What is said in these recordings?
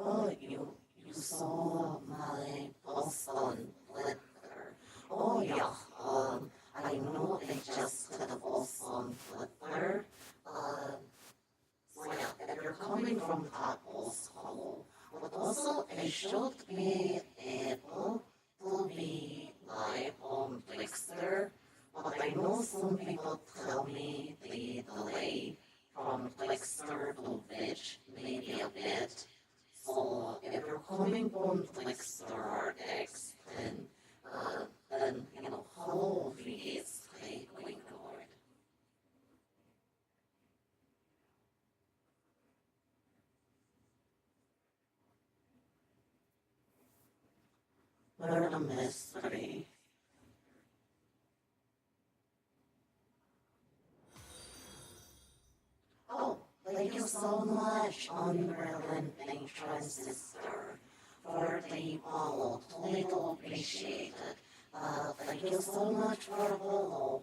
Oh, you saw my post on Twitter. Oh, yeah. I know I just had a post on Twitter. Um, so yeah, if you're coming from that post, hello. But also, I should be able to be live on Flixster. But I know some people tell me the delay from Flixster to Twitch may be a bit. So if you're coming from Flixster or X, then how is it going forward? Murder mystery. Oh, thank you so much, Unrelenting Transistor, for the follow. Little appreciated. Thank you so much for the follow.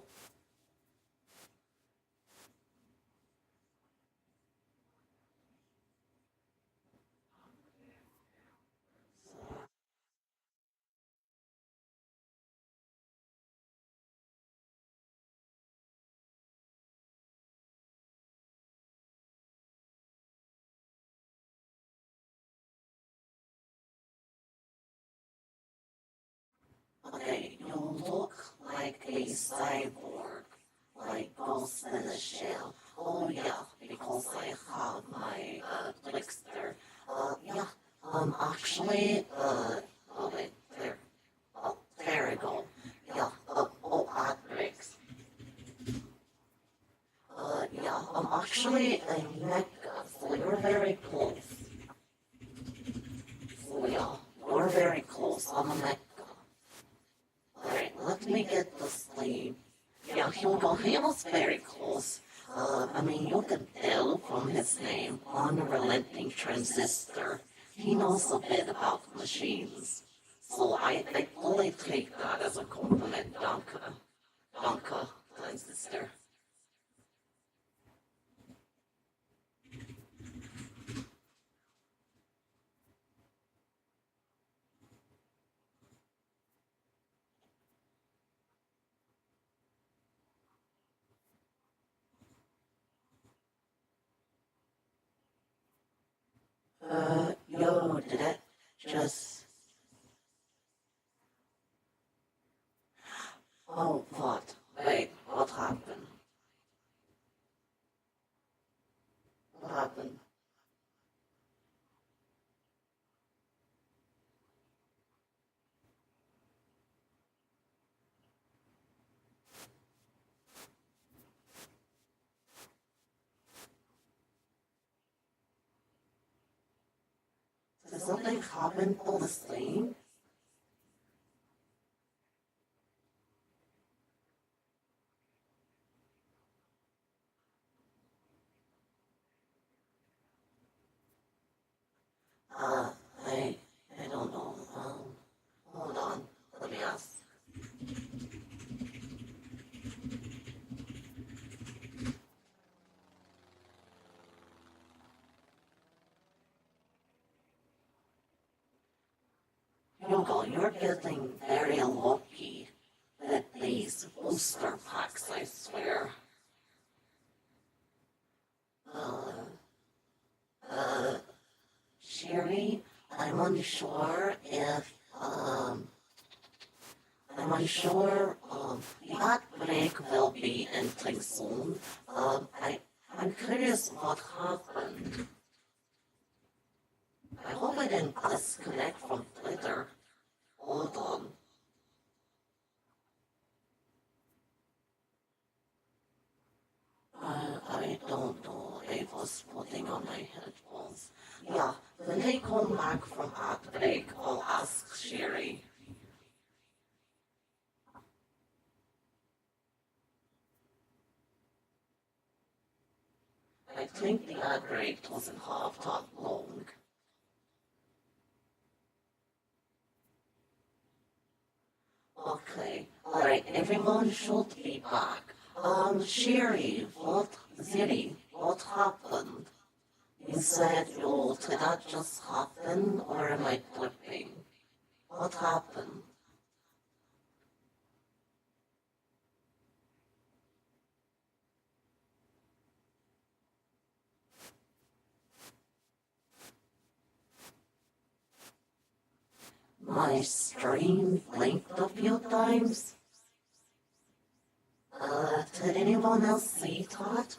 Okay, you look like a cyborg, like Ghost in the Shell. Oh yeah, because I have my Blixter. Yeah, actually, oh wait, there we go. Yeah, Atrix. Yeah, actually, a Mecca, so you're very close. So yeah, you're very close. I'm a Mecca. Alright, let me get the sleeve. Yeah, Hugo, he was very close. I mean, you can tell from his name, Unrelenting Transistor. He knows a bit about machines. So I fully take that as a compliment, Danke. Danke, Transistor. Yo, did it just... Oh, what? Wait, what happened? What happened? Did something happen to the stream? Uh, I, I don't know. Hold on. Let me ask. Hugo, you're getting very lucky with these booster packs, I swear. Uh, uh, Sherry, I'm unsure if, I'm unsure, that break will be ending soon. I'm curious what happened. I hope I didn't disconnect from Twitter. Hold on. I don't know. I was putting on my headphones. Yeah, when they come back from outbreak, I'll ask Sherry. I think the outbreak doesn't have that long. Okay, alright, everyone should be back. Sherry, Ziri, what happened? You said, yo, did that just happen or am I tripping? What happened? My stream blinked a few times. Did anyone else see that?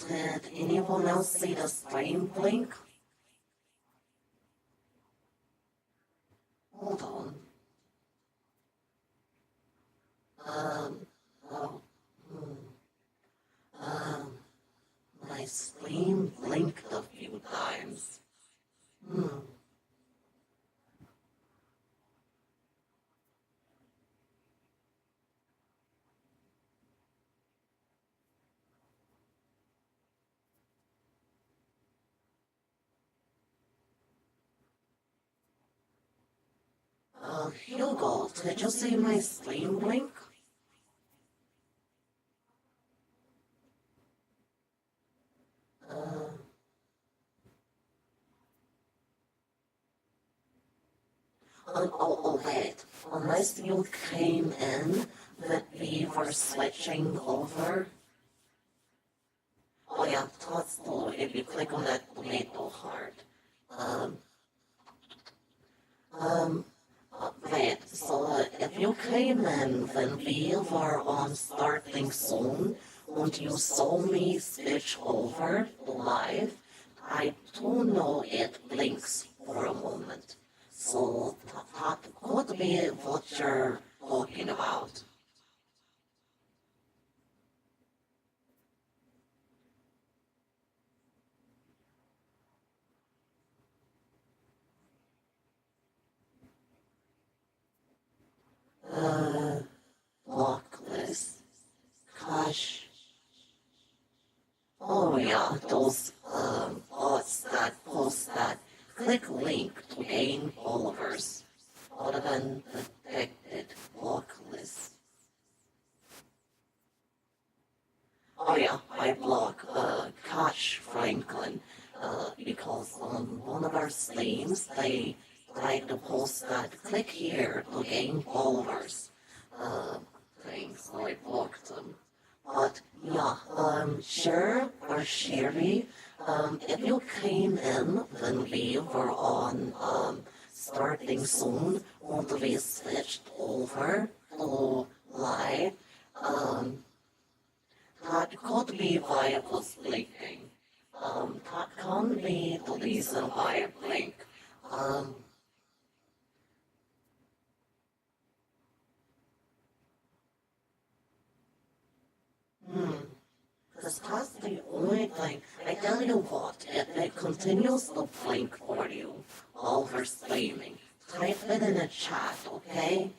Did anyone else see the stream blink? Hold on. Oh, um, my stream blinked a few times. Hmm. Hugo, did you see my stream blink? Uh, wait. Unless you came in that we were switching over. Oh yeah, that's the if you click on that tomato heart. Um, um, wait, so if you came in when we were on starting soon, and you saw me switch over to live, I do know it blinks for a moment. So that could be what you're talking about. Uh, Blocklist. Gosh. Oh yeah, those bots that post that click link to gain followers. Other than detected blocklist. Oh yeah, I block Cash Franklin because on one of our streams they like to post that click here to gain followers uh, thing, so I blocked them. But yeah, Cher or Sherry, if you came in when we were on starting soon, once we switched over to live, um, that could be why it was blinking. That can be the reason why it blinked. Um, hmm. Because that's the only thing. I tell you what, if it continues to blink for you while we're streaming, type it in the chat, okay?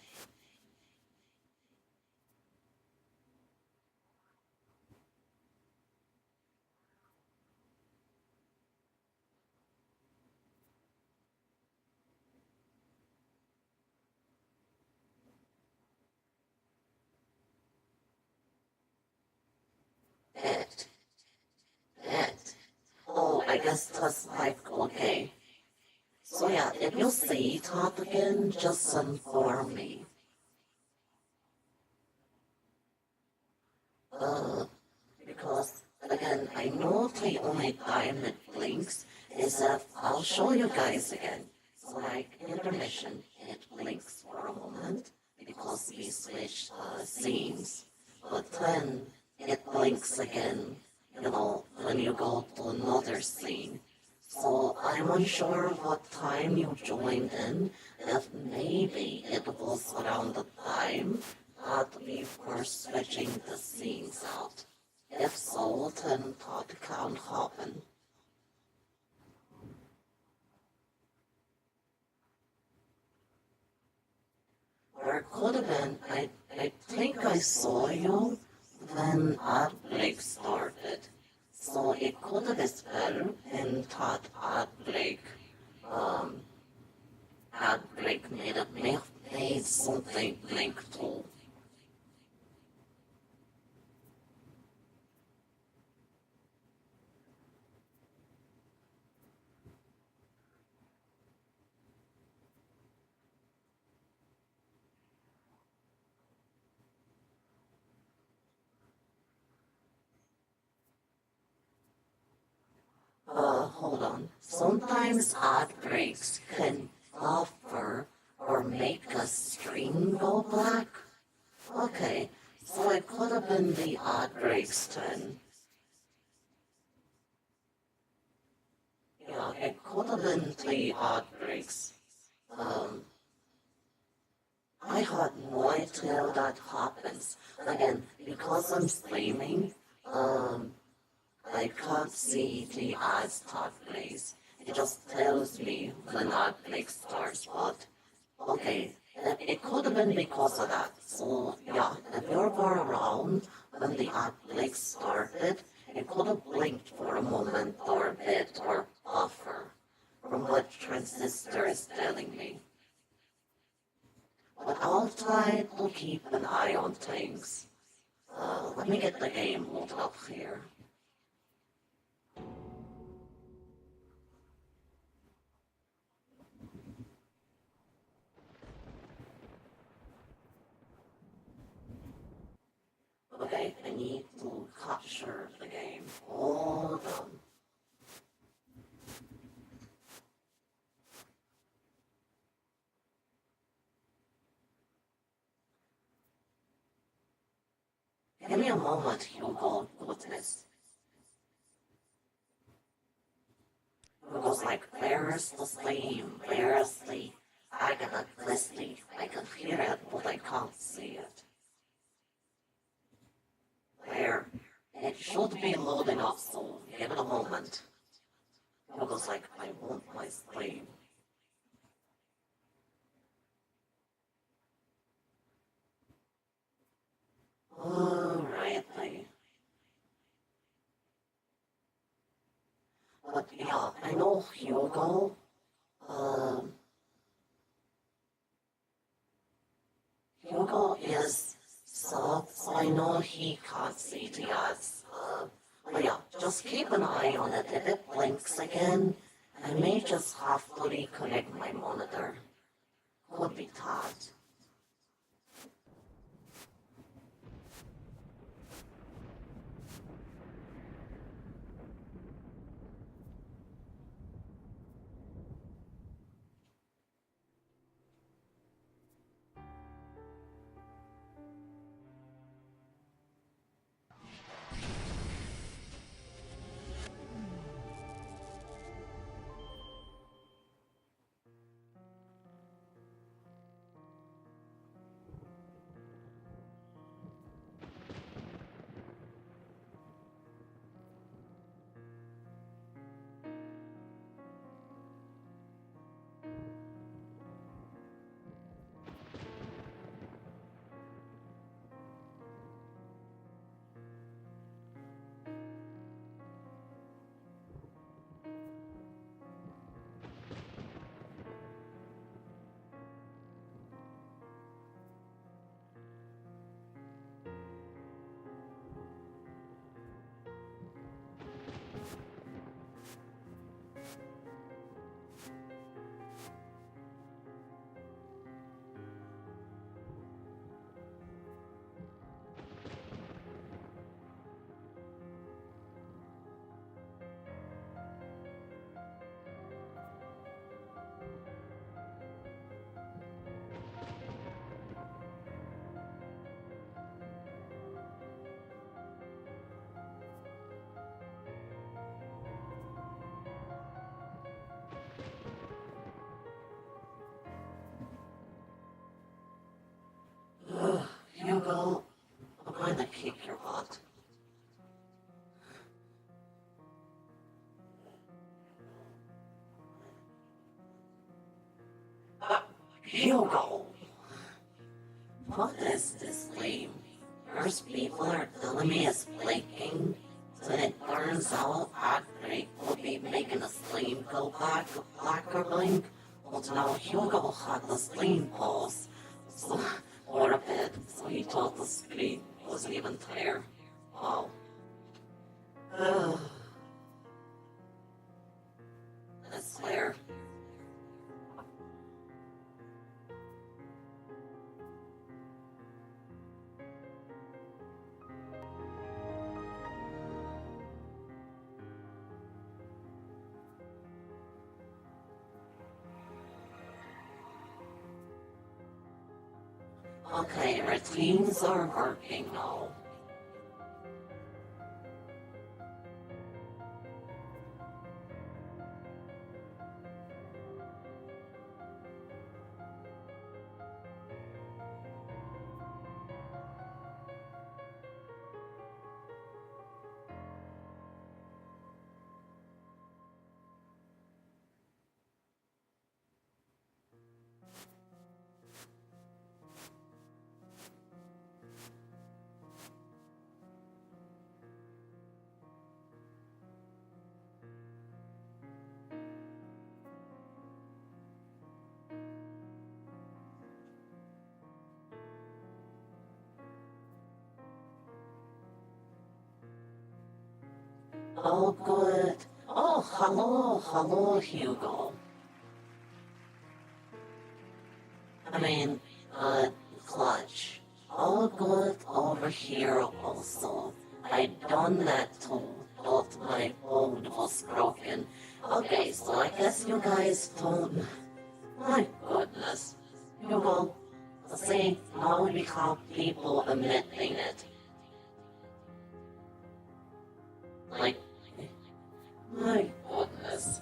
It, it. Oh, I guess that's like, okay. So yeah, if you see top again, just inform me. Uh, because again, I know the only time it blinks is if I'll show you guys again. So like intermission, it blinks for a moment because we switch scenes, but then it blinks again, when you go to another scene. So I'm unsure what time you joined in, if maybe it was around the time that we were switching the scenes out. If so, then that can't happen. Or it could have been, I think I saw you when Outbreak started. So it could have been in that um, Outbreak made something blink too. Sometimes outbreaks can buffer or make a stream go black. Okay, so it could have been the outbreaks then. Yeah, it could have been the outbreaks. Um, I had no idea that happens. Again, because I'm streaming, I can't see the ads talk plays. It just tells me when an ad break starts, but okay, it could have been because of that. So yeah, if you were around when the ad break started, it could have blinked for a moment or a bit or buffer from what Transistor is telling me. But I'll try to keep an eye on things. Let me get the game loaded up here. Okay, I need to capture the game. Hold on. Give me a moment, Hugo. Goodness. Hugo's like, where's the stream? Where's the... I cannot listen. I can hear it, but I can't see it. There. It should be loading up soon. Give it a moment. Hugo's like, I want my stream. Alright, but yeah, I know Hugo. Um, Hugo is sub, so I know he can't see the ads. But yeah, just keep an eye on it. If it blinks again, I may just have to reconnect my monitor. Could be Todd. Hugo, I'm going to kick your butt. Hugo! What is this flame? First people are telling me it's blinking, then it turns out Outbreak will be making a stream go black or blink. But now Hugo had the stream pause, so, or a bit, so he thought the screen wasn't even there. Wow. I swear. Okay, routines are working now. Oh, good. Oh, hello, Hugo. I mean, Clutch. All good over here also. I done that too, but my phone was broken. Okay, so I guess you guys don't... My goodness. Hugo, see, now we have people admitting it. Like, my goodness.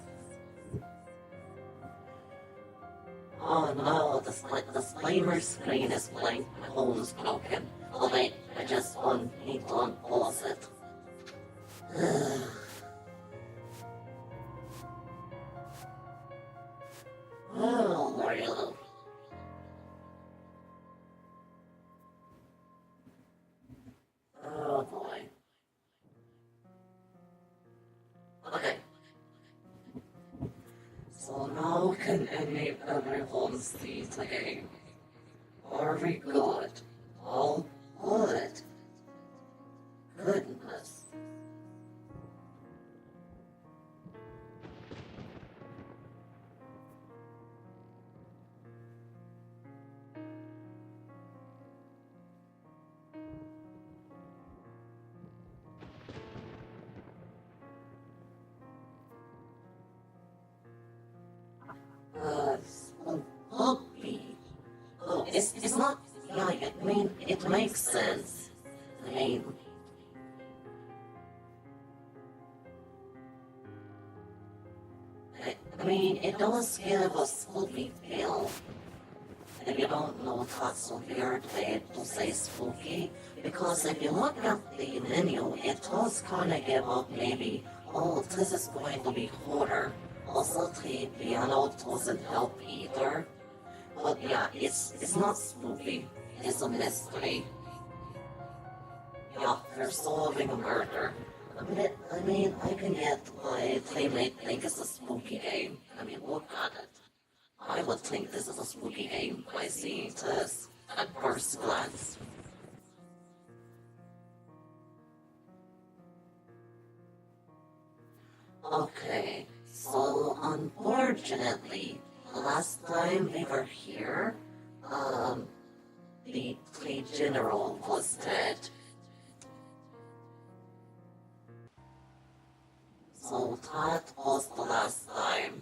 Oh no, the disclaimer screen is blank, my phone is broken. Oh wait, I just need to unpause it. Oh, well. Oh boy. Okay, so now can everyone see the game? Are we good? All good. Goodness. Puppy. Oh, it's not, yeah, I mean, it makes sense. I mean, I mean, it does give a spooky feel. If you don't know, that's a weird way to say spooky, because if you look at the menu, it does kind of give up maybe, oh, this is going to be horror. Also, the piano doesn't help either. But yeah, it's not spooky. It's a mystery. Yeah, they're solving a murder. I mean, I can get why they may think it's a spooky game. I mean, look at it. I would think this is a spooky game by seeing this at first glance. Okay, so unfortunately, last time we were here, um, the general was dead. So that was the last time.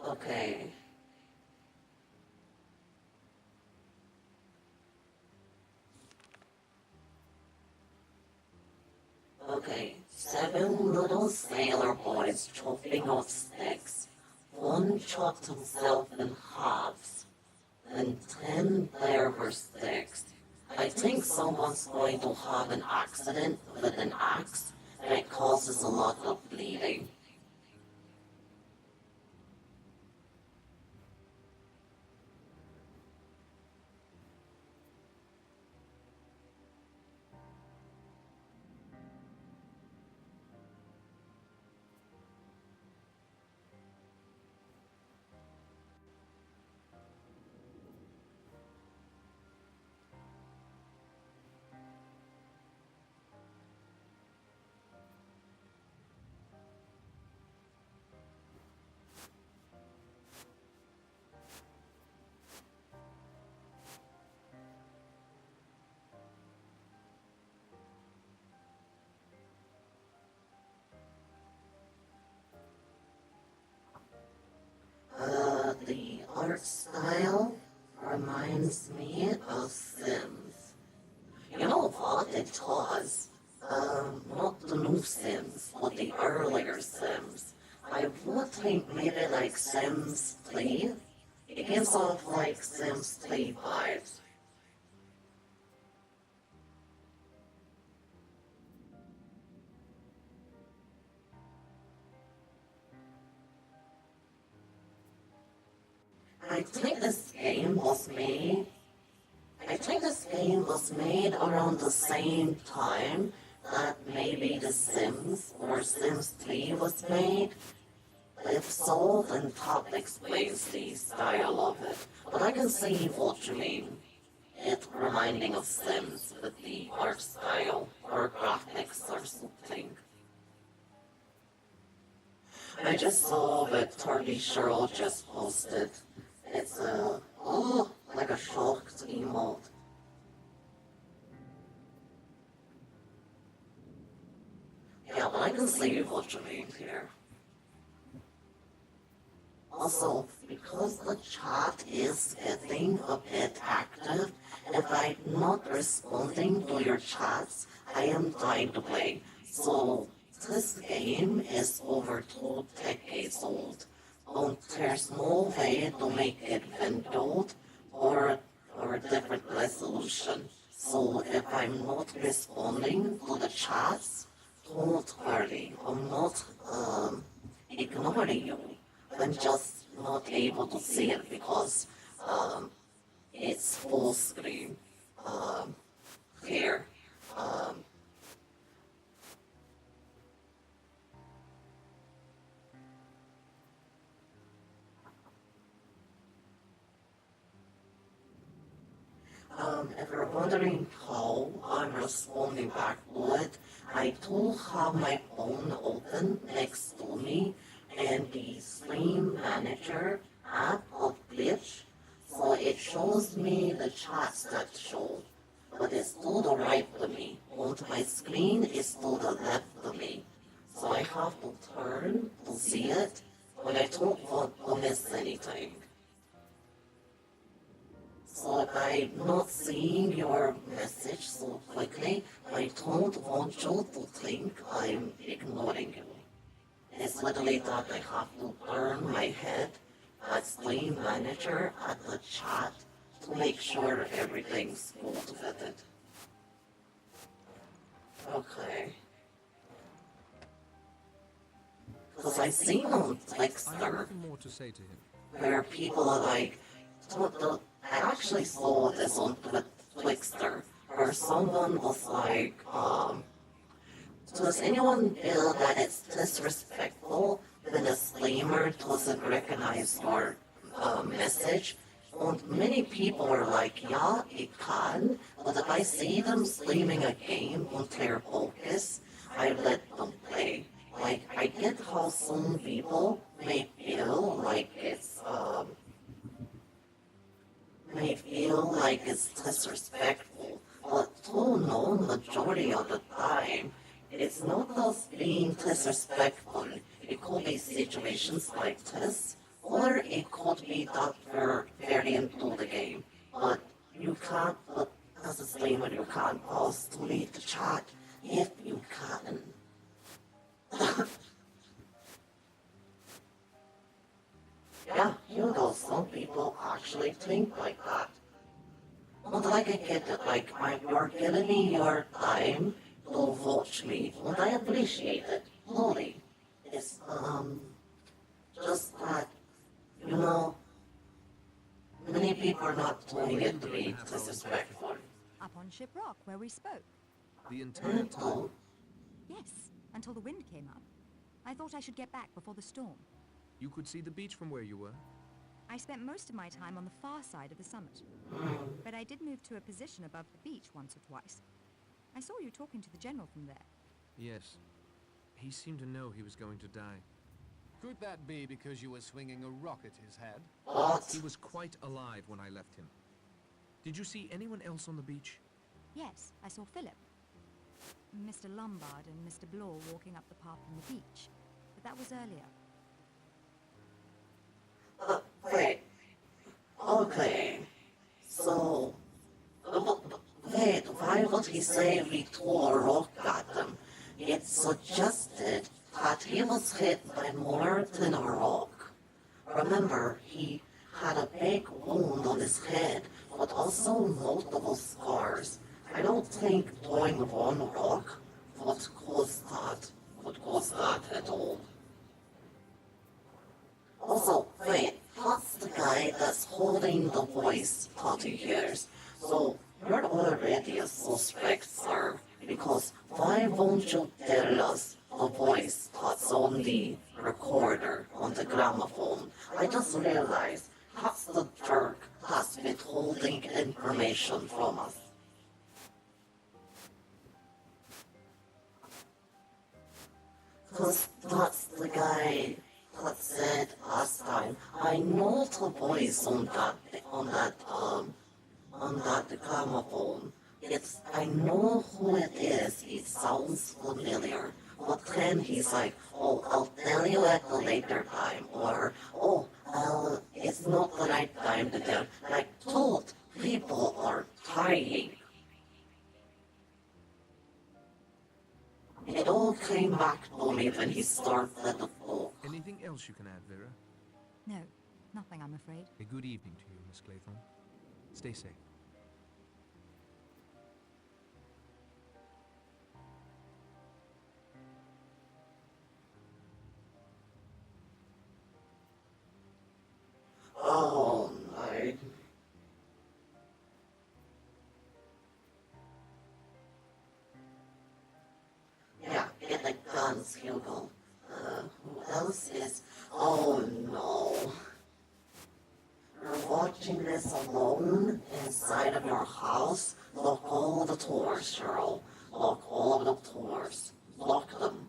Okay. Okay. 7 little sailor boys chopping off sticks. One chopped himself in halves, and 10 there were sticks. I think someone's going to have an accident with an axe that causes a lot of bleeding. art style reminds me of Sims. You know what? It does. Not the new Sims, but the earlier Sims. I would think maybe like Sims 3. It gives off like Sims 3 vibes. I think this game was made. I think this game was made around the same time that maybe The Sims or Sims 3 was made. If so, then Top explains the style of it. But I can see what you mean. It reminding of Sims with the art style or graphics or something. I just saw that 30 Cheryl just posted. It's like a shocked emote. Yeah, but I can see what you mean here. Also, because the chat is getting a bit active, if I'm not responding to your chats, I am dying to play. So, this game is over 2 decades old. There's no way to make it windowed or a different resolution. So if I'm not responding to the chats, don't worry. I'm not ignoring you. I'm just not able to see it because it's full screen here. Um, if you're wondering how I'm responding back to it, I do have my phone open next to me and the Stream Manager app of Glitch, so it shows me the chats that show, but it's to the right of me, and my screen is to the left of me, so I have to turn to see it when I don't want to miss anything. So if I'm not seeing your message so quickly, I don't want you to think I'm ignoring you. It's literally that I have to turn my head at Stream Manager at the chat to make sure everything's good with it. Okay. Because I see on I have Flixster nothing more to say to him. where people are like, I actually saw this on Flixster where someone was like, does anyone feel that it's disrespectful when a streamer doesn't recognize your message? And many people are like, yeah, it can, but if I see them streaming a game on their focus, I let them play. Like, I get how some people may feel like it's disrespectful, but to no majority of the time, it's not us being disrespectful. It could be situations like this, or it could be that we're very into the game. But you can't, but as a streamer, you can't pause to read the chat if you can. Yeah, you know, some people actually think like that. But like I get it, like you're giving me your time to watch me, and I appreciate it, fully. It's just that, you know, many people are not doing it to be disrespectful. Up on Ship Rock, where we spoke. The entire time. Oh, Yes, until the wind came up. I thought I should get back before the storm. You could see the beach from where you were. I spent most of my time on the far side of the summit. But I did move to a position above the beach once or twice. I saw you talking to the general from there. Yes. He seemed to know he was going to die. Could that be because you were swinging a rock at his head? what? He was quite alive when I left him. Did you see anyone else on the beach? Yes, I saw Philip. Mr. Lombard and Mr. Blore walking up the path from the beach. But that was earlier. Wait, Okay, so, wait, why would he say we threw a rock at him? It suggested that he was hit by more than a rock. Remember, he had a big wound on his head, but also multiple scars. I don't think throwing one rock would cause that at all. Also, wait, that's the guy that's holding the voice that he hears. So, you're already a suspect, sir, because why won't you tell us the voice that's on the recorder, on the gramophone? I just realized that's the jerk that's withholding information from us. Cause that's the guy that said last time, I know the voice on that gramophone. I know who it is. It sounds familiar. But then he's like, oh, I'll tell you at a later time. Or, oh, it's not the right time to tell. Like, told people are dying. It all came back to me when he started the book. Anything else you can add, Vera? No, nothing, I'm afraid. A good evening to you, Miss Claythorne. Stay safe. Oh, my. Yeah, get the guns, Hugo. Who else is? Oh, no. You're watching this alone inside of your house? Lock all the doors, Cheryl. Lock all the doors. Lock them.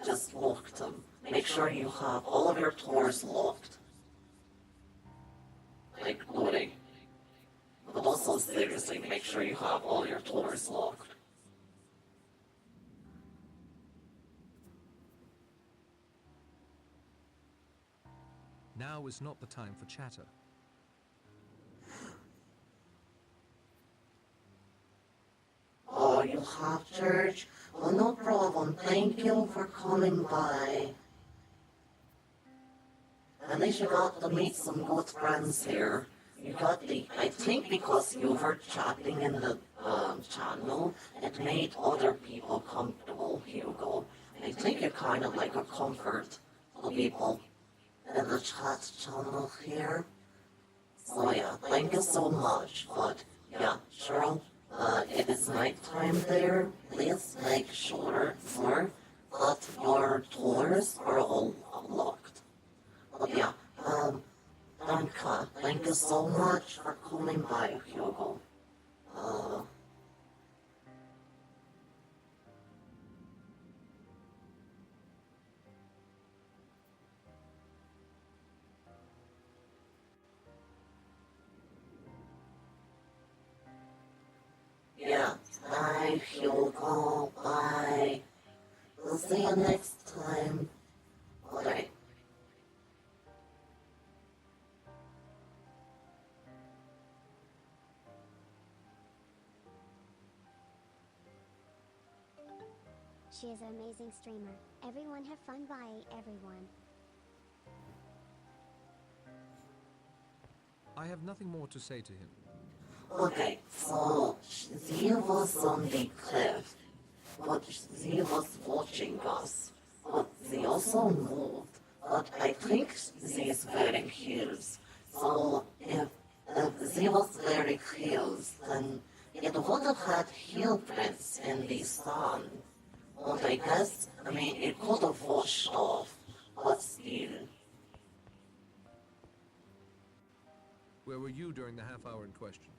Just lock them. Make sure you have all of your doors locked. Including. But also seriously, make sure you have all your doors locked. Now is not the time for chatter. Oh, you have church? Well, no problem. Thank you for coming by. At least you got to meet some good friends here. I think because you were chatting in the channel, it made other people comfortable, Hugo. I think you're kind of like a comfort to people in the chat channel here. So yeah, thank you so much. But yeah, Cheryl, it is nighttime there. Please make sure, sir, that your doors are all locked. But yeah, Danka, thank you so much for coming by, Hugo. Yeah, bye, Hugo, bye. We'll see you next time. Alright. She is an amazing streamer. Everyone have fun. Bye, everyone. I have nothing more to say to him. Okay, so she was on the cliff, but she was watching us. But she also moved, but I think she is wearing heels. So if she was wearing heels, then it would have had heel prints in the sun. But I guess, it could have washed off, but still. Where were you during the half hour in question?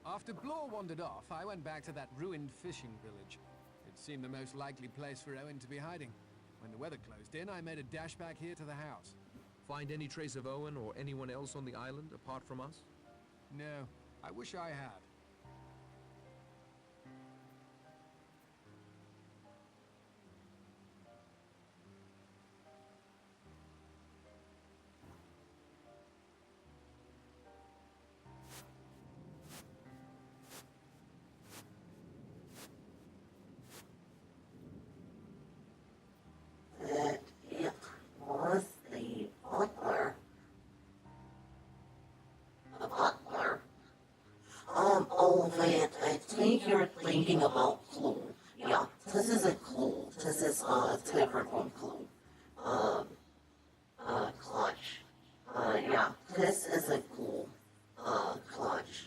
After Blore wandered off, I went back to that ruined fishing village. It seemed the most likely place for Owen to be hiding. When the weather closed in, I made a dash back here to the house. Find any trace of Owen or anyone else on the island apart from us? No, I wish I had. wait, I think you're thinking about Clue. Yeah, this is a Clue. This is a different Clue. Clutch. Yeah, this is a Clue. Clutch.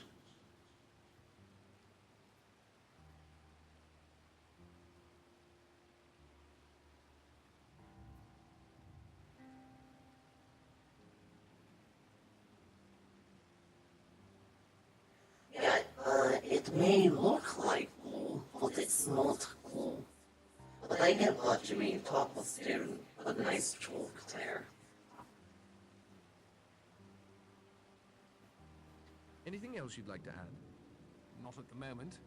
Yeah, it may look like glue, but it's not glue. But I get what you mean, talk was doing a nice joke there. Anything else you'd like to add? Not at the moment.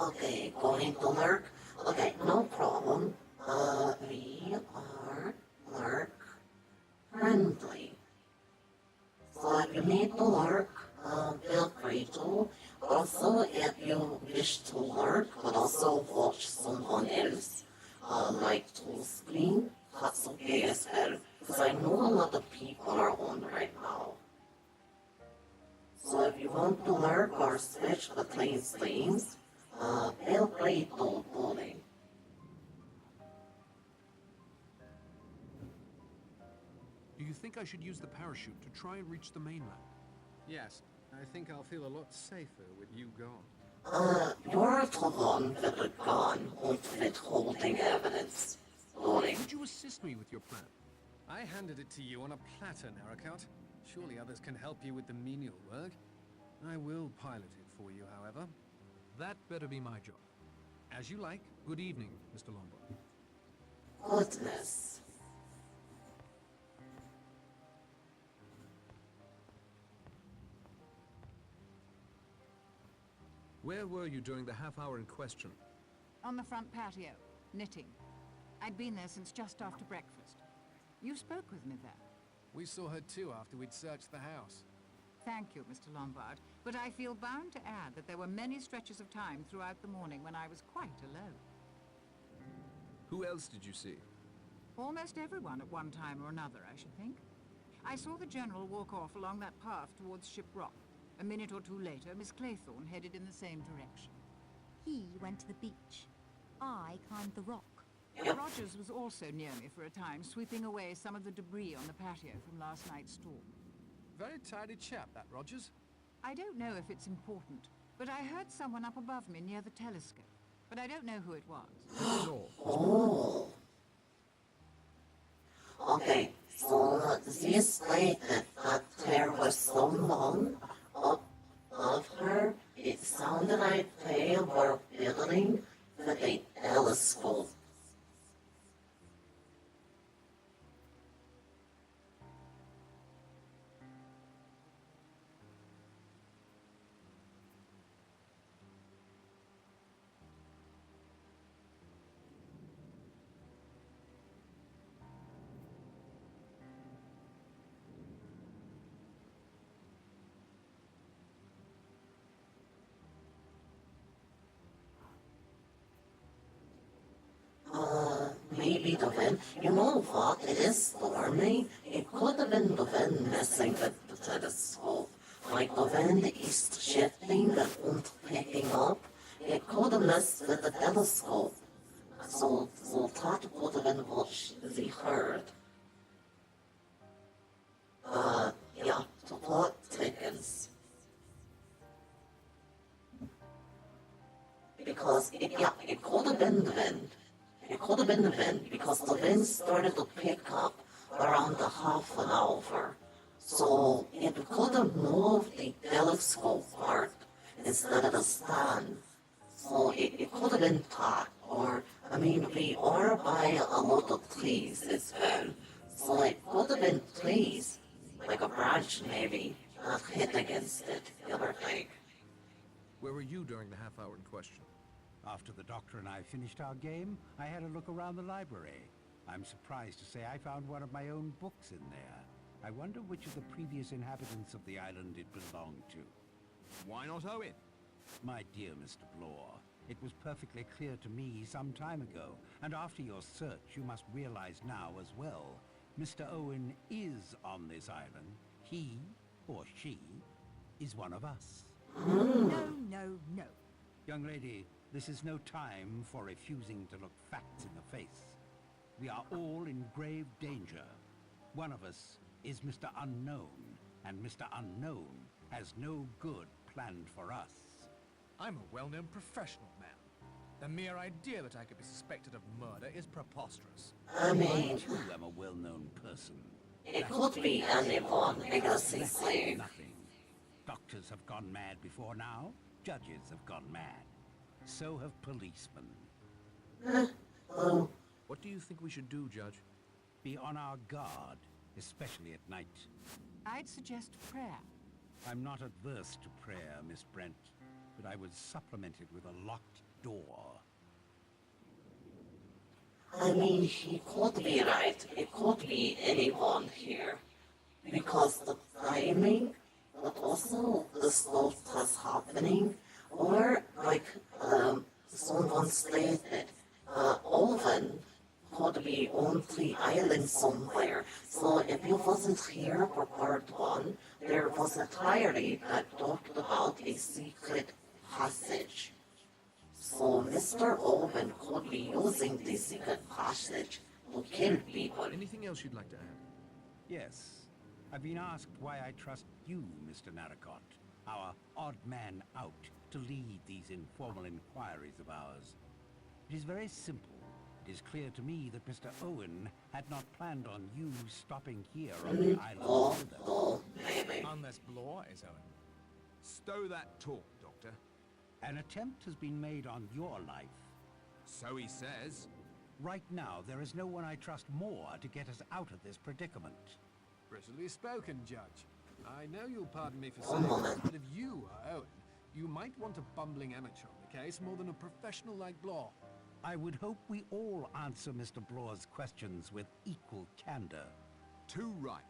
Okay, going to lurk. Okay, no problem. We are lurk friendly. So if you need to lurk, feel free to. Also, if you wish to lurk, but also watch someone else, like to screen, that's okay as well. Because I know a lot of people are on right now. So if you want to lurk or switch between streams, feel free to bully. Do you think I should use the parachute to try and reach the mainland? Yes, I think I'll feel a lot safer with you gone. You're the one with the gun withholding evidence. Bully. Would you assist me with your plan? I handed it to you on a platter, Narracout. Surely others can help you with the menial work. I will pilot it for you, however. That better be my job. As you like. Good evening, Mr. Lombard. Goodness. Where were you during the half hour in question? On the front patio, knitting. I'd been there since just after breakfast. You spoke with me there. We saw her too after we'd searched the house. Thank you, Mr. Lombard, but I feel bound to add that there were many stretches of time throughout the morning when I was quite alone. Who else did you see? Almost everyone at one time or another, I should think. I saw the General walk off along that path towards Ship Rock. A minute or two later, Miss Claythorne headed in the same direction. He went to the beach. I climbed the rock. Rogers was also near me for a time, sweeping away some of the debris on the patio from last night's storm. Very tidy chap, that Rogers. I don't know if it's important, but I heard someone up above me near the telescope. But I don't know who it was. Oh. Okay, so this stated that there was someone up above her. It sounded like they were building with a telescope. Maybe the wind. You know what? It is stormy. It could have been the wind messing with the telescope. Like the wind is shifting and picking up. It could have messed with the telescope. So that could have been what she heard. Yeah, the plot thickens. Because it could have been the wind. It could have been the wind because the wind started to pick up around the half an hour. So it could have moved the telescope part instead of the stand. So it could have been that. Or, I mean, we are by a lot of trees as well. So it could have been trees, like a branch maybe, that hit against it, the other thing. Where were you during the half hour in question? After the doctor and I finished our game, I had a look around the library. I'm surprised to say I found one of my own books in there. I wonder which of the previous inhabitants of the island it belonged to. Why not Owen? My dear Mr. Blore, it was perfectly clear to me some time ago, and after your search you must realize now as well. Mr. Owen is on this island. He, or she, is one of us. No, no, no. Young lady, this is no time for refusing to look facts in the face. We are all in grave danger. One of us is Mr. Unknown, and Mr. Unknown has no good planned for us. I'm a well-known professional man. The mere idea that I could be suspected of murder is preposterous. I I mean, too am a well-known person. it could be anyone because he's like, Nothing. Doctors have gone mad before now. Judges have gone mad. So have policemen. What do you think we should do, Judge? Be on our guard, especially at night. I'd suggest prayer. I'm not adverse to prayer, Miss Brent, but I would supplement it with a locked door. I mean, he could be right. It could be anyone here. Because the timing, but also the stuff that's happening, or like someone stated, Owen could be on the island somewhere. So if he wasn't here for part one, there was a diary that talked about a secret passage. So Mr. Owen could be using the secret passage to kill people. Anything else you'd like to add? Yes. I've been asked why I trust you, Mr. Narracott, our odd man out, to lead these informal inquiries of ours. It is very simple. It is clear to me that Mr. Owen had not planned on you stopping here on the island with us. Oh, maybe. Unless Blore is Owen. Stow that talk, Doctor. An attempt has been made on your life. So he says. Right now, there is no one I trust more to get us out of this predicament. Prettily spoken, Judge. I know you'll pardon me for saying this, but if you are Owen, you might want a bumbling amateur on the case more than a professional like Blore. I would hope we all answer Mr. Blore's questions with equal candor. Too right.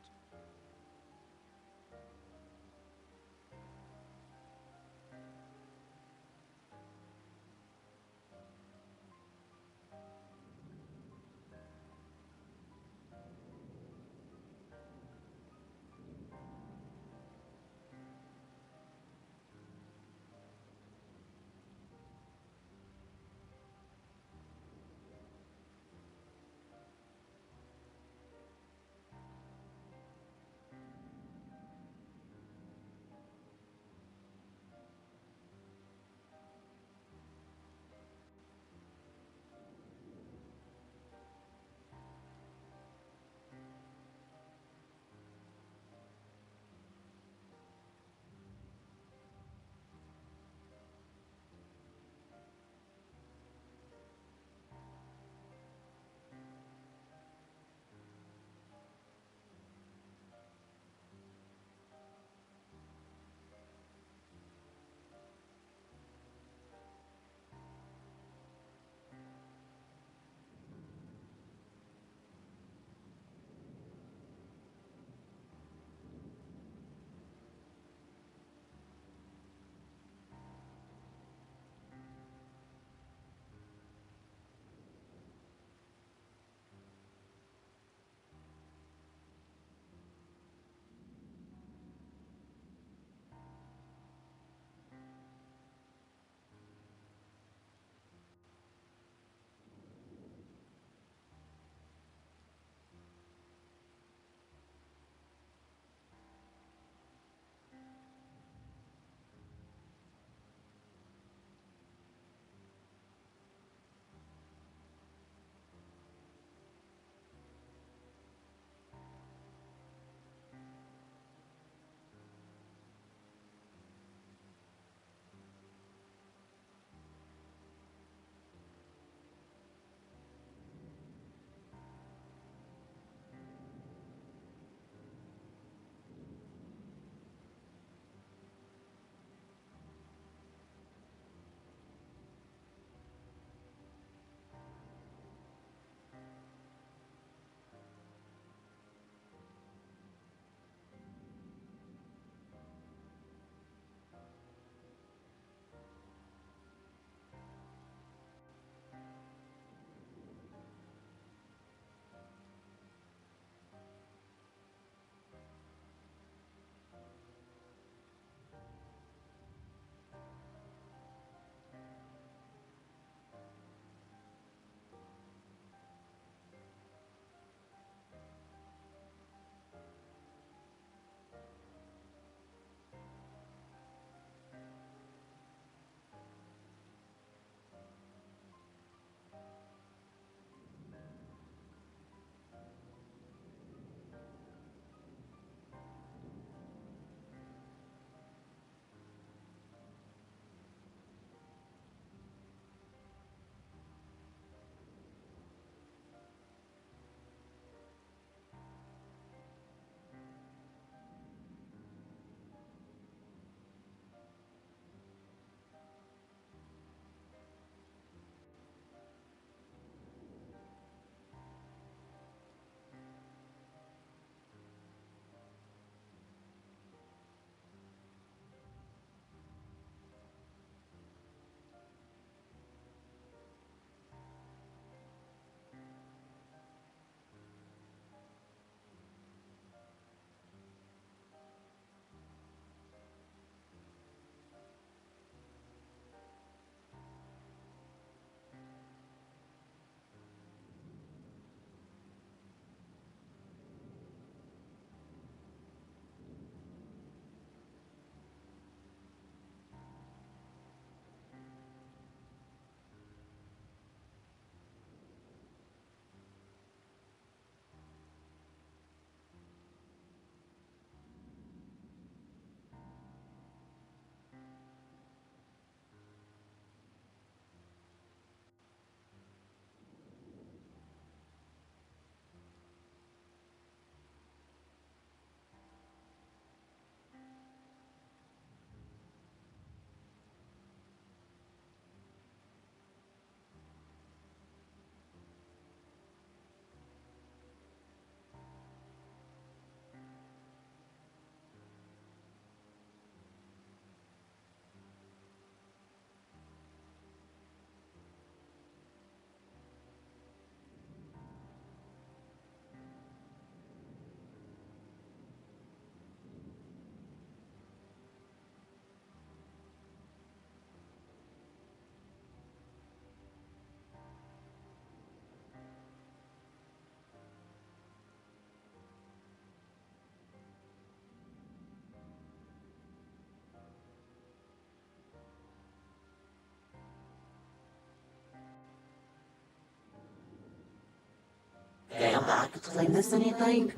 actually miss anything?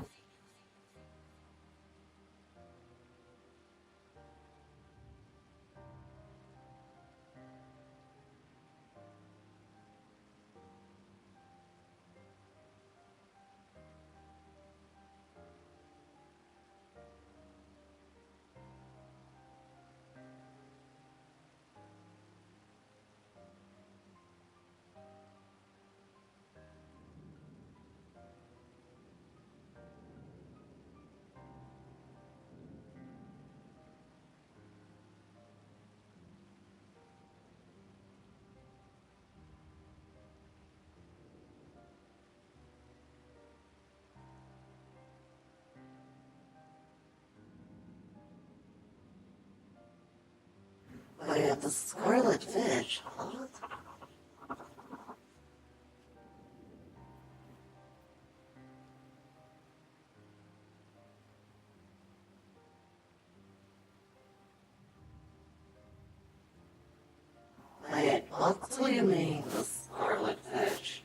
Wait, the Scarlet Witch, huh? Wait, what do you mean, the Scarlet Witch?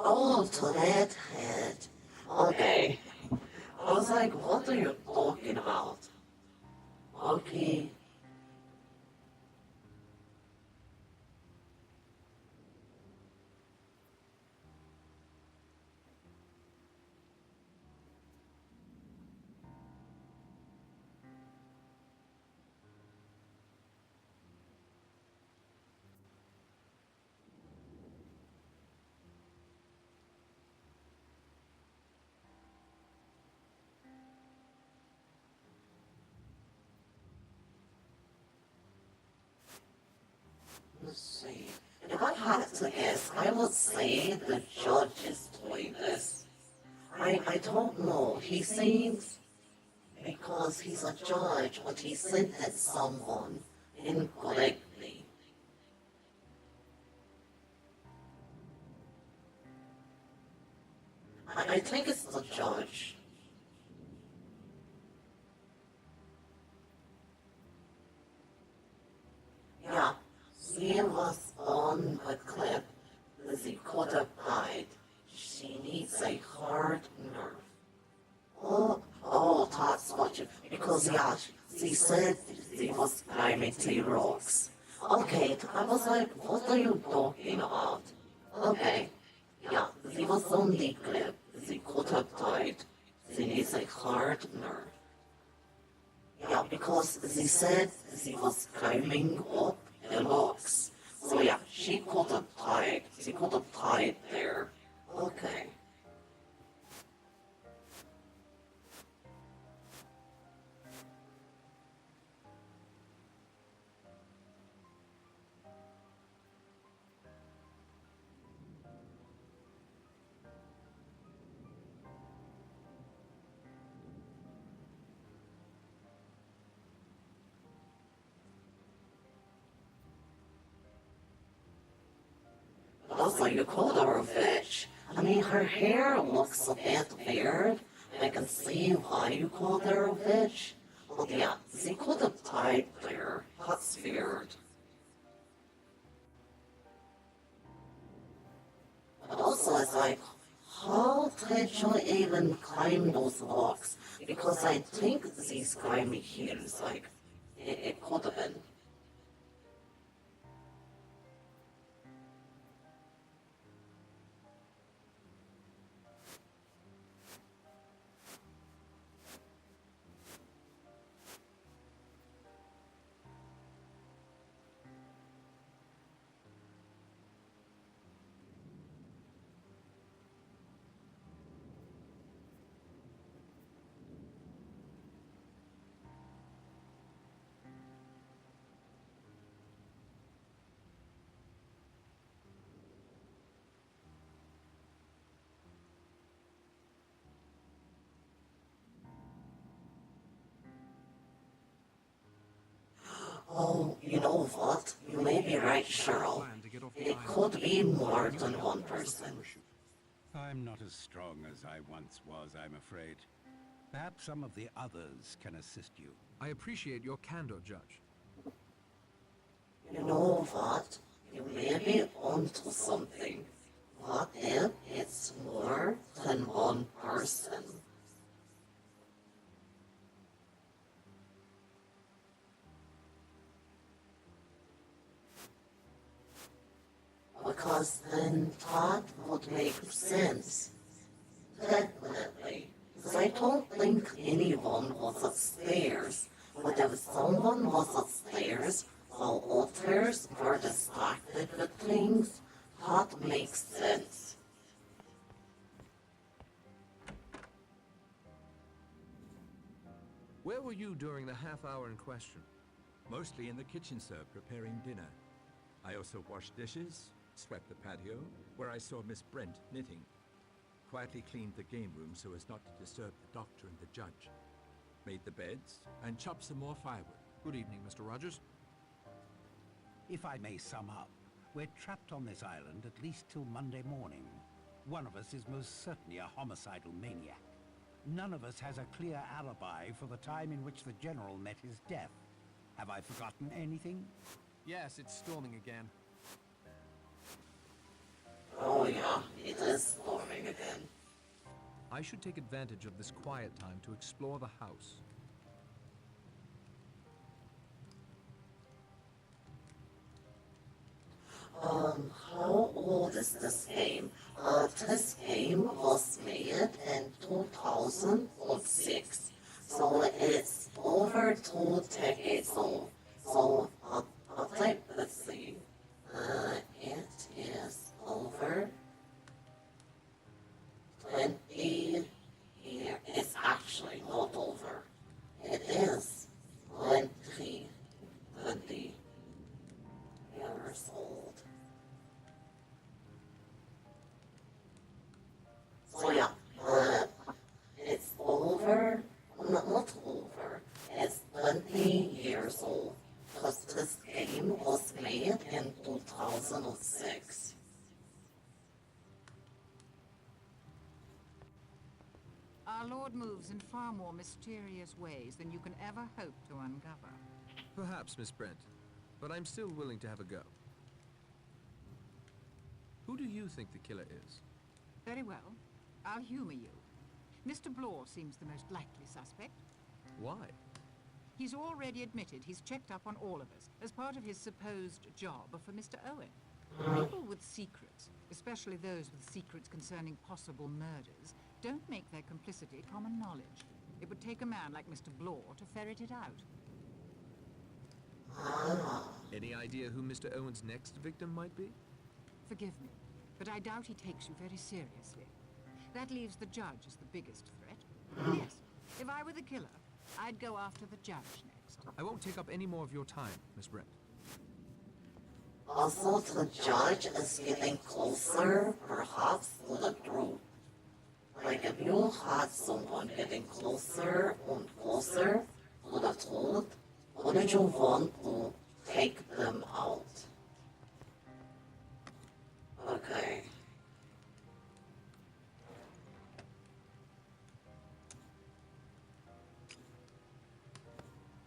Oh, to that head. Okay. I was like, what are you talking about? Okay. Let's see. If I had to guess, I would say the judge is doing this. I don't know. He seems, because he's a judge, but he sentenced someone incorrectly. I think it's the judge. Yeah, she was on a cliff. She could have died. She needs a hard nerve. Oh, that's what you, because yeah, she said she was climbing the rocks. Okay, I was like, what are you talking about? Okay, yeah, she was on the cliff. She could have died. She needs a hard nerve. Yeah, because she said she was climbing up the rocks. So yeah, she could have died. She could have died there. Okay. Also, you called her a witch. I mean, her hair looks a bit weird. I can see why you called her a witch. But yeah, she could have died there. That's weird. But also, it's like, how did you even climb those rocks? Because I think these climbing here is like, it could have been. Oh, you know what? You may be right, Cheryl. It could be more than one person. I'm not as strong as I once was, I'm afraid. Perhaps some of the others can assist you. I appreciate your candor, Judge. You know what? You may be onto something. What if it's more than one person? Because then that would make sense. Definitely. Because I don't think anyone was upstairs. But if someone was upstairs while others were distracted with things, that makes sense. Where were you during the half hour in question? Mostly in the kitchen, sir, preparing dinner. I also washed dishes, swept the patio, where I saw Miss Brent knitting. Quietly cleaned the game room so as not to disturb the doctor and the judge. Made the beds, and chopped some more firewood. Good evening, Mr. Rogers. If I may sum up, we're trapped on this island at least till Monday morning. One of us is most certainly a homicidal maniac. None of us has a clear alibi for the time in which the General met his death. Have I forgotten anything? Yes, it's storming again. Oh yeah, it is storming again. I should take advantage of this quiet time to explore the house. How old is this game? This game was made in 2006, so it's over 2 decades old. So, let's see. It is over 20 years. It's actually not over. It is 20 years old. So yeah, it's over, not over, it's 20 years old, because this game was made in 2006. Our Lord moves in far more mysterious ways than you can ever hope to uncover. Perhaps, Miss Brent, but I'm still willing to have a go. Who do you think the killer is? Very well. I'll humor you. Mr. Blore seems the most likely suspect. Why? He's already admitted he's checked up on all of us as part of his supposed job for Mr. Owen. People with secrets, especially those with secrets concerning possible murders, don't make their complicity common knowledge. It would take a man like Mr. Blore to ferret it out. Any idea who Mr. Owen's next victim might be? Forgive me, but I doubt he takes you very seriously. That leaves the judge as the biggest threat. Yes, if I were the killer, I'd go after the judge next. I won't take up any more of your time, Miss Brent. Also, the judge is getting closer, perhaps, to the truth. Like if you had someone getting closer and closer to the truth, wouldn't you want to take them out? Okay.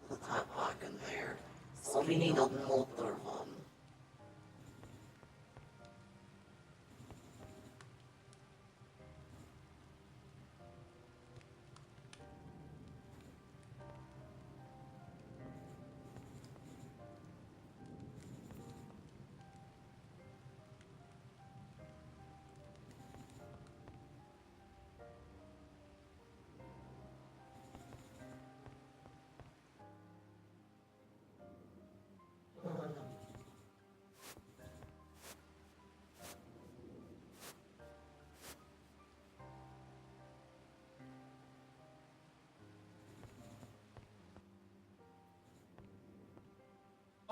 Put that back in there. So we need another one.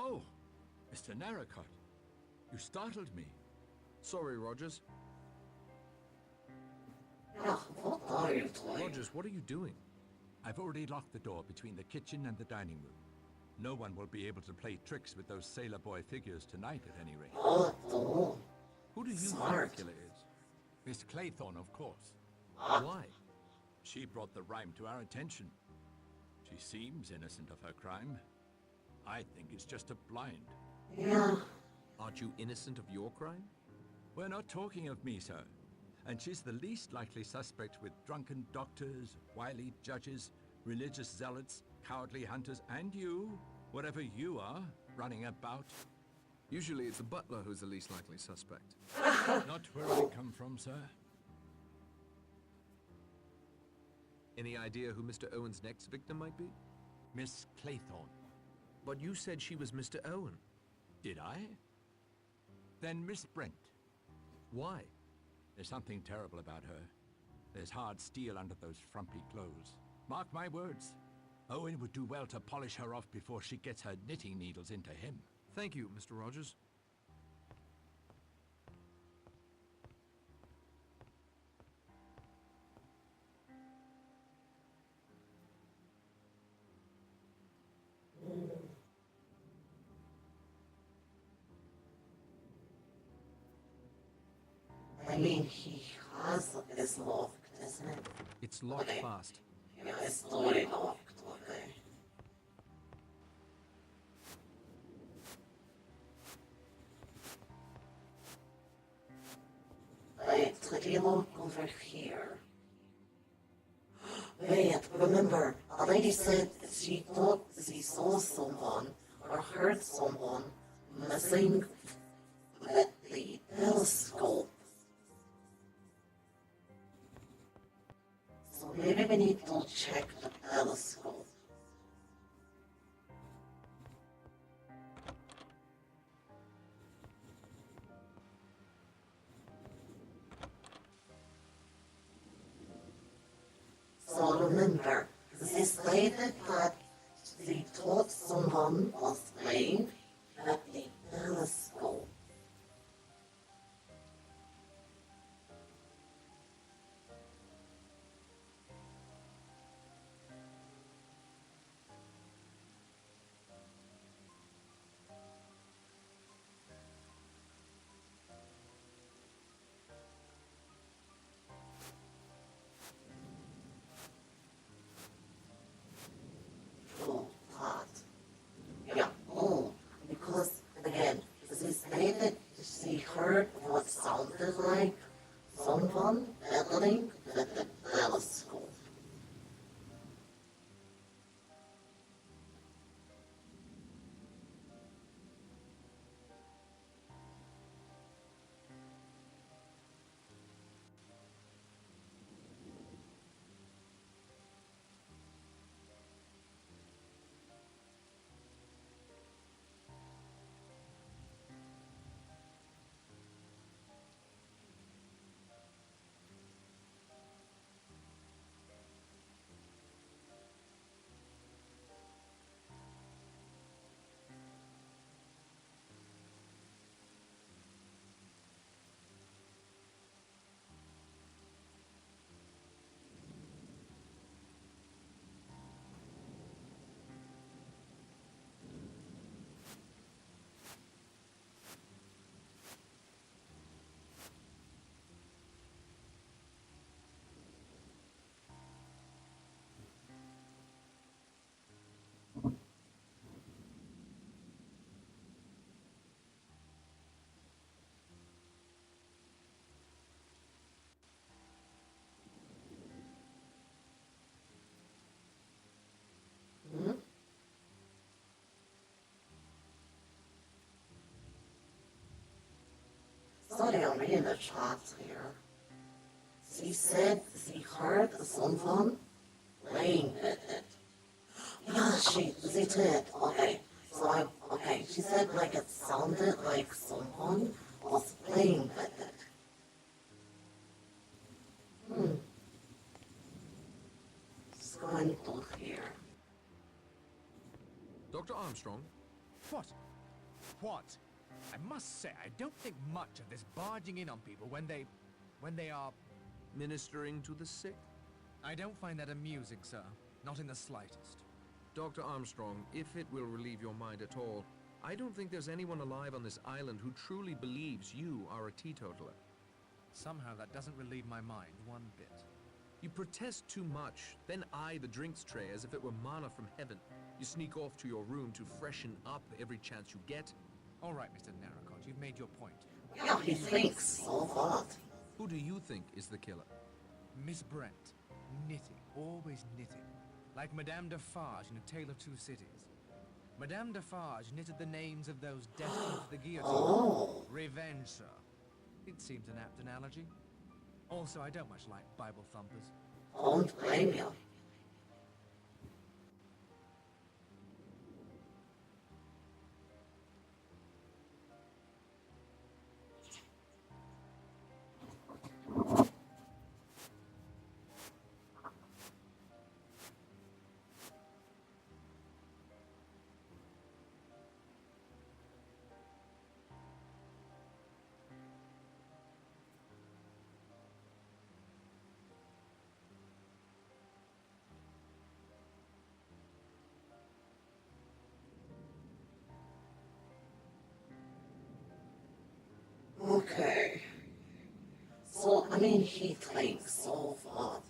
Oh, Mr. Narracott, you startled me. Sorry, Rogers. Yeah, what are you doing? Rogers, what are you doing? I've already locked the door between the kitchen and the dining room. No one will be able to play tricks with those sailor boy figures tonight, at any rate. Oh, Who do you Smart. think the killer is? Miss Claythorne, of course. Why? She brought the rhyme to our attention. She seems innocent of her crime. I think it's just a blind. Yeah. Aren't you innocent of your crime? We're not talking of me, sir. And she's the least likely suspect with drunken doctors, wily judges, religious zealots, cowardly hunters, and you, whatever you are, running about. Usually it's the butler who's the least likely suspect. Not where I come from, sir. Any idea who Mr. Owen's next victim might be? Miss Claythorne. But you said she was Mr. Owen. Did I? Then Miss Brent. Why? There's something terrible about her. There's hard steel under those frumpy clothes. Mark my words. Owen would do well to polish her off before she gets her knitting needles into him. Thank you, Mr. Rogers. I mean, he has it's locked, isn't it? It's locked Okay. fast. Yeah, it's totally locked, okay. Wait, take a look over here. Wait, remember, a lady said she thought she saw someone or heard someone messing with the telescope. So maybe we need to check the telescope. So remember, they stated that they thought someone was playing at the telescope. Oh, hot. Yeah, oh, because again, they stated she heard what sounded like someone meddling with the telescope. Hmm? Sorry, I'm reading the chat here. She said she heard someone playing with it. Yeah, she did. Okay. Okay, she said like it sounded like someone was playing with it. Just going to here. Dr. Armstrong? What? What? I must say, I don't think much of this barging in on people when they are... Ministering to the sick? I don't find that amusing, sir. Not in the slightest. Dr. Armstrong, if it will relieve your mind at all, I don't think there's anyone alive on this island who truly believes you are a teetotaler. Somehow that doesn't relieve my mind one bit. You protest too much, then eye the drinks tray as if it were manna from heaven. You sneak off to your room to freshen up every chance you get. All right, Mr. Narracott, you've made your point. Yeah, he thinks, so what? Who do you think is the killer? Miss Brent. Knitting. Always knitting. Like Madame Defarge in A Tale of Two Cities. Madame Defarge knitted the names of those destined for the guillotine. Oh, Revenge, sir. It seems an apt analogy. Also, I don't much like Bible thumpers. don't blame you. Okay. So, I mean, he thinks, so what?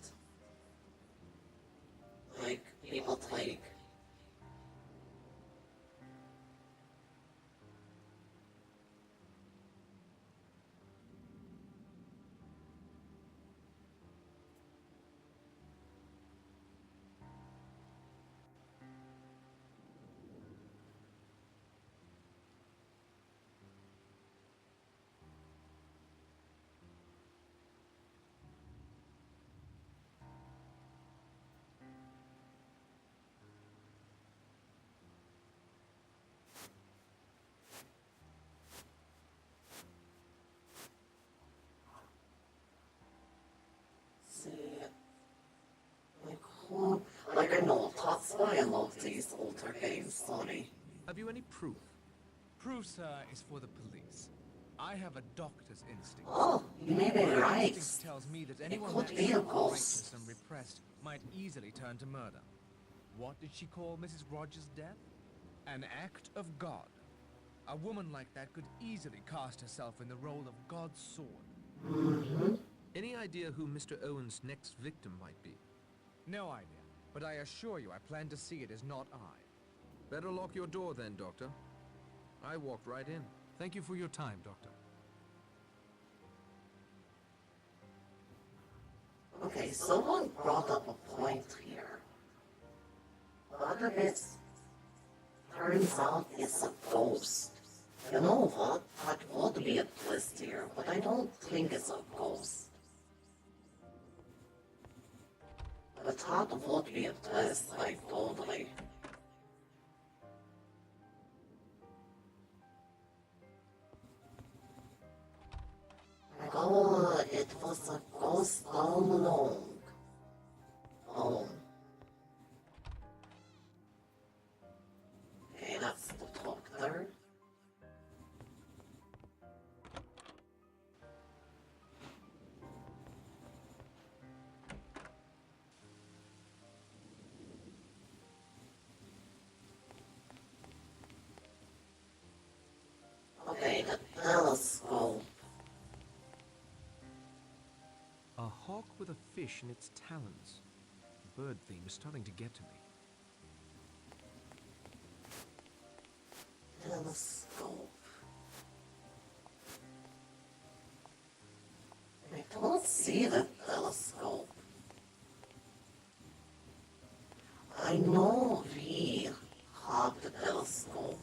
Like, people think. See, like, who? Like, I know, that's why I love these older games, Sonny. Have you any proof? Proof, sir, is for the police. I have a doctor's instinct. Oh, you may be My right. instinct tells me that anyone could that's be a so ghost. righteous and repressed might easily turn to murder. What did she call Mrs. Rogers' death? An act of God. A woman like that could easily cast herself in the role of God's sword. Any idea who Mr. Owen's next victim might be? No idea, but I assure you I plan to see it as not I. Better lock your door then, Doctor. I walked right in. Thank you for your time, Doctor. Okay, someone brought up a point here. What if it turns out it's a ghost? You know what? That would be a twist here, but I don't think it's a ghost. But that would be a twist, like, totally. Like, oh, it was a ghost all along. Oh. Okay, that's the doctor. Okay, the telescope. A hawk with a fish in its talons. The bird theme is starting to get to me. Telescope. I don't see the telescope. I know we have the telescope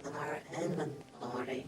in our inventory.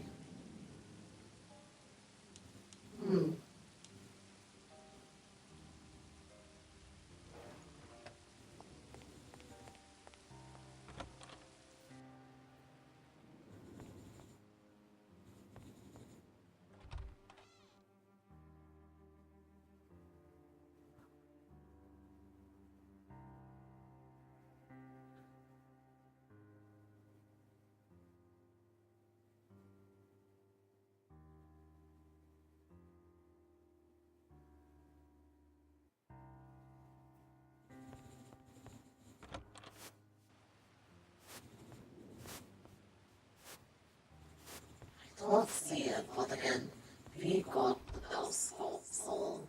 I don't see it, but again, we got the bell sculpts all.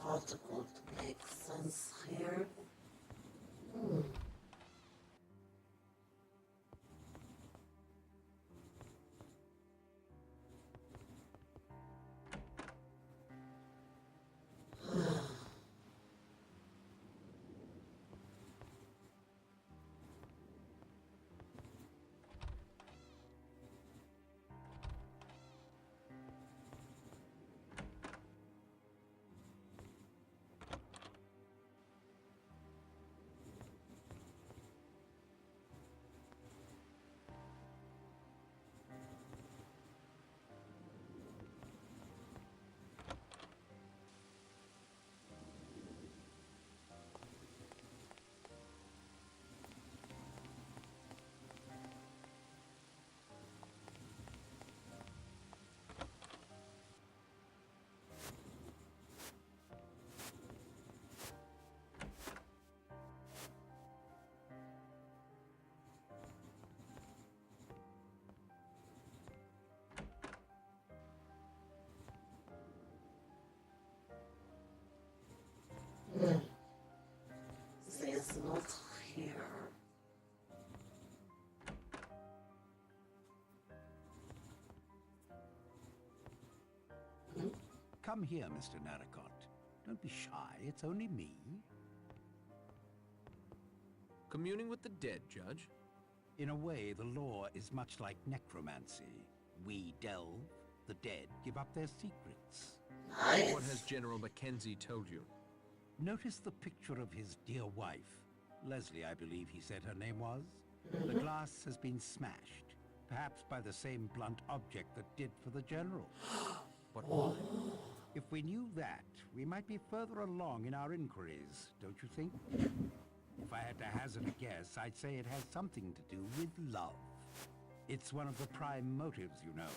Thought it would make sense here. She's not here. Come here, Mr. Narracott. Don't be shy, it's only me. Communing with the dead, Judge? In a way, the law is much like necromancy. We delve, the dead give up their secrets. Nice. What has General Mackenzie told you? Notice the picture of his dear wife. Leslie, I believe he said her name was. The glass has been smashed, perhaps by the same blunt object that did for the General. But why? If we knew that, we might be further along in our inquiries, don't you think? If I had to hazard a guess, I'd say it has something to do with love. It's one of the prime motives, you know.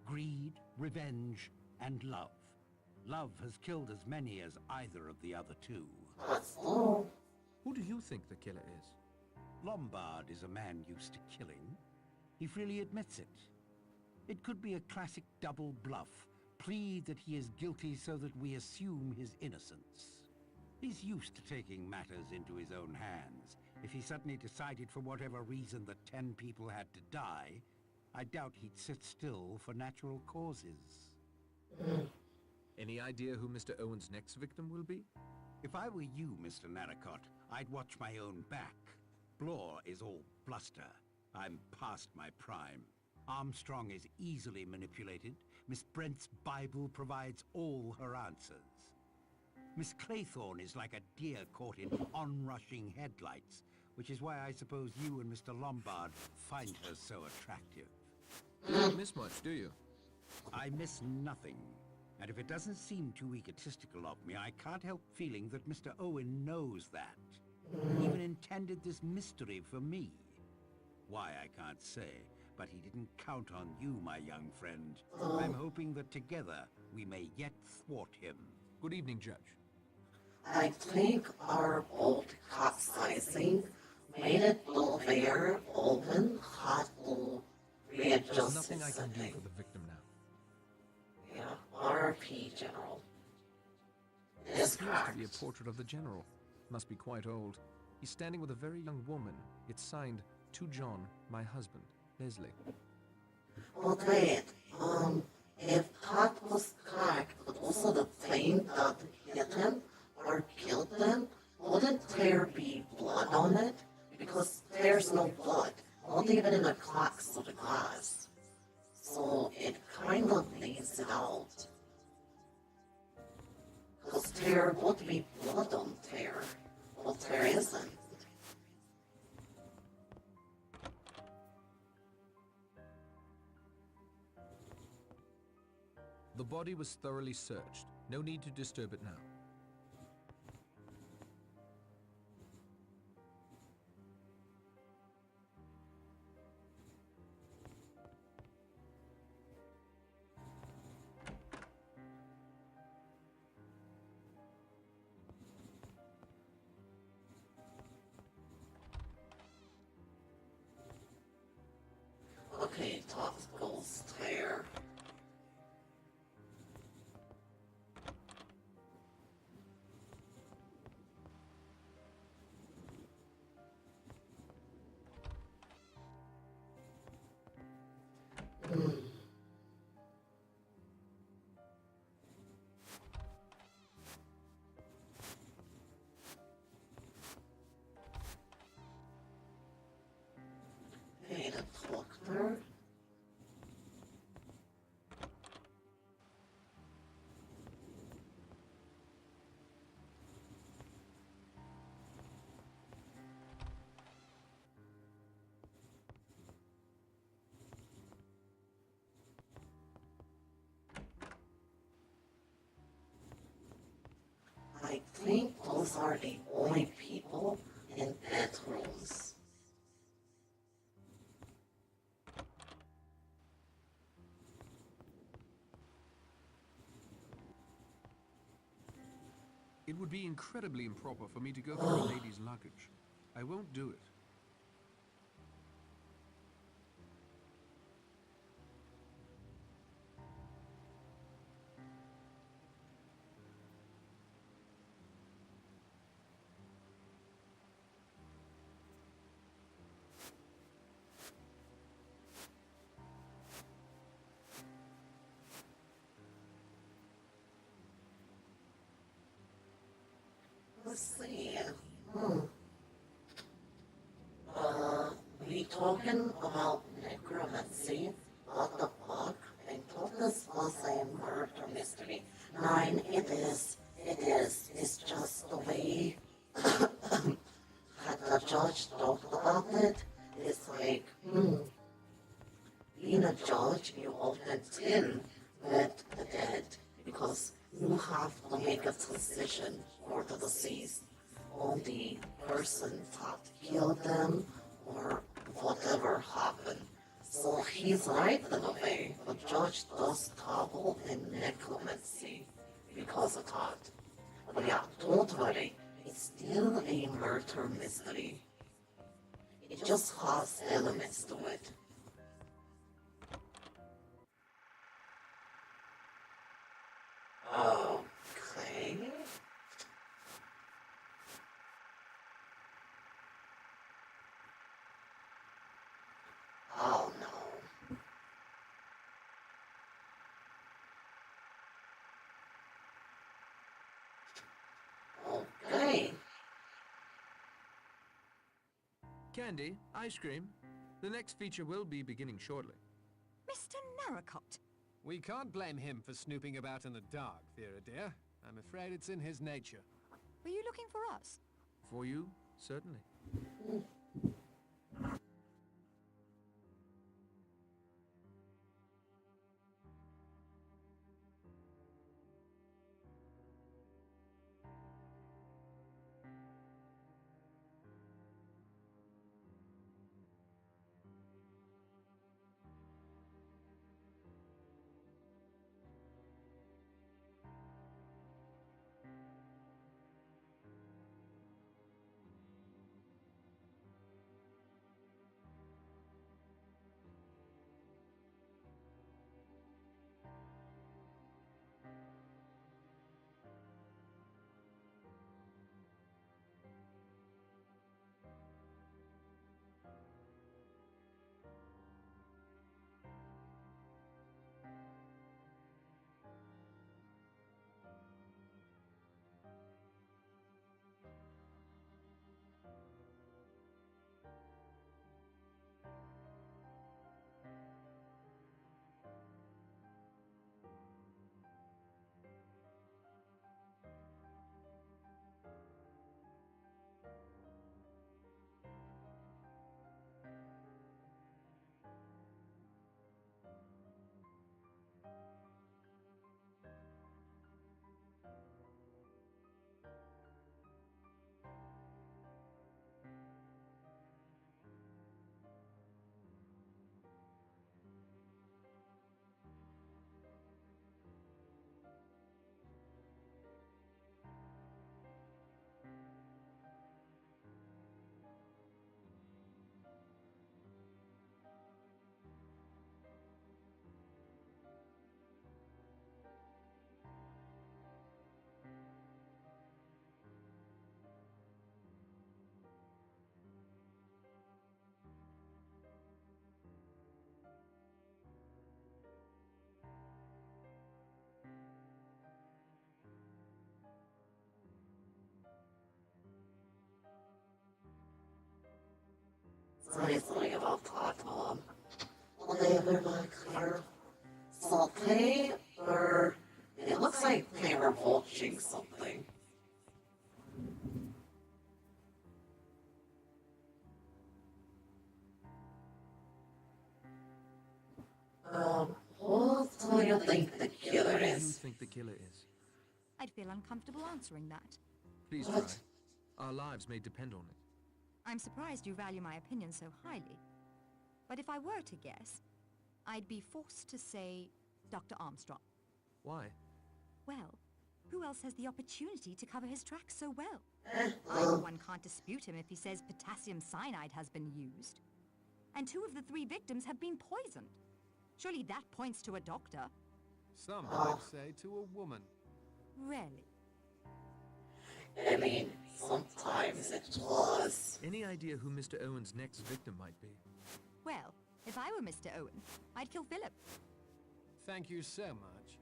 Greed, revenge, and love. Love has killed as many as either of the other two. That's all. Who do you think the killer is? Lombard is a man used to killing. He freely admits it. It could be a classic double bluff, plead that he is guilty so that we assume his innocence. He's used to taking matters into his own hands. If he suddenly decided for whatever reason that 10 people had to die, I doubt he'd sit still for natural causes. Any idea who Mr. Owen's next victim will be? If I were you, Mr. Narracott, I'd watch my own back. Blore is all bluster. I'm past my prime. Armstrong is easily manipulated. Miss Brent's Bible provides all her answers. Miss Claythorne is like a deer caught in onrushing headlights, which is why I suppose you and Mr. Lombard find her so attractive. You don't miss much, do you? I miss nothing. And if it doesn't seem too egotistical of me, I can't help feeling that Mr. Owen knows that. He even intended this mystery for me. Why, I can't say, but he didn't count on you, my young friend. I'm hoping that together we may yet thwart him. Good evening, Judge. I think our boat capsizing made it blow very open, hot to readjust There's nothing I its can do setting. for the victim now. Yeah, RP General. This Appears to card. be a portrait of the General. Must be quite old. He's standing with a very young woman. It's signed, To John, my husband, Leslie. But wait, if that was correct, but also the thing that hit him or killed them, wouldn't there be blood on it? Because there's no blood, not even in the cracks of the glass. So it kind of leaves it out. Because there would be blood on there, but there isn't. The body was thoroughly searched. No need to disturb it now. Okay, that goes there. these are the only people in bedrooms. It would be incredibly improper for me to go through a lady's luggage. I won't do it. Let's see. We talking about necromancy? What the fuck? I thought this was a murder mystery. Nine, it is. It is. It's just the way that the judge talked about it. It's like, being a judge, you often tend with the dead because you have to make a decision for the deceased on the person that killed them or whatever happened. So he's right in a way. The judge does dabble in necromancy because of that. But yeah, don't worry. It's still a murder mystery. It just has elements to it. Okay. Oh no. Okay. Candy, ice cream. The next feature will be beginning shortly. Mr. Narracott. We can't blame him for snooping about in the dark, Vera dear. I'm afraid it's in his nature. Were you looking for us? For you, certainly. Sorry about that, Whatever back here. So they were, it looks like they were watching something. What do you think the killer Who do you is? think the killer is? I'd feel uncomfortable answering that. Please try. Our lives may depend on it. I'm surprised you value my opinion so highly. But if I were to guess, I'd be forced to say Dr. Armstrong. Why? Well, who else has the opportunity to cover his tracks so well? I, for one, can't dispute him if he says potassium cyanide has been used. And 2 of the 3 victims have been poisoned. Surely that points to a doctor. Some might say to a woman. Really? I mean, sometimes it was. Any idea who Mr. Owen's next victim might be? Well, if I were Mr. Owen, I'd kill Philip. Thank you so much.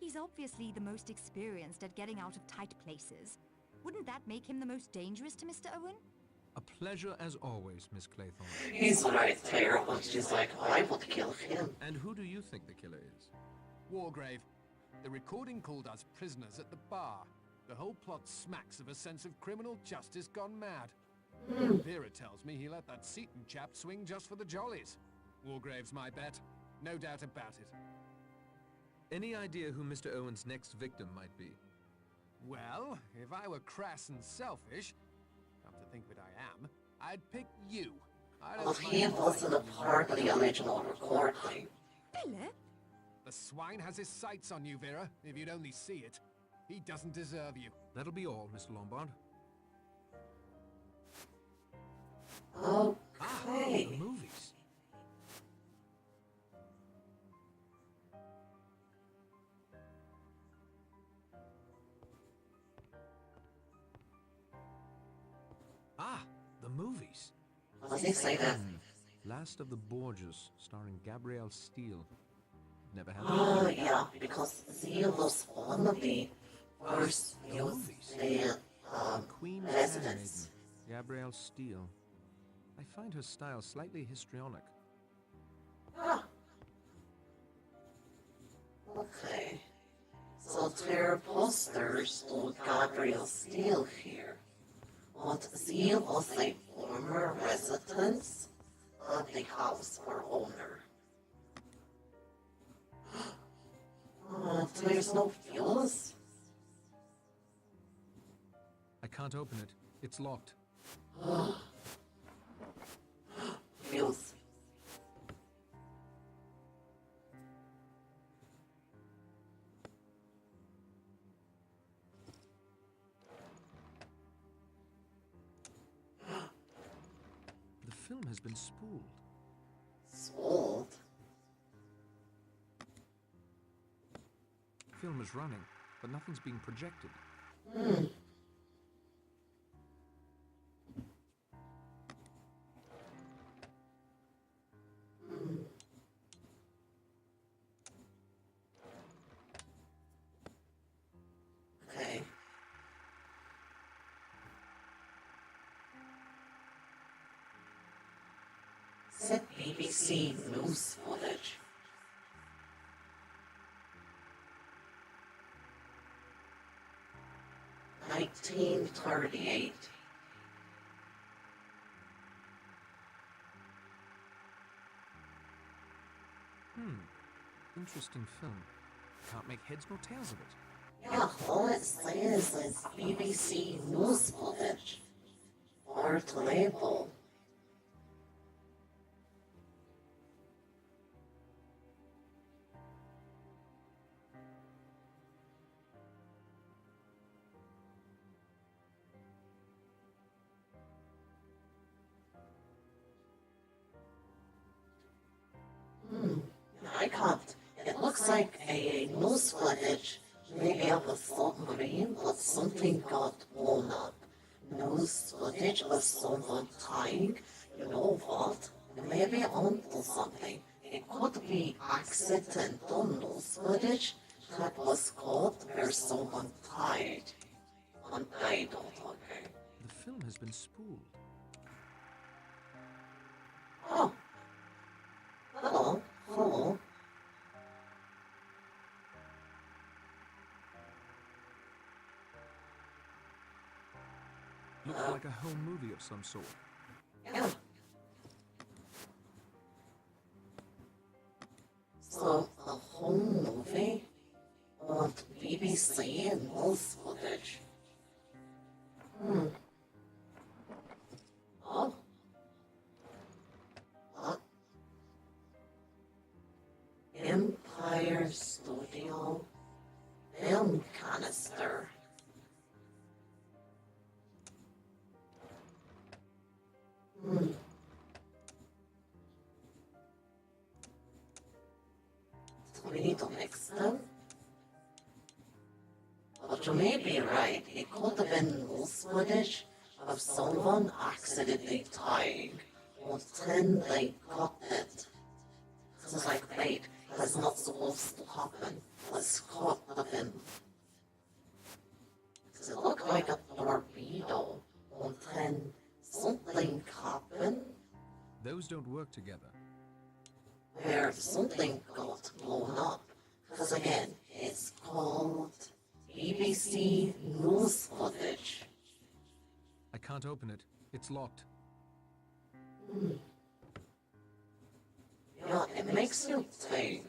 He's obviously the most experienced at getting out of tight places. Wouldn't that make him the most dangerous to Mr. Owen? A pleasure as always, Miss Claythorne. He's right there, but she's like, I would kill him. And who do you think the killer is? Wargrave. The recording called us prisoners at the bar. The whole plot smacks of a sense of criminal justice gone mad. Vera tells me he let that Seaton chap swing just for the jollies. Wargrave's my bet. No doubt about it. Any idea who Mr. Owen's next victim might be? Well, if I were crass and selfish, come to think of it I am, I'd pick you. I don't But mind he wasn't a part of the original recording. Philip? The swine has his sights on you, Vera, if you'd only see it. He doesn't deserve you. That'll be all, Mr. Lombard. Okay. The movies. The movies. What did he say that? Last of the Borgias, starring Gabrielle Steele. Never had Oh, yeah, because Zeal was one of the first movies. residents. Queen Handmaiden, Gabrielle Steele. I find her style slightly histrionic. Ah. Okay. So there are posters of Gabriel Steele here. But Zeal was a former resident of the house or owner. There's no fuse. I can't open it. It's locked. Fuse. The film has been spooled. Sold. Film is running, but nothing's being projected. Okay. Set BBC news footage. (1938). Interesting film. Can't make heads nor tails of it. Yeah, all it says is BBC news footage. Art label. I can't. It looks like a news footage, maybe of a submarine, but something got blown up. News footage of someone tying, you know what? Maybe onto something. It could be accidental news footage that was caught where someone tied. And I don't okay. The film has been spooled. Oh. Hello. Hello. Looks like a home movie of some sort. Yeah. So, a home movie on BBC and news footage. Oh. What? Empire Studio film canister. So we need to mix them. But you may be right, it could have been loose footage of someone accidentally tying, or then they got it. It's like, wait, that's not supposed to happen. Let's cut them. Does it look like a torpedo, or then something happened? Those don't work together. Where something got blown up. Because again, it's called BBC news footage. I can't open it. It's locked. Yeah, it makes you think.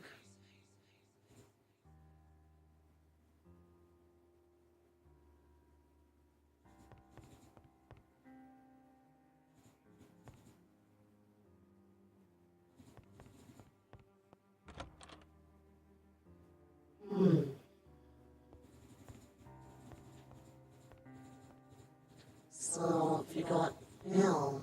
So, if you got film.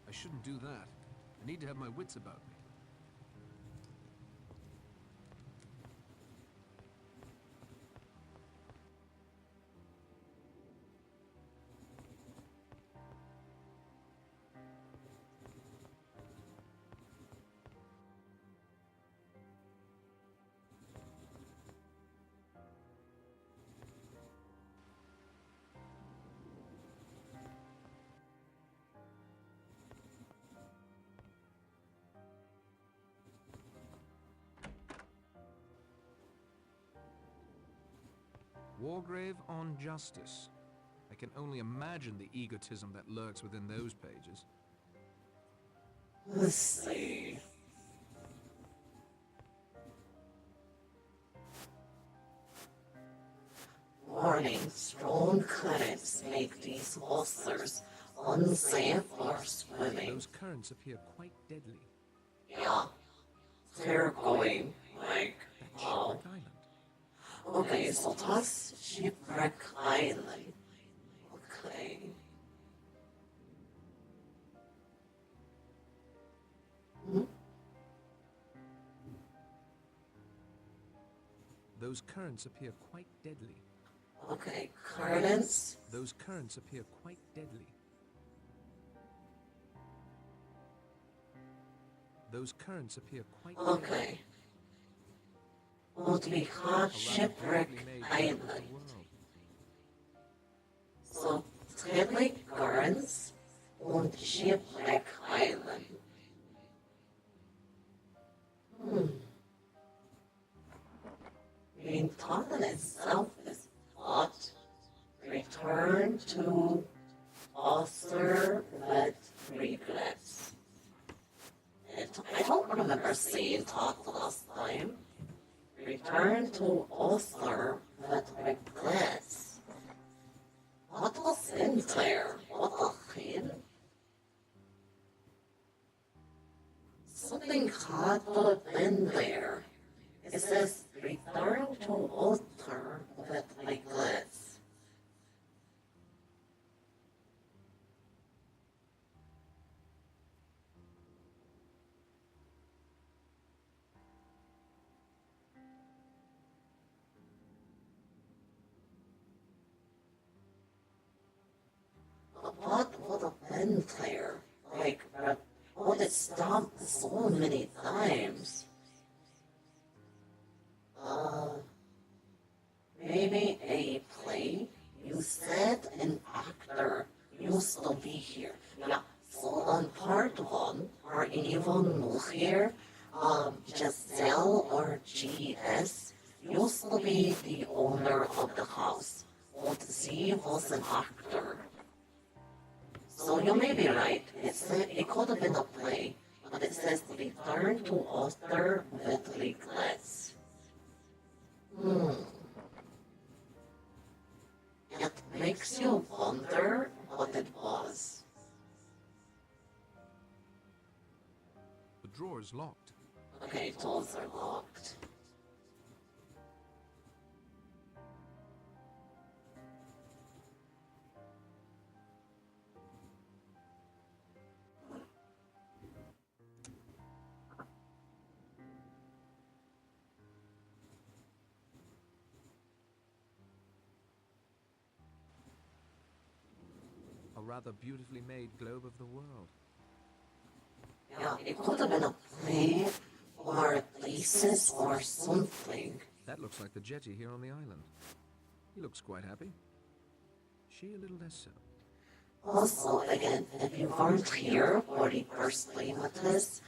I shouldn't do that. I need to have my wits about me. Wargrave on justice. I can only imagine the egotism that lurks within those pages. Let's see. Warning, strong currents make these monsters unsafe for swimming. Those currents appear quite deadly. Yeah, they're going like, oh. Shipwreck Island. Okay, so that's Shipwreck Island. Okay. Those currents appear quite deadly. Okay, currents. Those currents appear quite deadly. Those currents appear quite deadly. Okay. Would we have Shipwreck Island? So, deadly currents on Shipwreck Island. The tunnel itself is what? Return to Author with regrets. I don't remember seeing that last time. Return to Author with regrets. What was in there? What a hint? Something had to have been there. It says return to Author with regrets. What would have been there? Like, would it stop so many times? Maybe a play? You said an actor used to be here. Yeah, so on part one, or even here, Giselle or GS used to be the owner of the house, but Z was an actor. So you may be right, it could have been a play, but it says return to author with regrets. drawer is locked. Okay, doors are locked. A rather beautifully made globe of the world. Yeah, it could have been a plane or a thesis or something. That looks like the jetty here on the island. He looks quite happy. She a little less so. Also, again, if you weren't here for the first playing with this,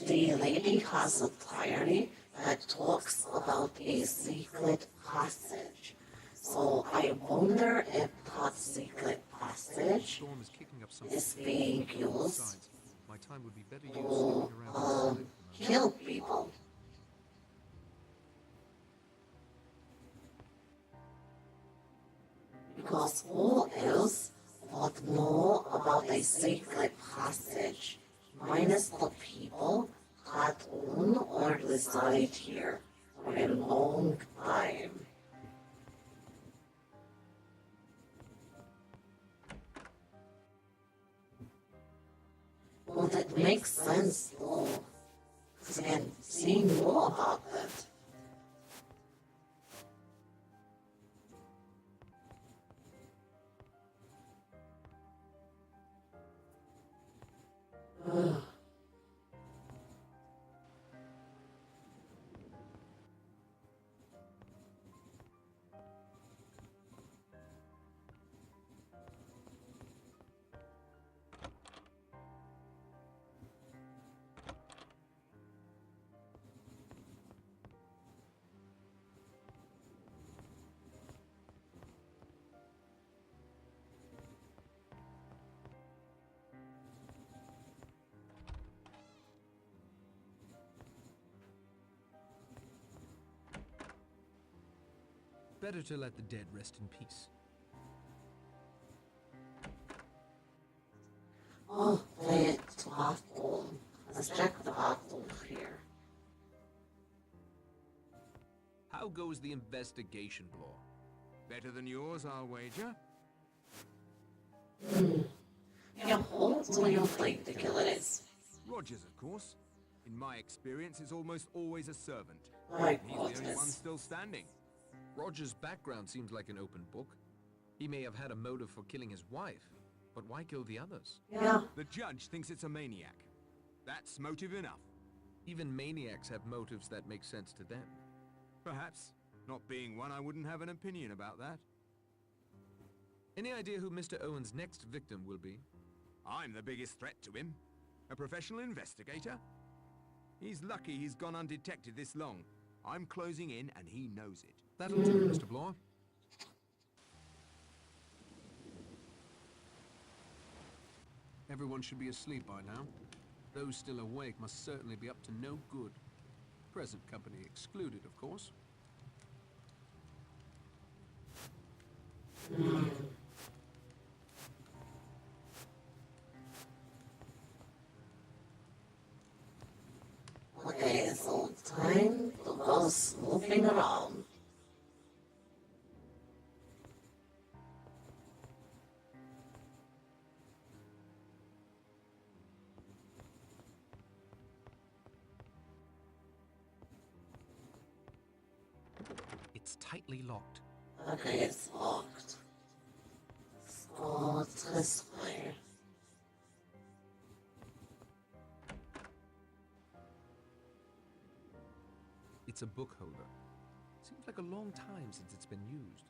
the lady has a diary that talks about a secret passage. So I wonder if that secret passage Storm is kicking up something. is being used Besides, my time would be better used to sitting around outside. kill people. Because who else would know about a secret passage, minus the people that own or reside here for a long time? Well, that makes sense, though. Because again, seeing more about it. Ugh. Better to let the dead rest in peace. Oh, the bathroom. Let's check the bathroom here. How goes the investigation, Blore? Better than yours, I'll wager. Yeah, who do you think the killer is? Rogers, of course. In my experience, it's almost always a servant. Right, He's the only one Rogers. still standing. Roger's background seems like an open book. He may have had a motive for killing his wife, but why kill the others? Yeah, The judge thinks it's a maniac. That's motive enough. Even maniacs have motives that make sense to them. Perhaps. Not being one, I wouldn't have an opinion about that. Any idea who Mr. Owen's next victim will be? I'm the biggest threat to him. A professional investigator. He's lucky he's gone undetected this long. I'm closing in and he knows it. That'll do, Mr. Blore. Everyone should be asleep by now. Those still awake must certainly be up to no good. Present company excluded, of course. okay, so time to go snooping around. It's tightly locked. Okay, it's locked. Let's go this way. It's a book holder. Seems like a long time since it's been used.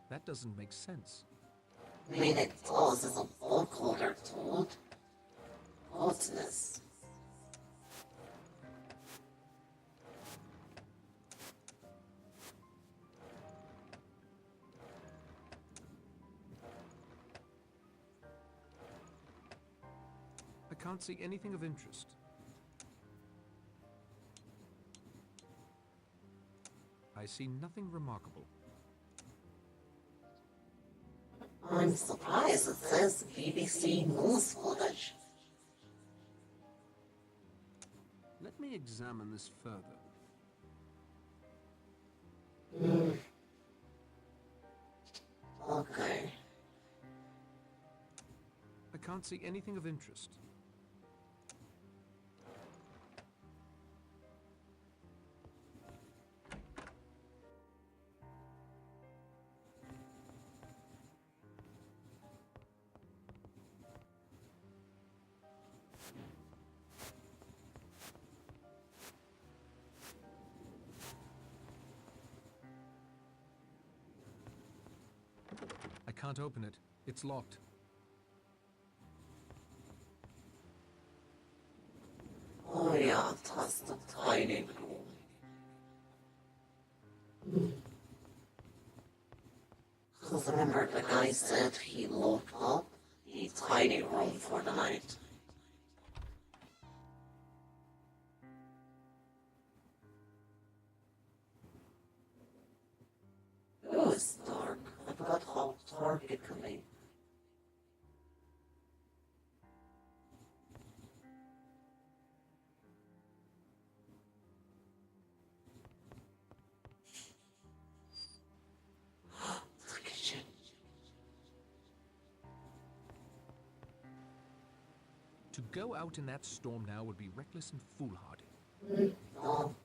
That doesn't make sense. I mean, it does as a book holder tool. What's this? I can't see anything of interest. I see nothing remarkable. I'm surprised it says BBC News footage. Let me examine this further. Okay. I can't see anything of interest. I can't open it. It's locked. Oh yeah, that's the tiny room. Because remember the guy said he locked up the tiny room for the night. Oh, it's dark. I forgot how dark it can be. The kitchen. To go out in that storm now would be reckless and foolhardy. No.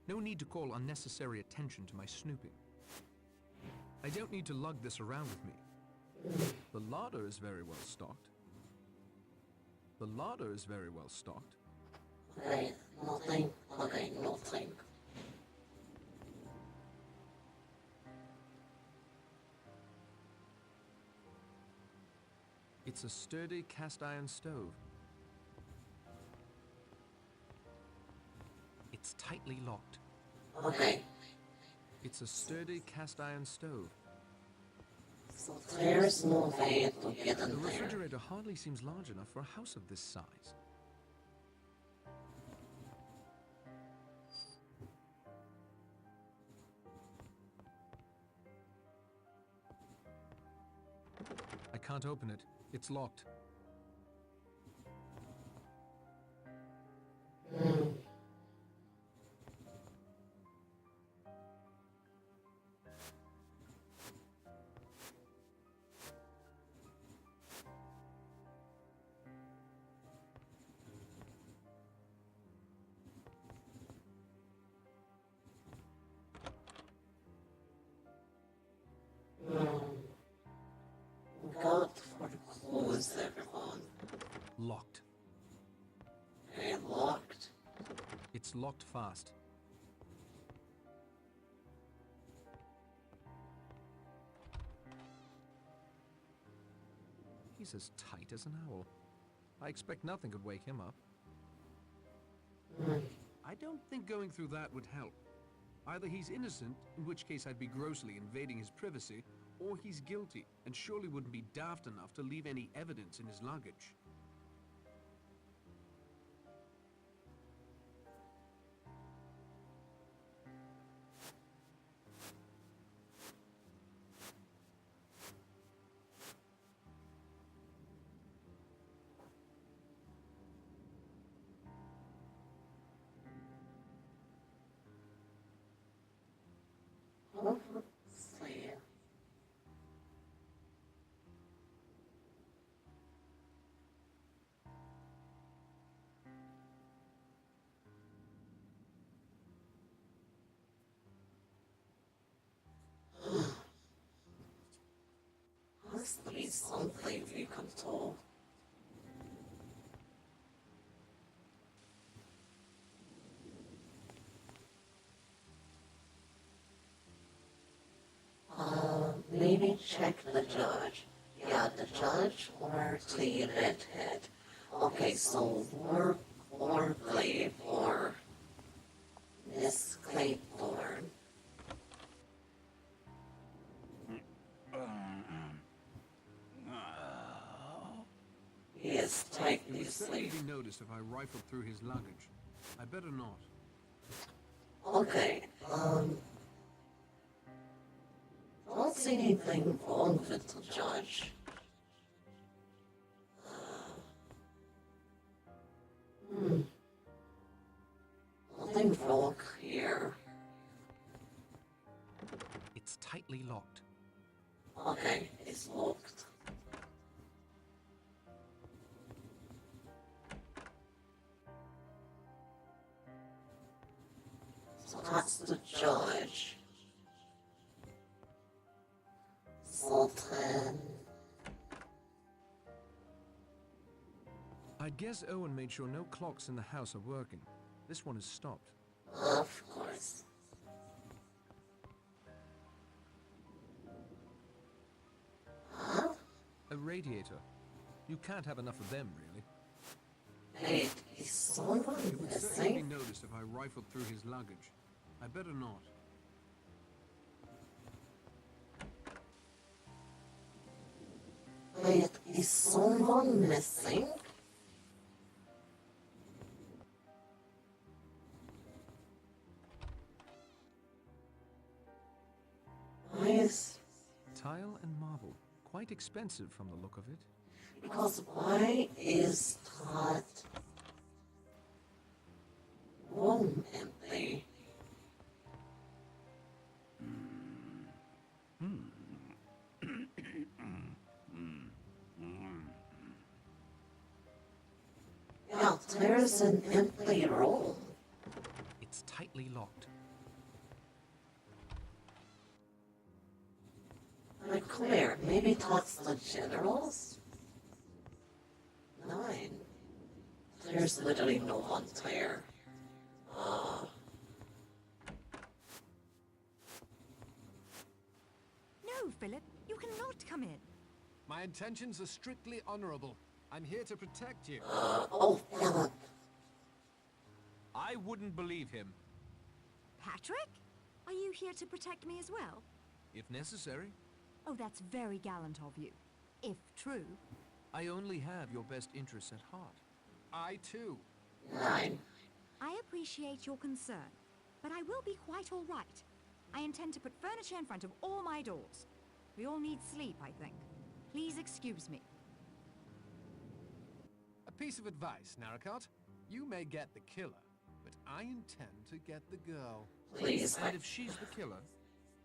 No need to call unnecessary attention to my snooping. I don't need to lug this around with me. The larder is very well stocked. The larder is very well stocked. Okay, nothing. Okay, nothing. It's a sturdy cast iron stove. It's tightly locked. Okay, It's a sturdy cast iron stove. so there's no way to get The in there. refrigerator hardly seems large enough for a house of this size. I can't open it. It's locked. God for the clues, everyone. Locked. And locked. It's locked fast. He's as tight as an owl. I expect nothing could wake him up. I don't think going through that would help. Either he's innocent, in which case I'd be grossly invading his privacy, or he's guilty, and surely wouldn't be daft enough to leave any evidence in his luggage. See. Must be something we can talk. Maybe check the judge. Yeah, the judge or the redhead. Okay, so work or play for Miss Claythorne. He is tightly It would certainly asleep. be noticed if I rifled through his luggage. I better not. Okay, don't see anything wrong with the judge. Nothing wrong here. It's tightly locked. Okay, it's locked. So that's the judge. Sultan. I guess Owen made sure no clocks in the house are working. This one is stopped. Of course. Huh? A radiator. You can't have enough of them, really. Wait, is someone It would certainly be missing? noticed if I rifled through his luggage. I better not. Wait, is someone missing? Why is... Tile and marble. Quite expensive from the look of it. Because why is that room empty? Yeah, there's an empty room. It's tightly locked. Like, clear. Maybe that's the generals? 9. There's literally no one there. No, Philip, you cannot come in. My intentions are strictly honorable. I'm here to protect you. Oh, Philip. I wouldn't believe him. Patrick? Are you here to protect me as well? If necessary. Oh, that's very gallant of you. If true. I only have your best interests at heart. I too. 9. I appreciate your concern, but I will be quite all right. I intend to put furniture in front of all my doors. We all need sleep, I think. Please excuse me. A piece of advice, Narracott. You may get the killer, but I intend to get the girl. Please. And if she's the killer,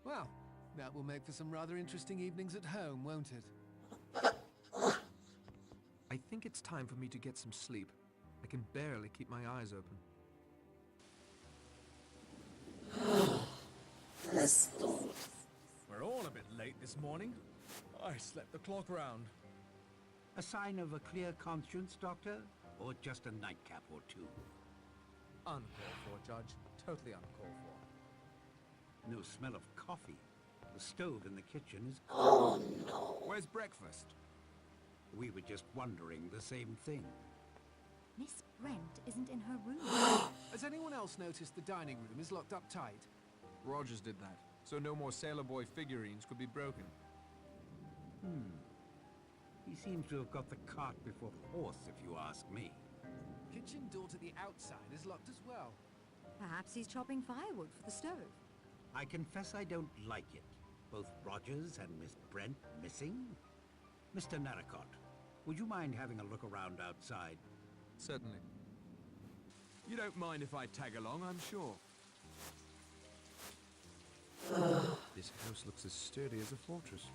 Well, that will make for some rather interesting evenings at home, won't it? I think it's time for me to get some sleep. I can barely keep my eyes open. This dude. We're all a bit late this morning. I slept the clock round. A sign of a clear conscience, Doctor? Or just a nightcap or two? Uncalled for, Judge. Totally uncalled for. No smell of coffee. The stove in the kitchen is... Oh no. Where's breakfast? We were just wondering the same thing. Miss Brent isn't in her room. Has anyone else noticed the dining room is locked up tight? Rogers did that, so no more Sailor Boy figurines could be broken. He seems to have got the cart before the horse, if you ask me. Kitchen door to the outside is locked as well. Perhaps he's chopping firewood for the stove. I confess I don't like it. Both Rogers and Miss Brent missing? Mr. Narracott, would you mind having a look around outside? Certainly. You don't mind if I tag along, I'm sure. This house looks as sturdy as a fortress.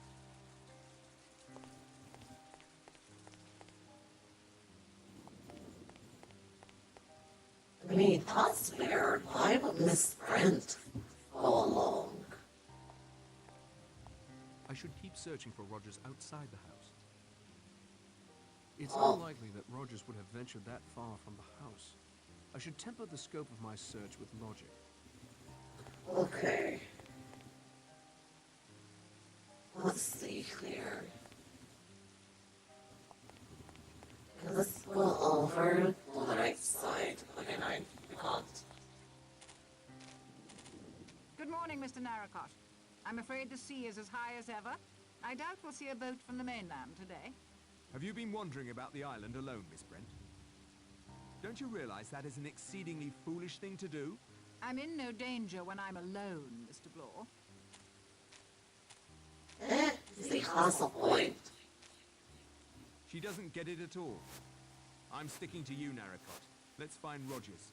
I mean, that's weird. Why would Miss Brent go along? I should keep searching for Rogers outside the house. It's Oh. unlikely that Rogers would have ventured that far from the house. I should temper the scope of my search with logic. Okay. Let's see here. Let's go over to the right side. Okay, I can't. Good morning, Mr. Narracott. I'm afraid the sea is as high as ever. I doubt we'll see a boat from the mainland today. Have you been wandering about the island alone, Miss Brent? Don't you realize that is an exceedingly foolish thing to do? I'm in no danger when I'm alone, Mr. Blore. She has a point. She doesn't get it at all. I'm sticking to you, Narracott. Let's find Rogers.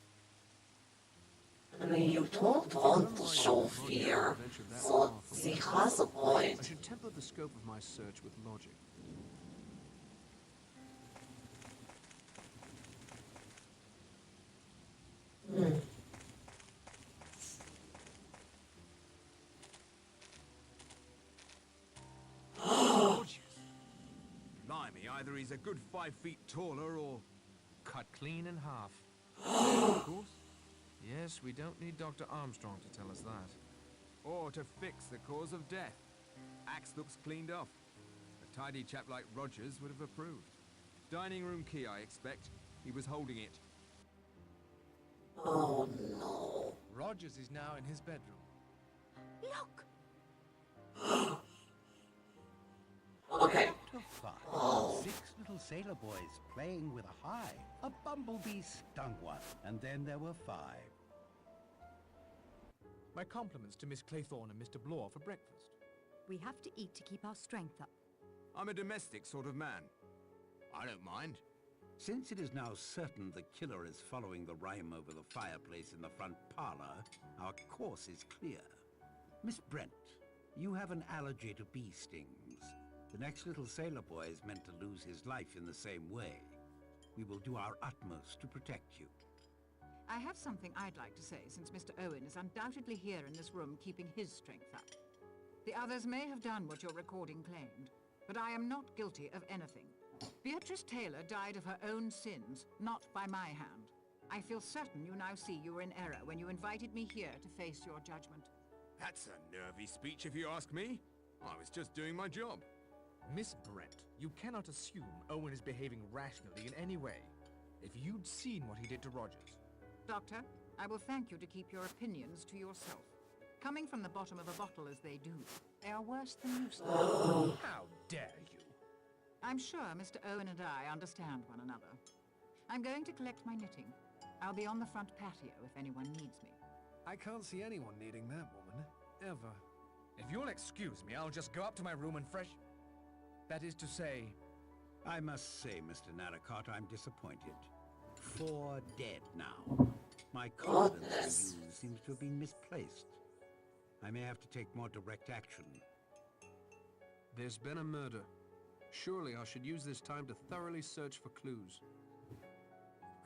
I mean, you don't want to show fear, so she has a I point. should temper the scope of my search with logic. Rogers! Blimey, either he's a good 5 feet taller or... Cut clean in half. Of course. Yes, we don't need Dr. Armstrong to tell us that. or to fix the cause of death. Axe looks cleaned off. A tidy chap like Rogers would have approved. Dining room key, I expect. He was holding it. Oh no. Rogers is now in his bedroom. Look! Okay. Chapter 5. Oh. 6 little sailor boys playing with a hive. A bumblebee stung one, and then there were 5. My compliments to Miss Claythorne and Mr. Blore for breakfast. We have to eat to keep our strength up. I'm a domestic sort of man. I don't mind. Since it is now certain the killer is following the rhyme over the fireplace in the front parlor, our course is clear. Miss Brent, you have an allergy to bee stings. The next little sailor boy is meant to lose his life in the same way. We will do our utmost to protect you. I have something I'd like to say, since Mr. Owen is undoubtedly here in this room keeping his strength up. The others may have done what your recording claimed, but I am not guilty of anything. Beatrice Taylor died of her own sins, not by my hand. I feel certain you now see you were in error when you invited me here to face your judgment. That's a nervy speech if you ask me. I was just doing my job. Miss Brent, you cannot assume Owen is behaving rationally in any way. If you'd seen what he did to Rogers... Doctor, I will thank you to keep your opinions to yourself. Coming from the bottom of a bottle as they do, they are worse than useless. How dare you? I'm sure Mr. Owen and I understand one another. I'm going to collect my knitting. I'll be on the front patio if anyone needs me. I can't see anyone needing that woman, ever. If you'll excuse me, I'll just go up to my room and fresh... That is to say... I must say, Mr. Narracott, I'm disappointed. 4 dead now. My confidence in you seems to have been misplaced. I may have to take more direct action. There's been a murder. Surely I should use this time to thoroughly search for clues.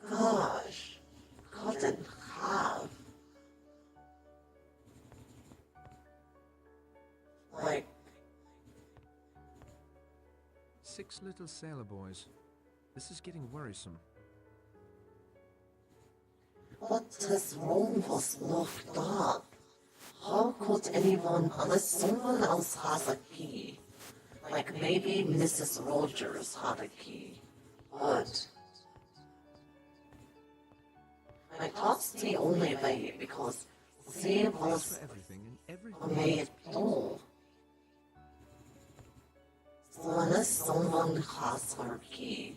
Gosh. Couldn't have. Like, 6 little sailor boys. This is getting worrisome. but this room was locked up. How could anyone, unless someone else has a key? Like maybe Mrs. Rogers had a key. But like that's the only way because she was For everything and a everything. maid too. So unless someone has her key.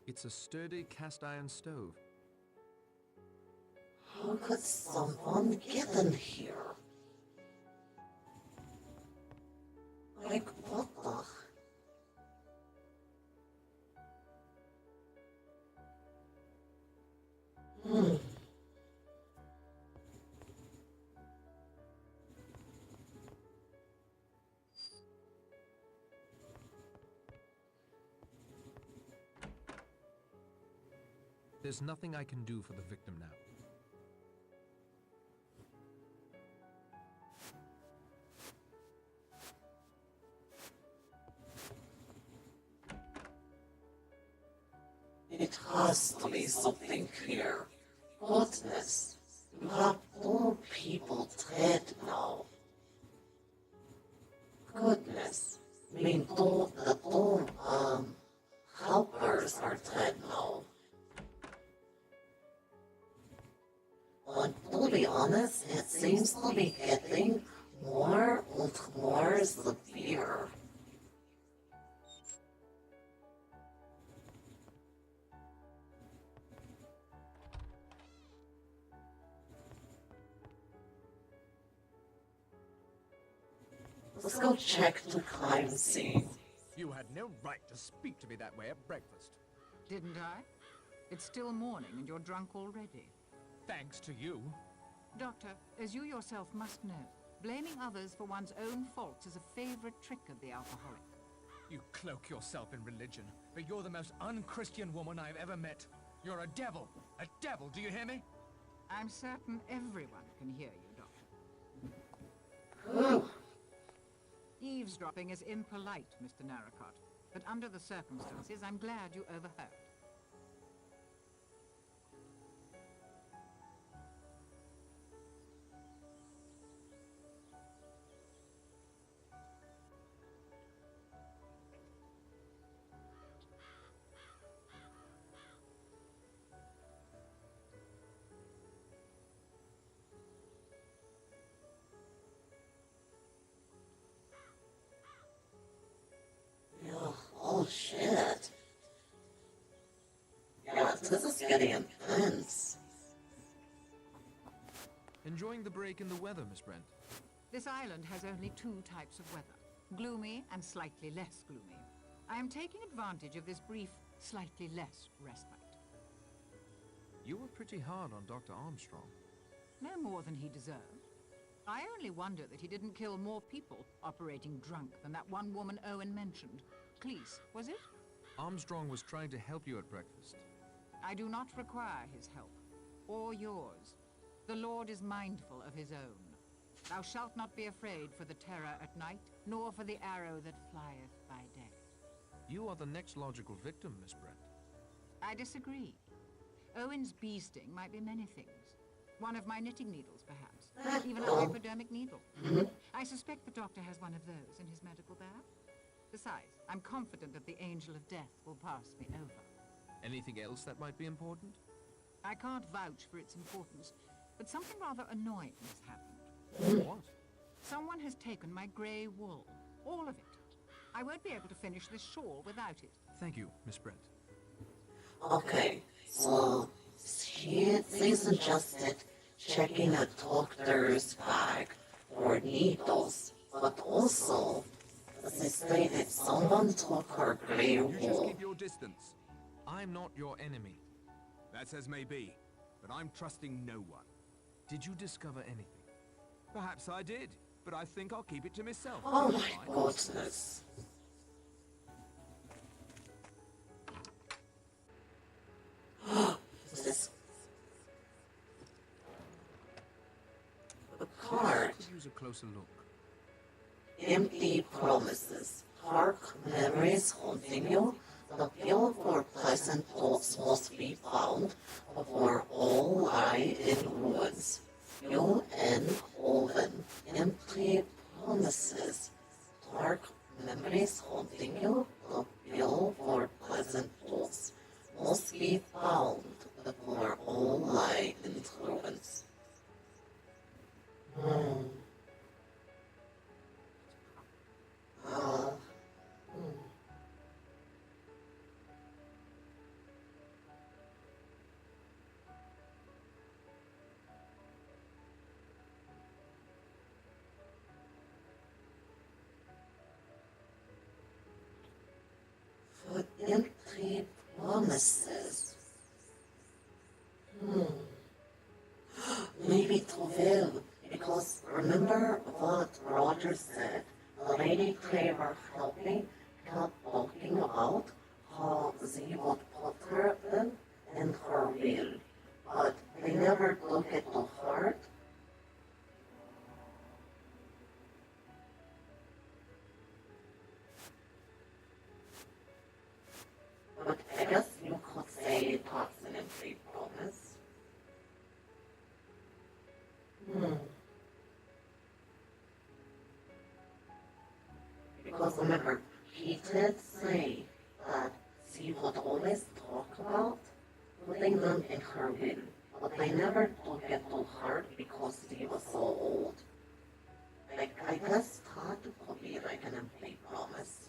It's a sturdy cast iron stove. How could someone get in here? Like what the? There's nothing I can do for the victim now. It has to be something here. Goodness, you have 2 people dead now. Goodness, I mean, the 2 helpers are dead now. But to be honest, it seems to be getting more and more severe. go check the crime scene. You had no right to speak to me that way at breakfast. Didn't I? It's still morning and you're drunk already. Thanks to you. Doctor, as you yourself must know, blaming others for one's own faults is a favorite trick of the alcoholic. You cloak yourself in religion, but you're the most unchristian woman I've ever met. You're a devil! A devil, do you hear me? I'm certain everyone can hear you, Doctor. Whew. Eavesdropping is impolite, Mr. Narracott, but under the circumstances, I'm glad you overheard. Oh shit. Yeah, this is getting intense. Enjoying the break in the weather, Miss Brent? This island has only two types of weather, gloomy and slightly less gloomy. I am taking advantage of this brief, slightly less respite. You were pretty hard on Dr. Armstrong. No more than he deserved. I only wonder that he didn't kill more people operating drunk than that one woman Owen mentioned. Cleese, was it? Armstrong was trying to help you at breakfast. I do not require his help, or yours. The Lord is mindful of his own. Thou shalt not be afraid for the terror at night, nor for the arrow that flieth by day. You are the next logical victim, Miss Brent. I disagree. Owen's bee sting might be many things. One of my knitting needles, perhaps. Even a hypodermic needle. I suspect the doctor has one of those in his medical bag. Besides, I'm confident that the Angel of Death will pass me over. Anything else that might be important? I can't vouch for its importance, but something rather annoying has happened. What? Someone has taken my grey wool. All of it. I won't be able to finish this shawl without it. Thank you, Miss Brent. Okay, so she suggested checking a doctor's bag for needles, but also she stated someone took her grey You just wool. keep your distance. I'm not your enemy. That's as may be, but I'm trusting no one. Did you discover anything? Perhaps I did, but I think I'll keep it to myself. Oh my Fine. goodness. This the card. Could use a closer look. Empty promises. Dark memories haunting you. The pill for pleasant thoughts must be found before all lie in ruins. You and Owen. Empty promises. Dark memories haunting you. The pill for pleasant thoughts must be found before all lie in ruins. For empty promises. Maybe Toville, because remember what Roger said? Lady Claver helping kept talking about how they would put her in her will, but they never look at the heart. But I guess you could say that's an empty promise. Because remember, he did say that she would always talk about putting them in her will, but they never took it to heart because she was so old. Like, I guess that could be like an empty promise.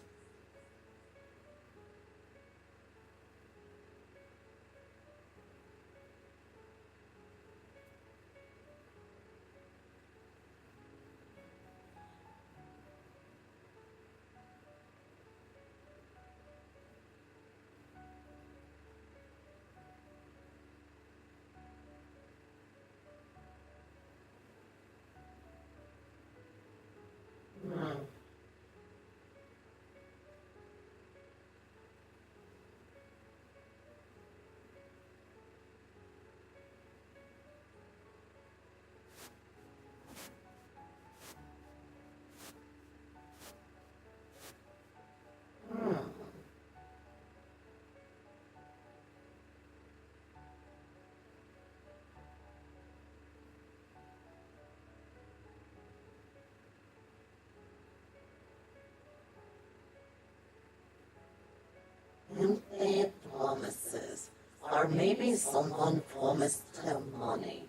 Or maybe someone promised him money.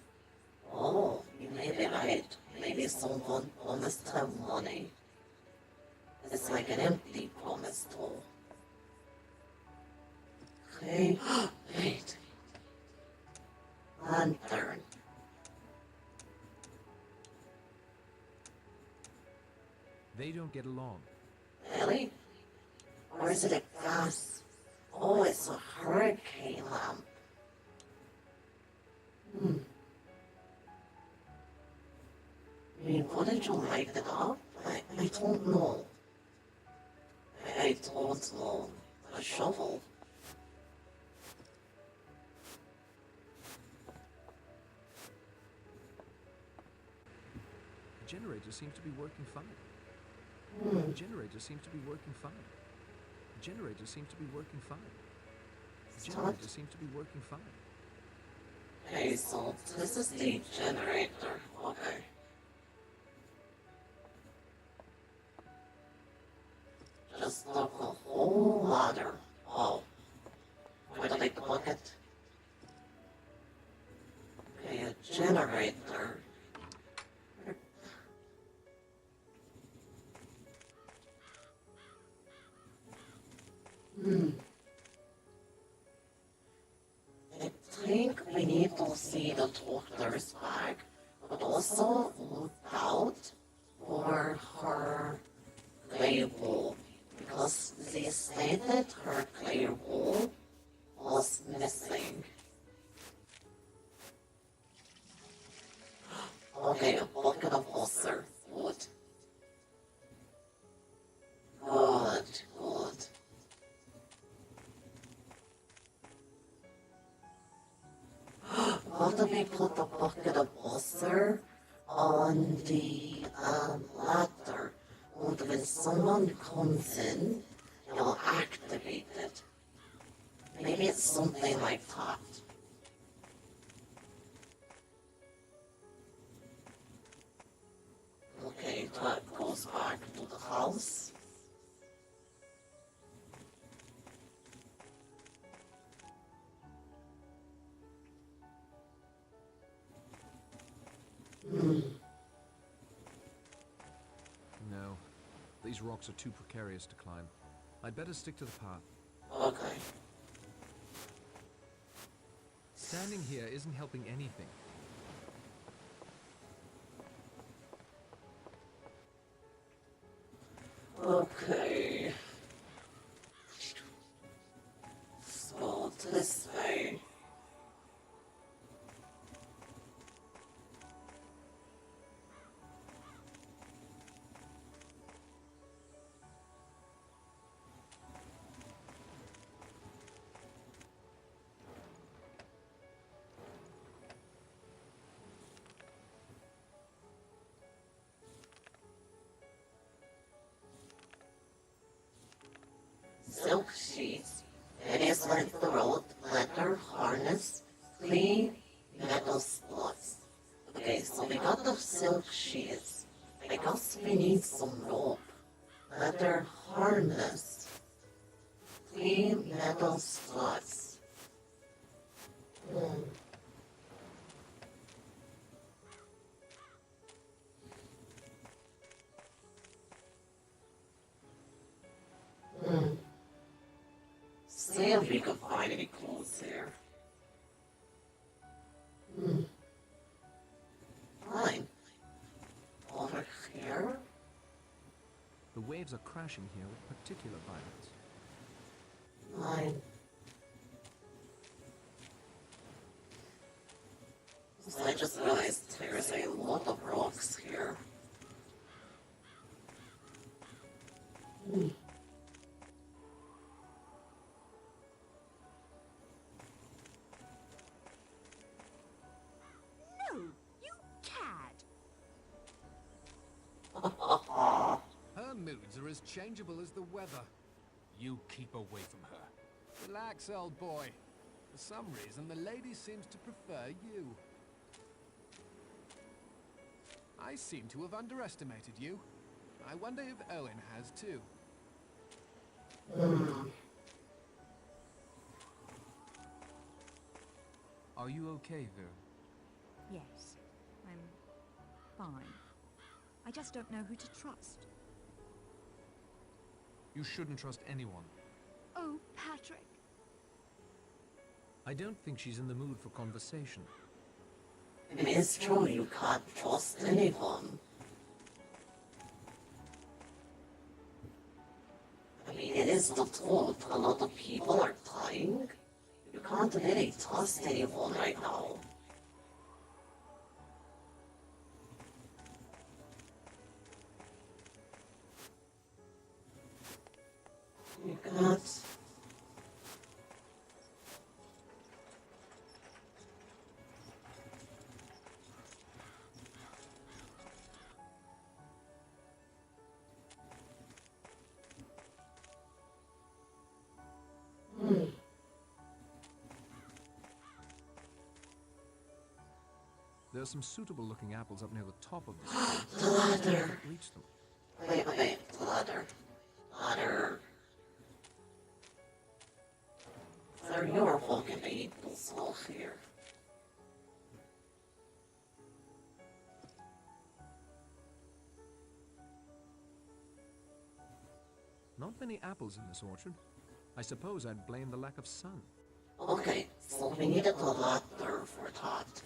Oh, you may be right. Maybe someone promised him money. It's like an empty promise, though. Okay, wait. Lantern. They don't get along. Really? Or is it a gas? Oh, it's a hurricane lamp. I mean, wouldn't you light it up? I don't know. I don't know. A shovel. The generator seems to be working fine. The generator seems to be working fine. The generator seems to be working fine. The generator seems to be working fine. Okay, so this is the generator. Okay. Just look a whole water. Oh. Where did I plug it? Okay, a generator. I think we need to see the doctor's bag, but also look out for her clay wool, because they stated her clay wool was missing. Okay, a bucket of ulcer. Good. Good, good. What if we put the bucket of ulcer on the ladder? And when someone comes in, you'll activate it. Maybe it's something like that. Okay, that goes back to the house. No, these rocks are too precarious to climb. I'd better stick to the path. Okay. Standing here isn't helping anything. Okay. So this way. Silk sheets. It is like the road, leather, harness, clean, metal spots. Okay, so we got the silk sheets. I guess we need some rope. Leather harness. Clean metal slots. See if we can find any clues here. Fine. Over here? The waves are crashing here with particular violence. Fine. So I just realized there is a lot of rocks here. No, you cad! Her moods are as changeable as the weather. You keep away from her. Relax, old boy. For some reason, the lady seems to prefer you. I seem to have underestimated you. I wonder if Owen has too. Are you okay, Vera? Yes, I'm fine. I just don't know who to trust. You shouldn't trust anyone. Oh, Patrick. I don't think she's in the mood for conversation. It is true you can't trust anyone. I mean, it is the truth. A lot of people are dying. You can't really trust anyone right now. You can't. There are some suitable looking apples up near the top of the street. The ladder. Reach them. Wait, the ladder. Ladder. There you are walking people's all here. Not many apples in this orchard. I suppose I'd blame the lack of sun. Okay, so we needed the ladder for that.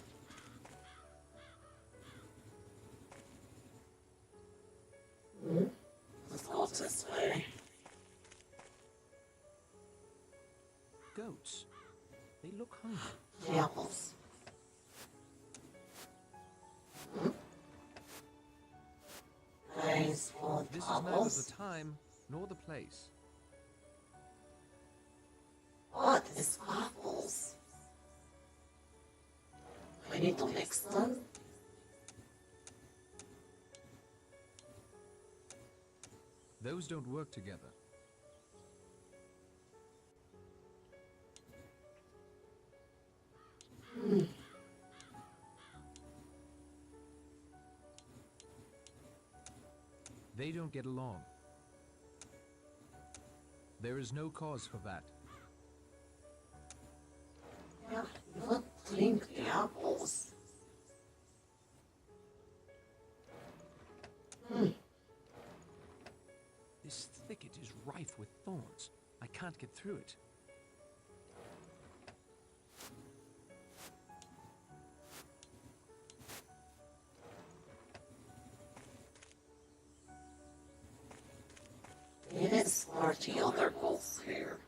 Let's go this way. Goats. They look hungry. The apples. Guys, for This is neither apples? the time nor the place. What is apples? We need to mix them? Those don't work together. They don't get along. There is no cause for that. Yeah, you drink the apples. This thicket is rife with thorns. I can't get through it. It is for the other wolves here.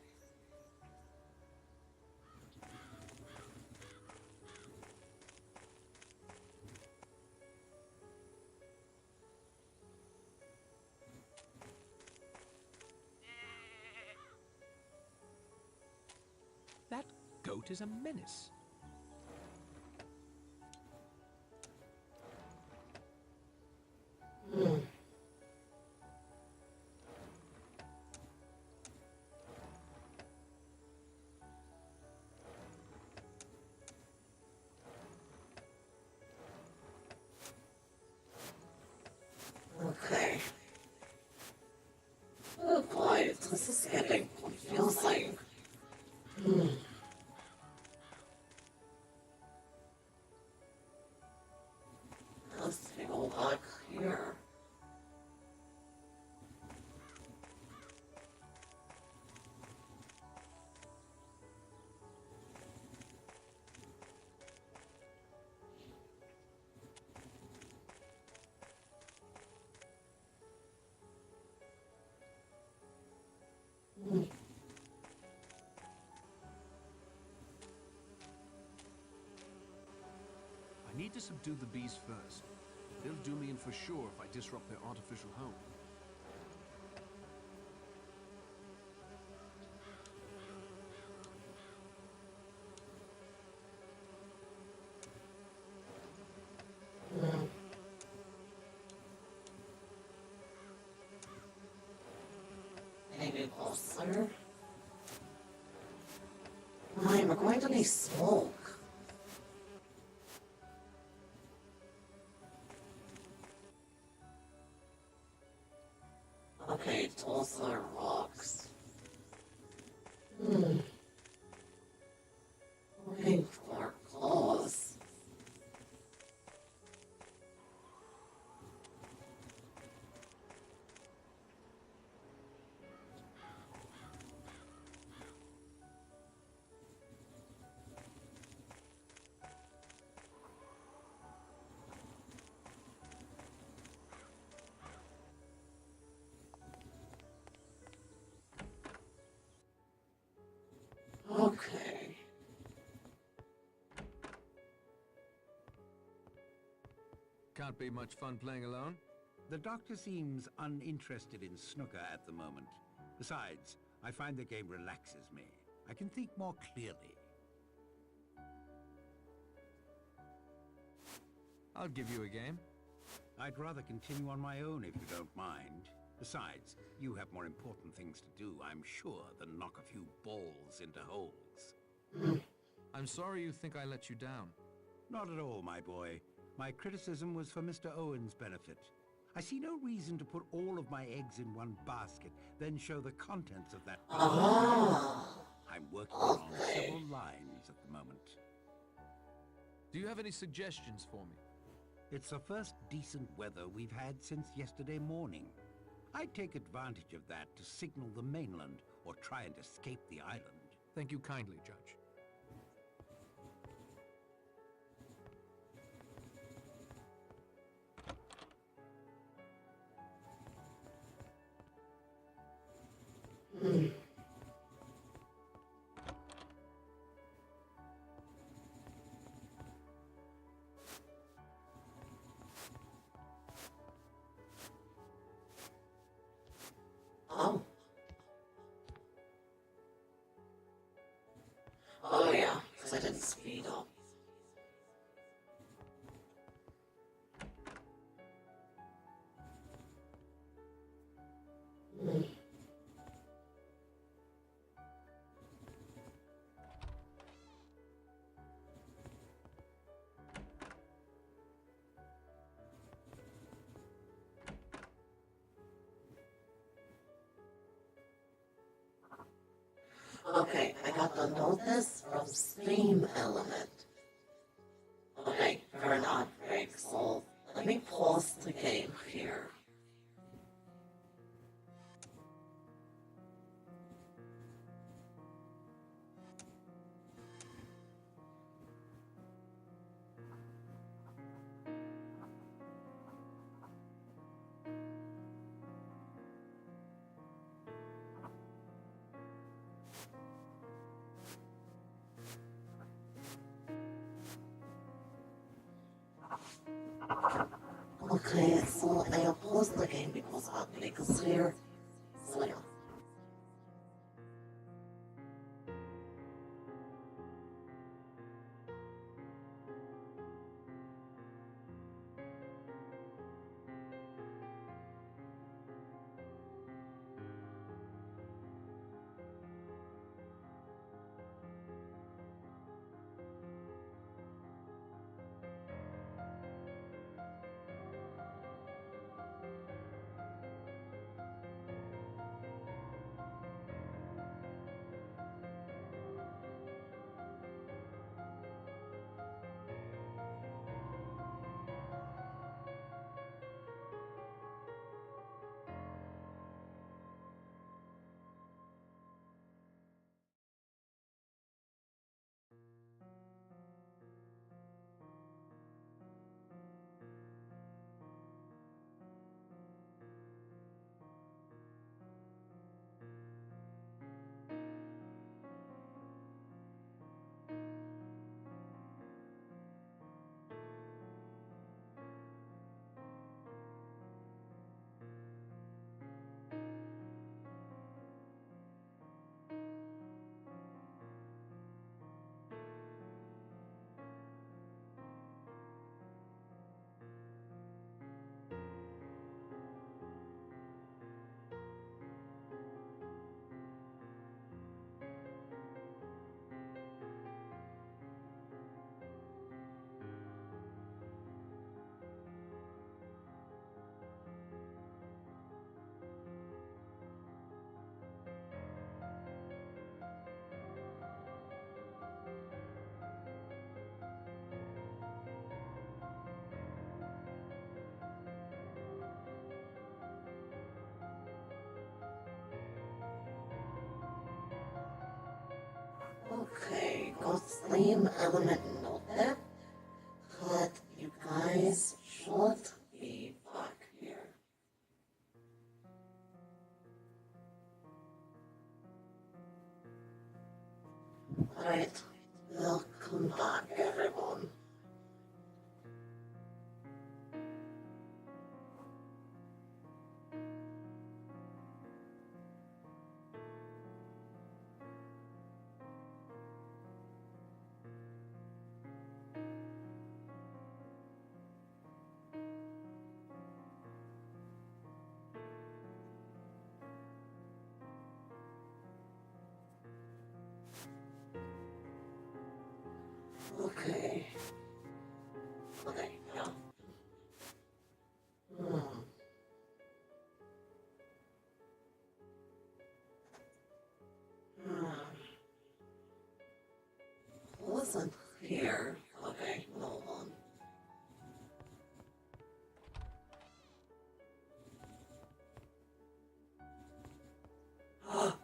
That goat is a menace. Okay. Oh boy, this is getting confusing. Let's go back here. I need to subdue the bees first. They'll do me in for sure if I disrupt their artificial home. Maybe closer. I'm going to need smoke. Okay, those are rocks. Looking for Can't be much fun playing alone. The doctor seems uninterested in snooker at the moment. Besides, I find the game relaxes me. I can think more clearly. I'll give you a game. I'd rather continue on my own if you don't mind. Besides, you have more important things to do, I'm sure, than knock a few balls into holes. I'm sorry you think I let you down. Not at all, my boy. My criticism was for Mr. Owen's benefit. I see no reason to put all of my eggs in one basket, then show the contents of that. I'm working on several lines at the moment. Do you have any suggestions for me? It's the first decent weather we've had since yesterday morning. I'd take advantage of that to signal the mainland or try and escape the island. Thank you kindly, Judge. Oh. Oh yeah, because I didn't speed up. Okay, I got the notice from Steam Element. Okay, for an outbreak, so let me pause the game here. Okay, so I opposed the game because outbreak is here. So yeah. Okay, go Steam Element noted. But you guys should be back here. Alright, welcome back everyone. Okay. Okay, yeah. Hmm. Hmm. Listen here. Okay, hold on.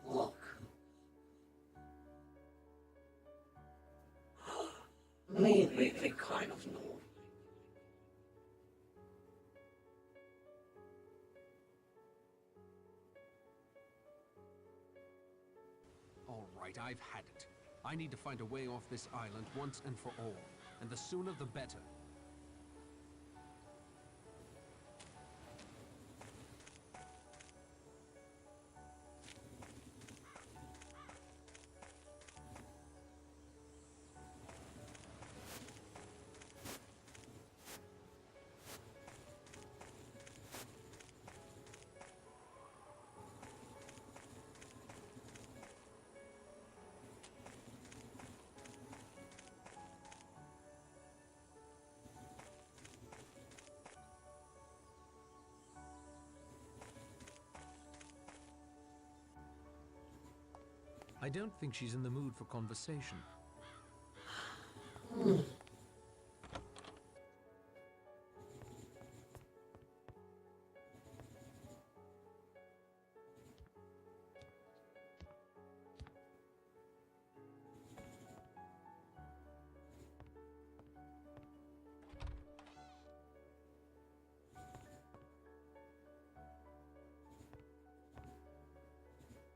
Look. Maybe they kind of know. All right, I've had it. I need to find a way off this island once and for all, and the sooner the better. I don't think she's in the mood for conversation.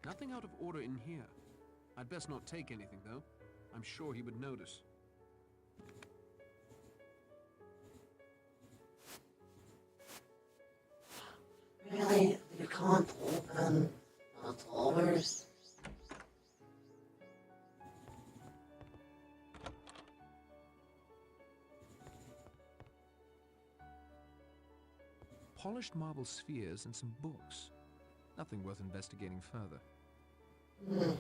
Nothing out of order in here. I'd best not take anything, though. I'm sure he would notice. Really? You can't open the doors? Polished marble spheres and some books. Nothing worth investigating further. Hmm.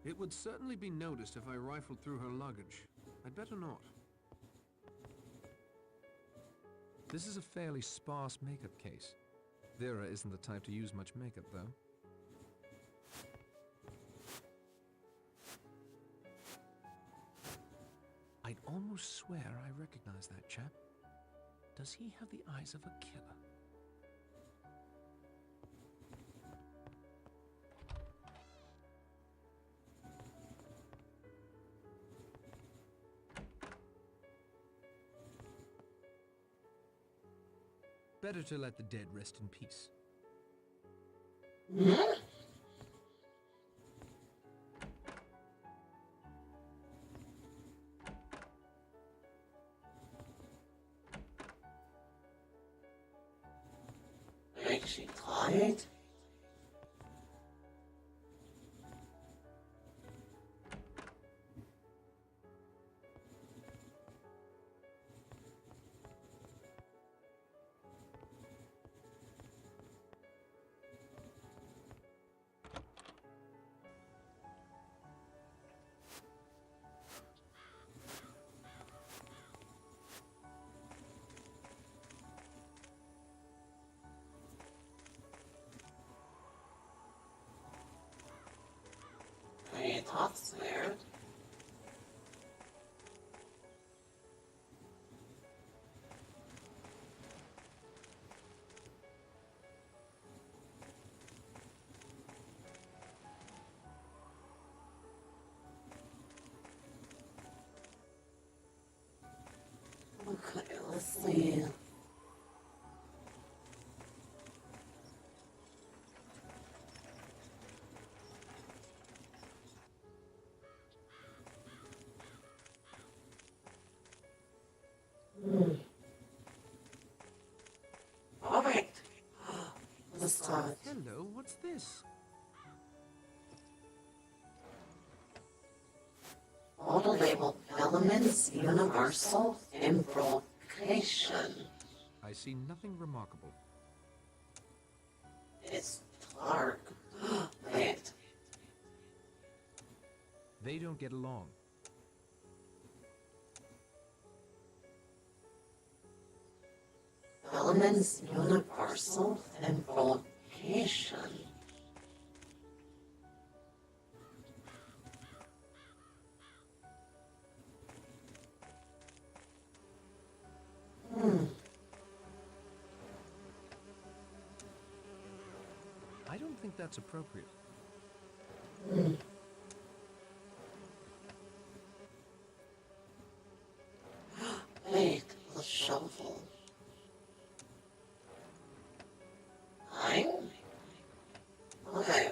It would certainly be noticed if I rifled through her luggage. I'd better not. This is a fairly sparse makeup case. Vera isn't the type to use much makeup, though. I'd almost swear I recognize that chap. Does he have the eyes of a killer? Better to let the dead rest in peace. Ain't she tired? Hey, that's weird. Okay, let's see. this? Auto label elements universal improvisation. I see nothing remarkable. It's dark. Wait. They don't get along. Elements universal improvisation. I don't think that's appropriate. Wait, the shovel. Okay.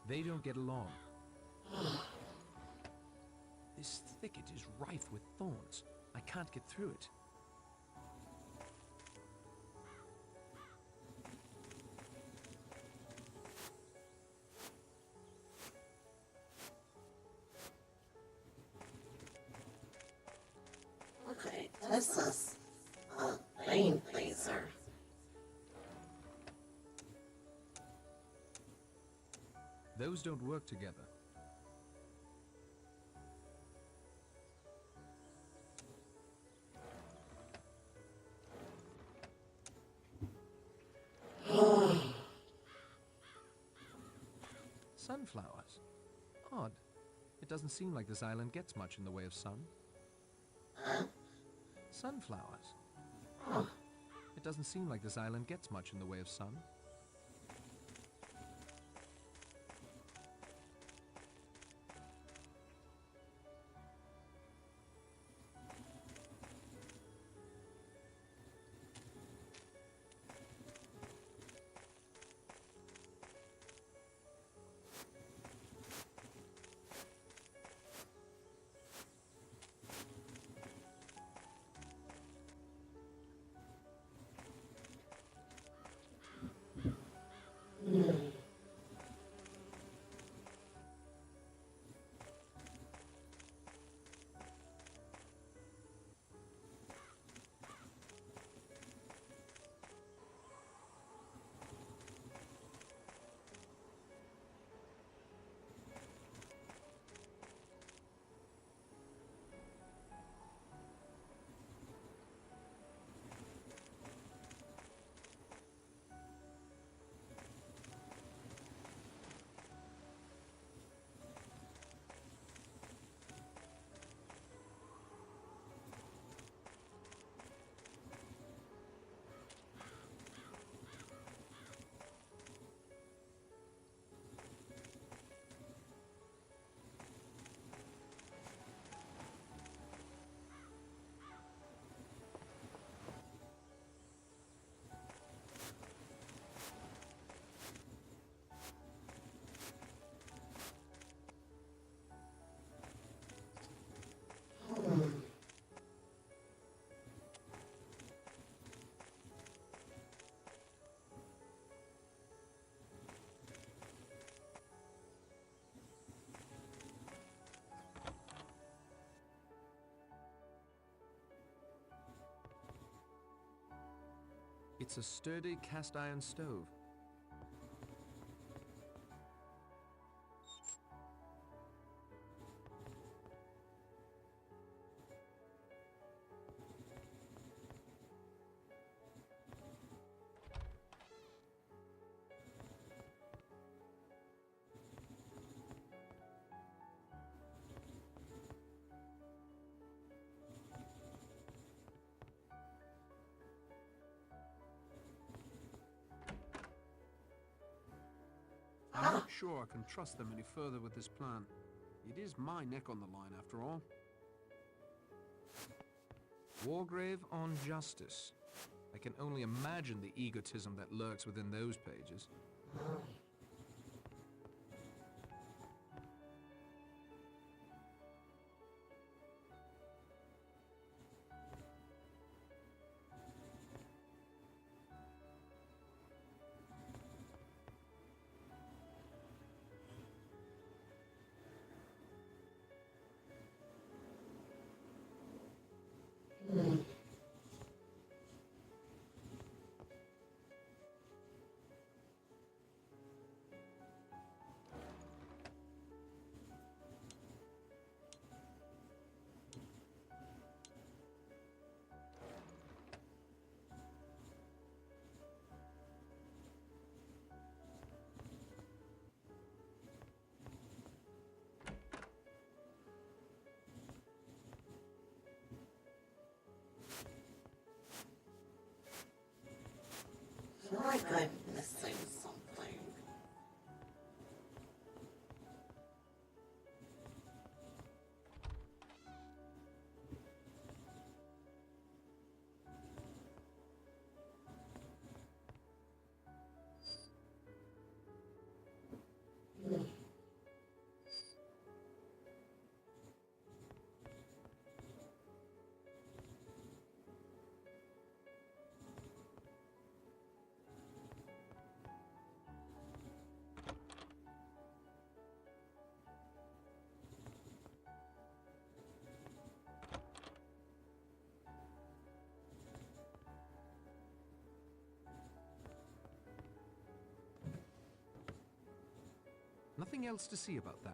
They don't get along. This thicket is rife with thorns. I can't get through it. Okay, this is a lane pleaser. Those don't work together. Sunflowers. Odd. It doesn't seem like this island gets much in the way of sun. Sunflowers. It doesn't seem like this island gets much in the way of sun. It's a sturdy cast iron stove. sure I can trust them any further with this plan. It is my neck on the line, after all. Wargrave on justice. I can only imagine the egotism that lurks within those pages. I feel like I'm missing something. Nothing else to see about that?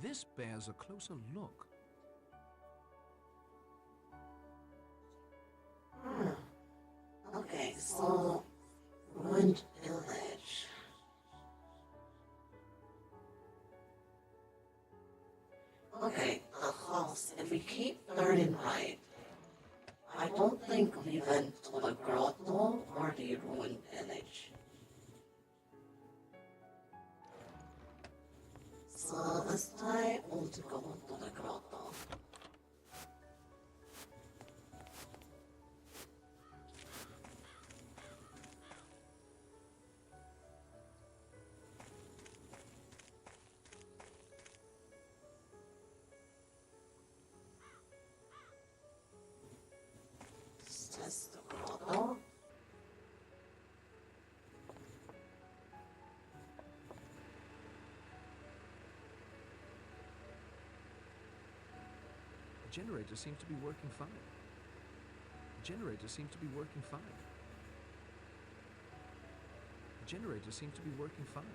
This bears a closer look. Okay, so ruined village. Okay, the house. If we keep turning right, I don't think we went to the grotto or the ruined village. So let's try to go to the grotto. Let's test the grotto. The generator seems to be working fine. The generator seems to be working fine. The generator seems to be working fine.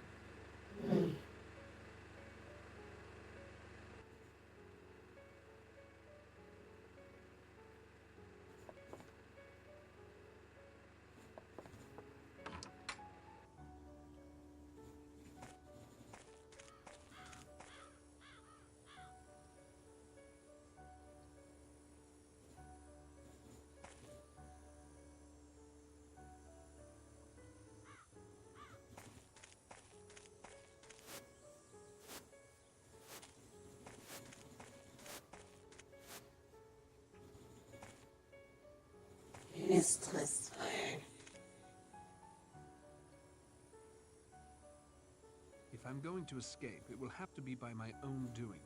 Mistress Fang. If I'm going to escape, it will have to be by my own doing.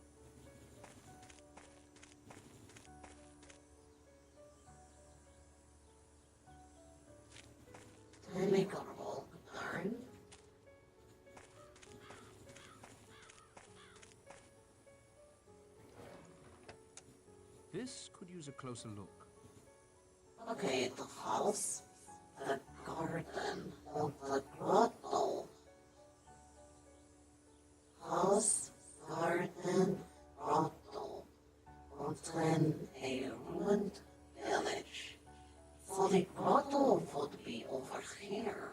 Can I make a roll turn? This could use a closer look. Okay, the house, the garden, or the grotto. House, garden, grotto. And then a ruined village. So the grotto would be over here.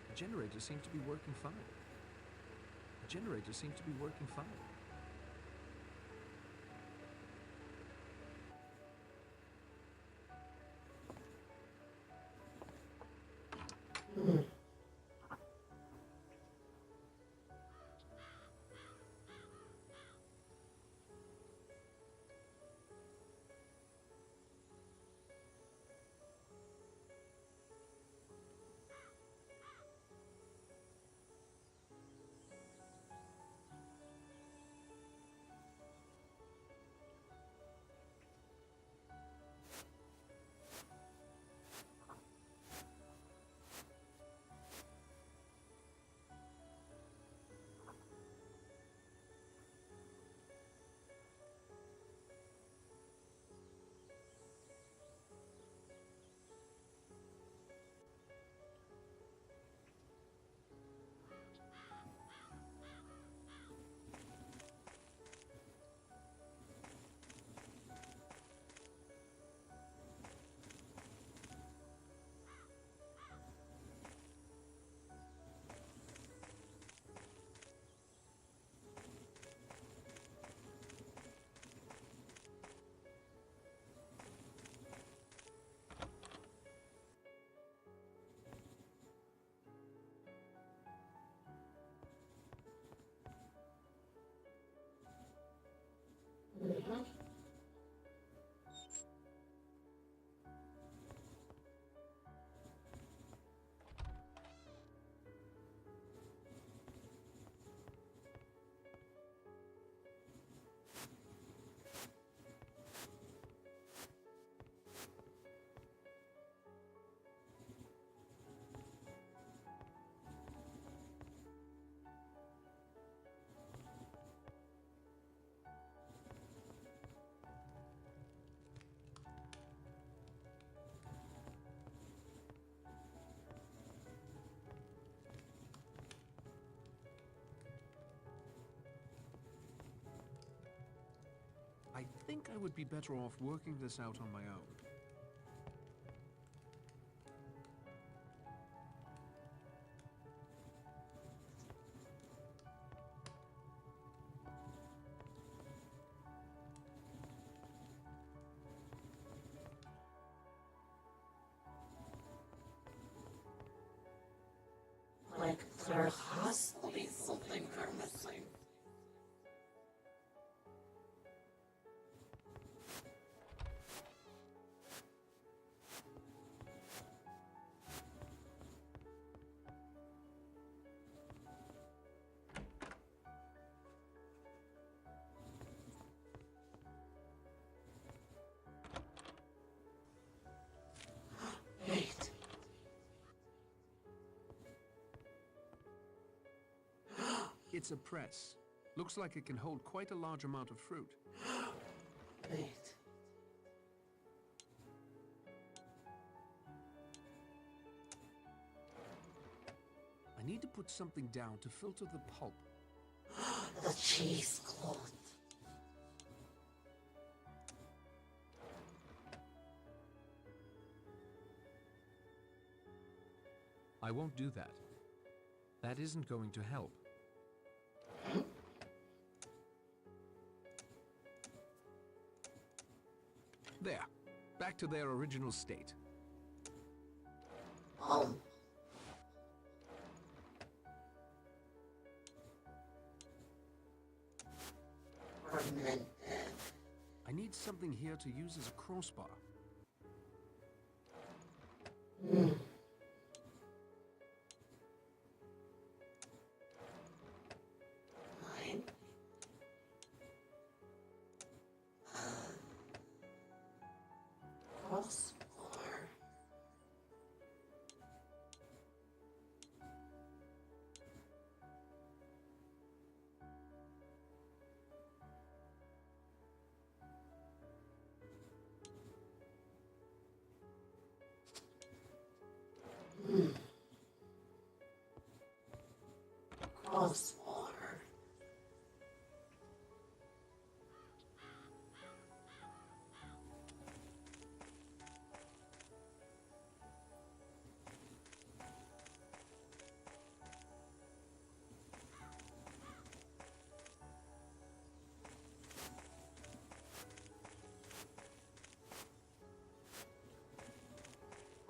The generator seems to be working fine. The generator seems to be working fine. think I would be better off working this out on my own. Like, there has to be something they're missing. Wait. It's a press. Looks like it can hold quite a large amount of fruit. Wait. I need to put something down to filter the pulp. The cheesecloth. I won't do that. That isn't going to help. There. Back to their original state. Fermented. I need something here to use as a crossbar. Fine. Crossbar. Crossbar.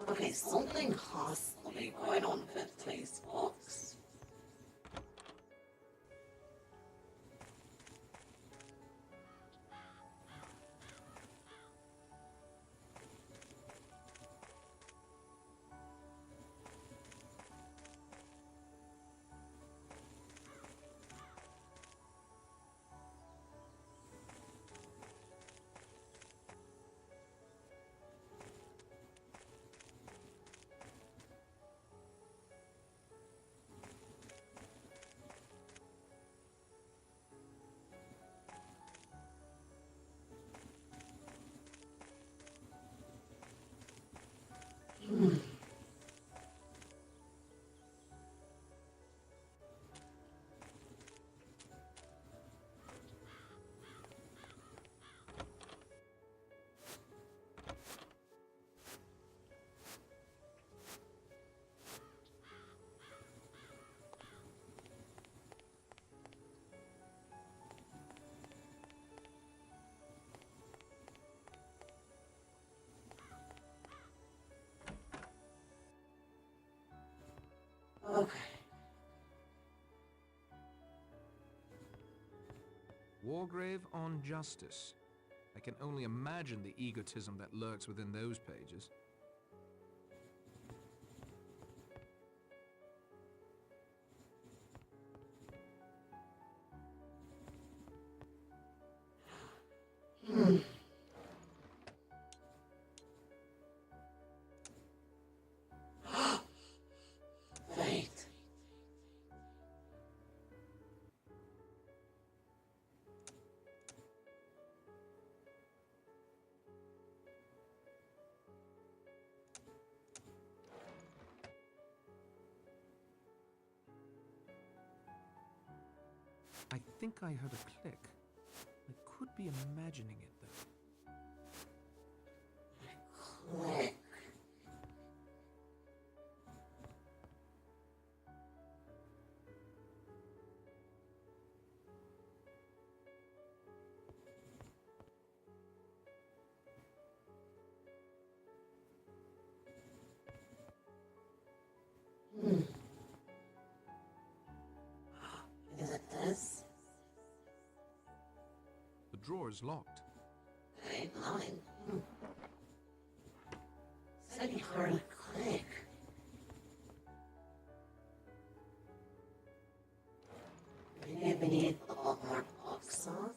Okay, something has to be going on with these books. Okay. Wargrave on justice. I can only imagine the egotism that lurks within those pages. Wait. I think I heard a click. I could be imagining it, though. Click. Is it this? The drawer is locked. Okay, mine. Said you heard a click. Maybe beneath the bookmark box, huh?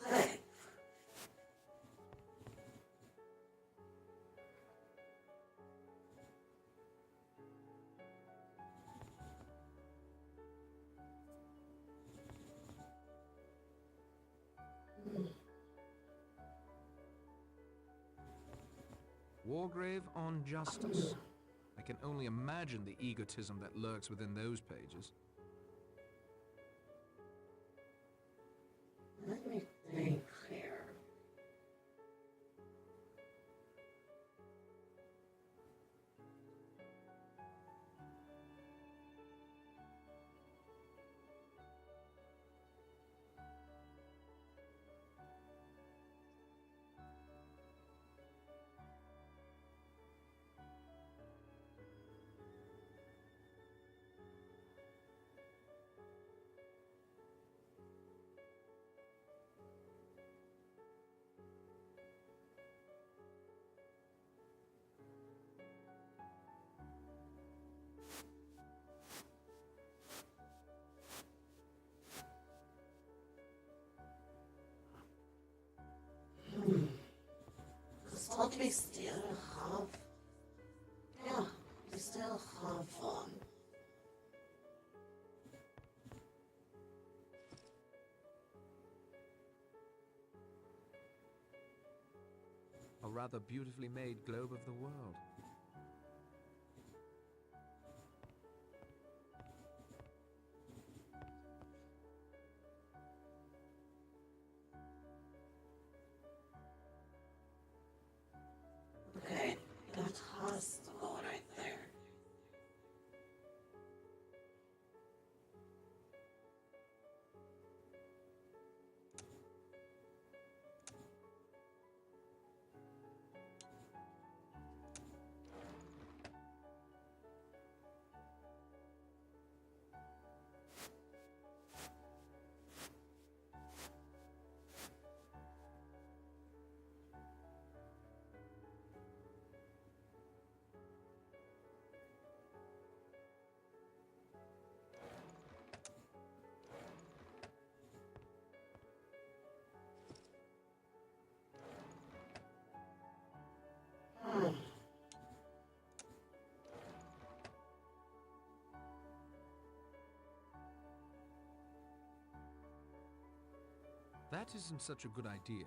Click. Wargrave on justice. I can only imagine the egotism that lurks within those pages. Let me think here. Don't we still have... Yeah, we still have fun. A rather beautifully made globe of the world. Okay, that has to go right there. That isn't such a good idea.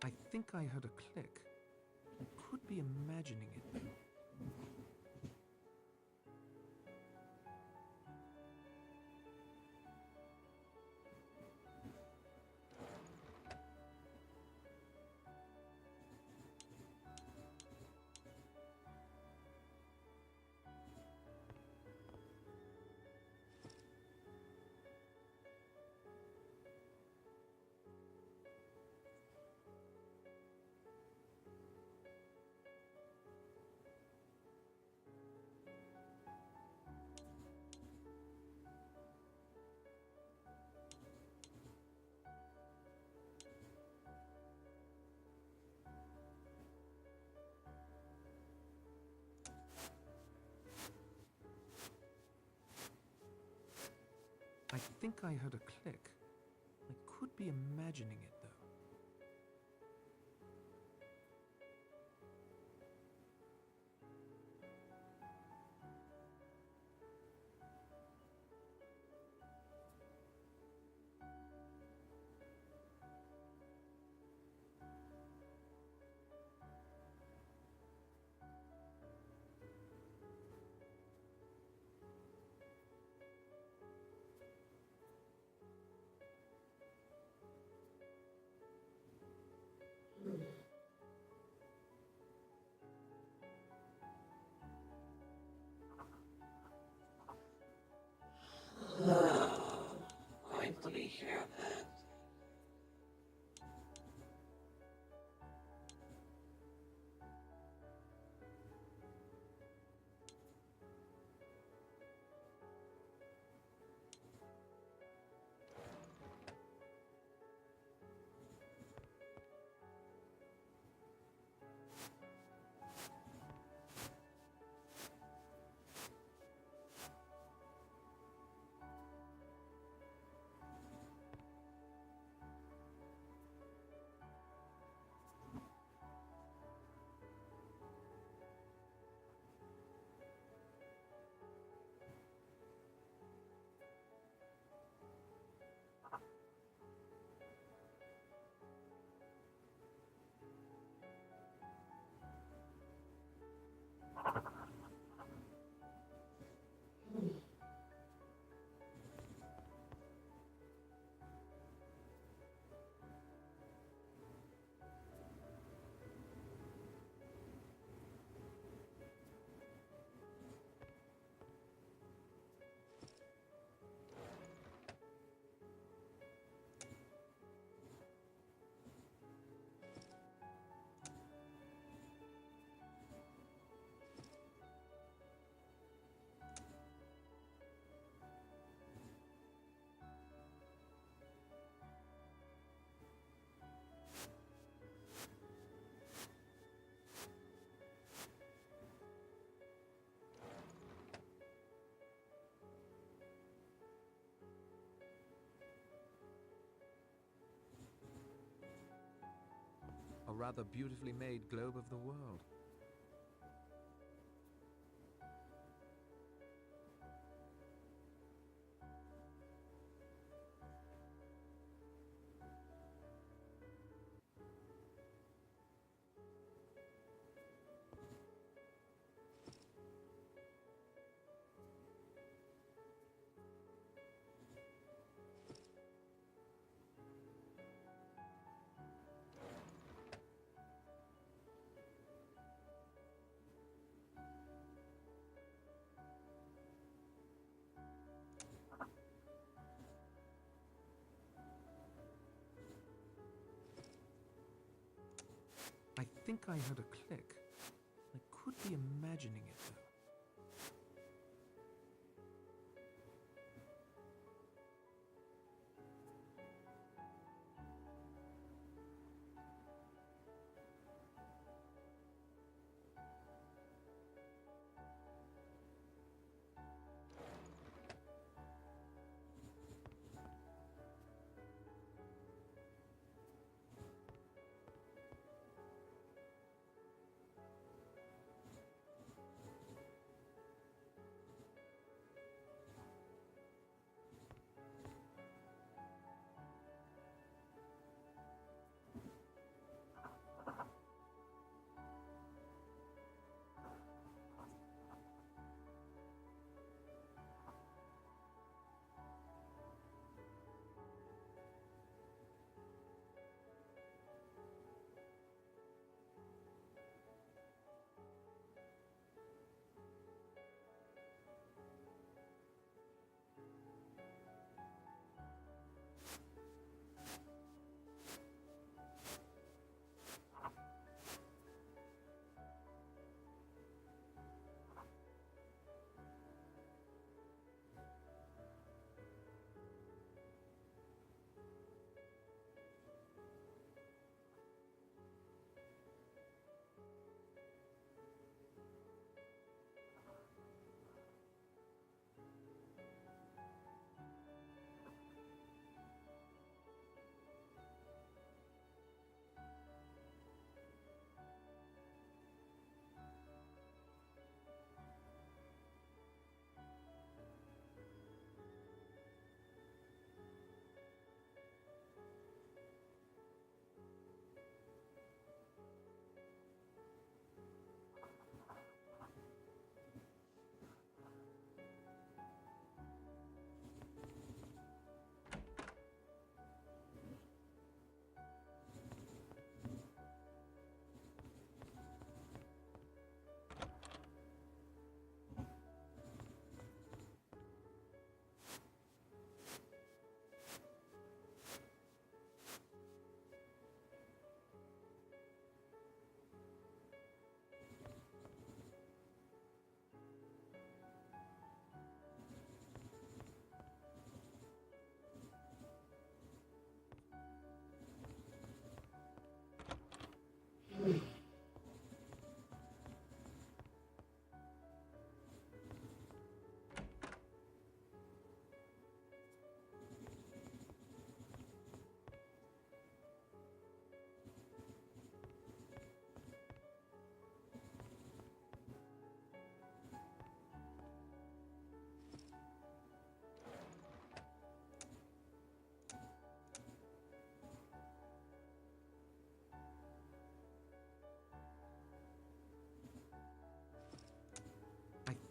I think I heard a click. I could be imagining it, though. think I heard a click. I could be imagining it, though. Going to be here then. A rather beautifully made globe of the world. I think I heard a click. I could be imagining it, though.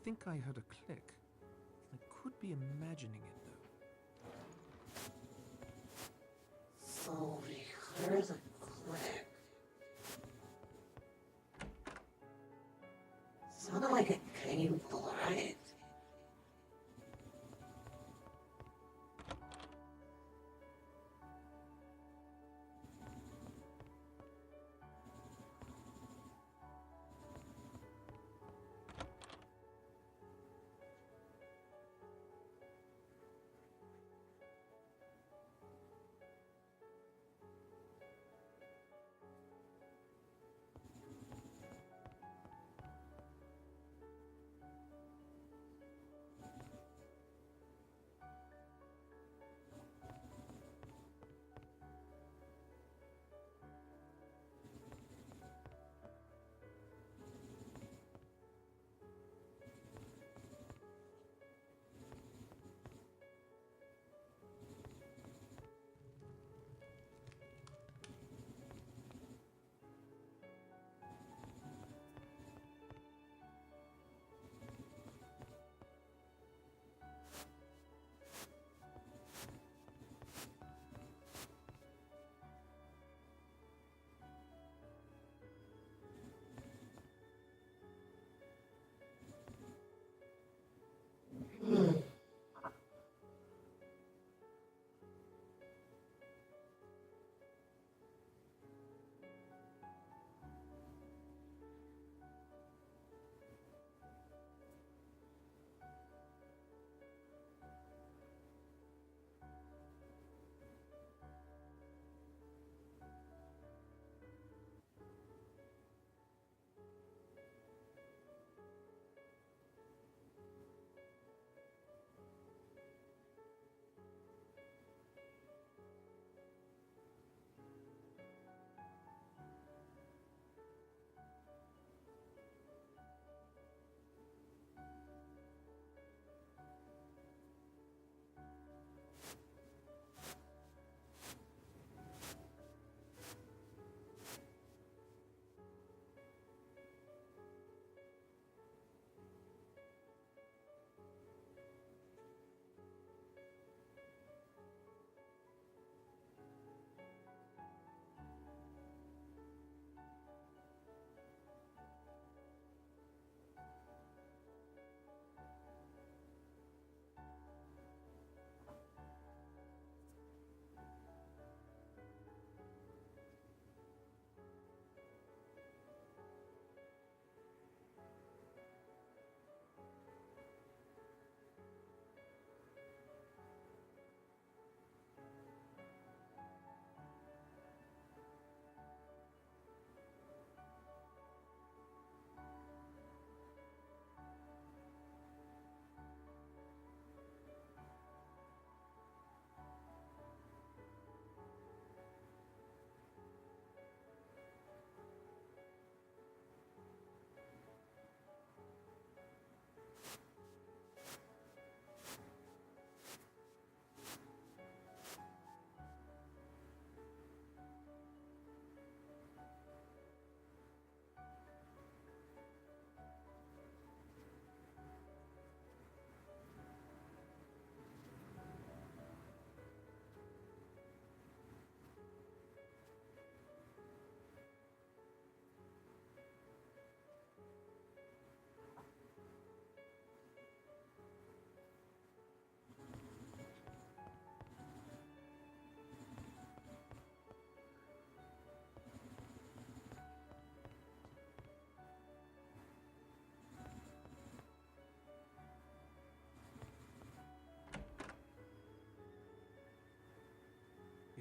think I heard a click. I could be imagining it, though. So we heard a click. Sounded like it came to light.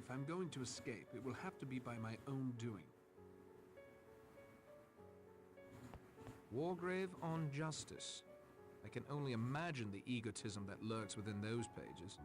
If I'm going to escape, it will have to be by my own doing. Wargrave on justice. I can only imagine the egotism that lurks within those pages.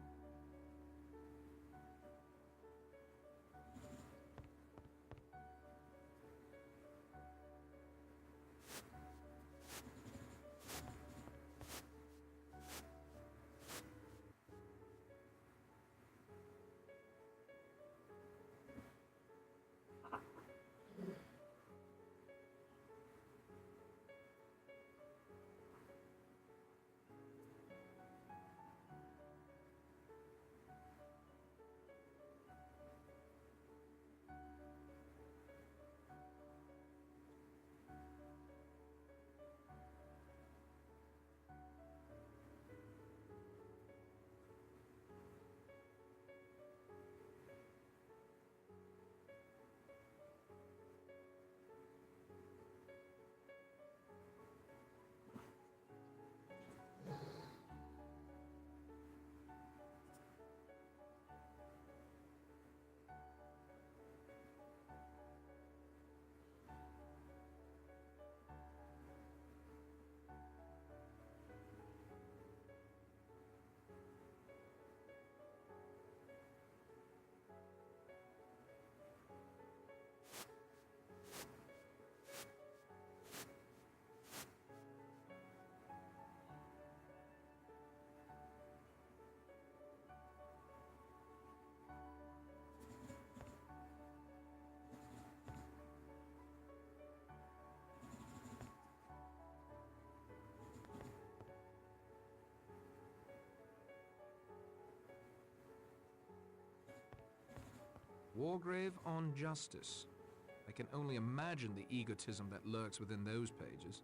Wargrave on justice. I can only imagine the egotism that lurks within those pages.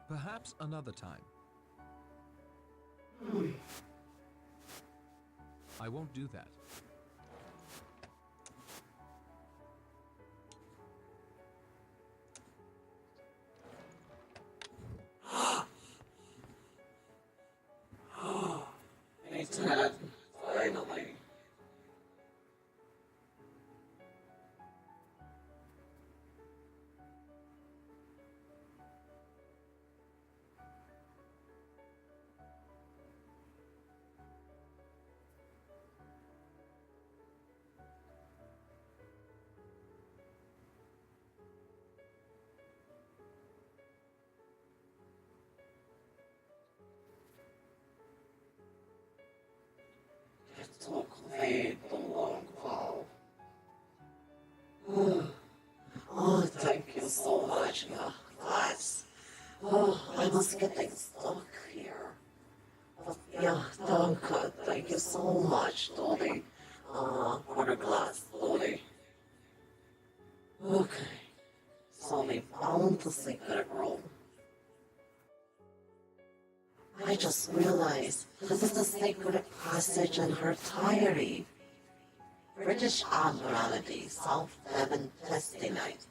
Perhaps another time. I won't do that. Hey, Dad, finally. It took way too long, Paul. Oh, thank you so much, yeah, guys. Oh, I was getting stuck here. But yeah, thank you so much, Dolly. For the glass, Dolly. Okay, so we found the secret room. I just realized this is the sacred passage in her diary. British Admiralty, South Devon Testinite.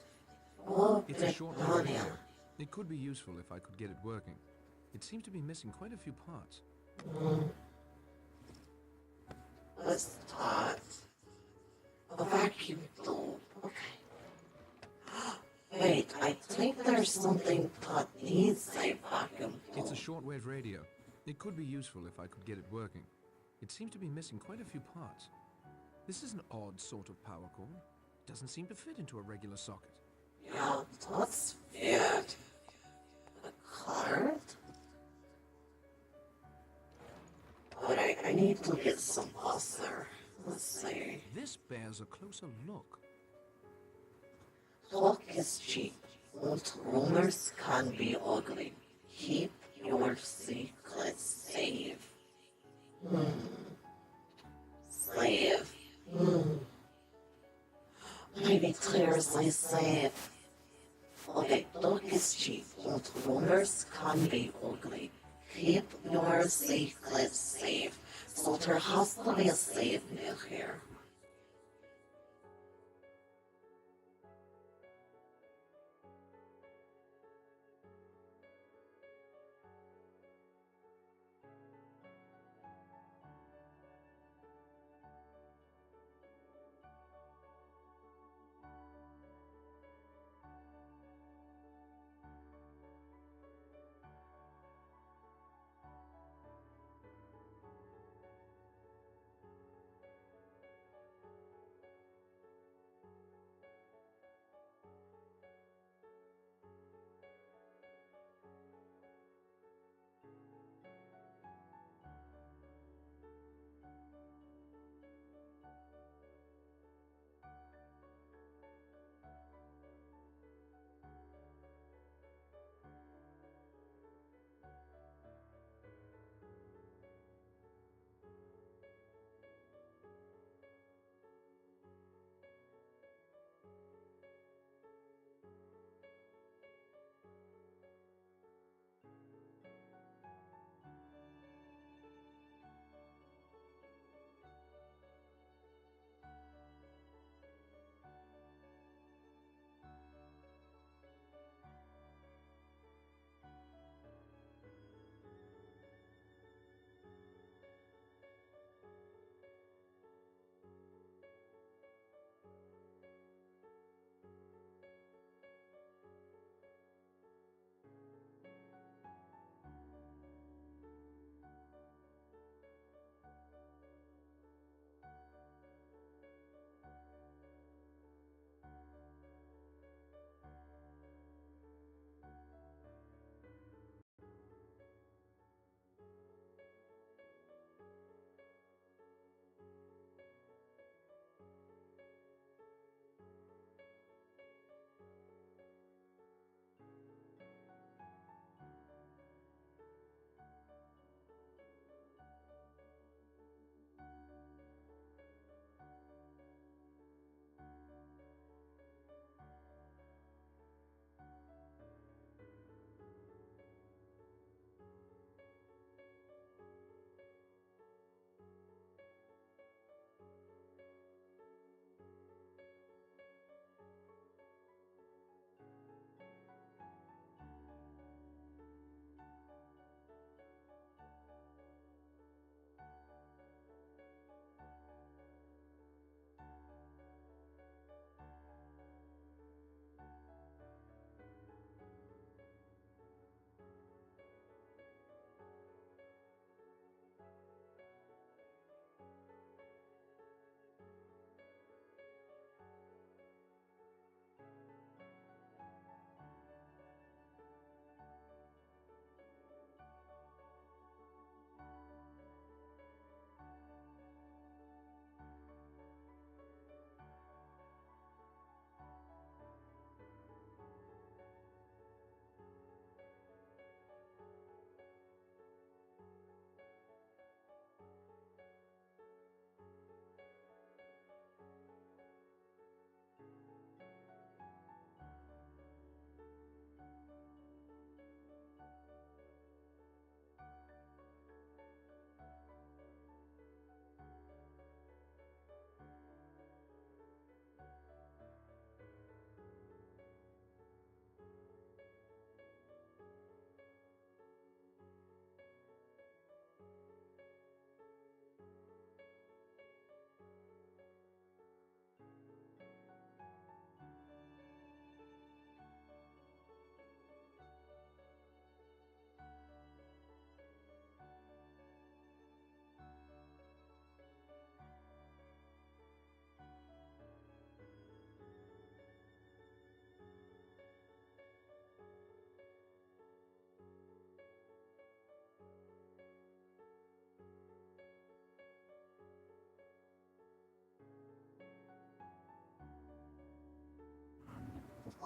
Oh, It's a short Britannia. radio. It could be useful if I could get it working. It seems to be missing quite a few parts. Let's start. A vacuum tube. Okay. Wait, I think there's something that needs a vacuum tube. It's a shortwave radio. It could be useful if I could get it working. It seems to be missing quite a few parts. This is an odd sort of power cord. It doesn't seem to fit into a regular socket. Yeah, that's weird. A card? Alright, I need to get some buzzer. Let's see. This bears a closer look. Talk is cheap. Old rumors can be ugly. Keep your secrets safe. Slave. I declares I say, okay, dog is cheap, and rumors can be ugly. Keep your secret safe, so there has to be a safe near here.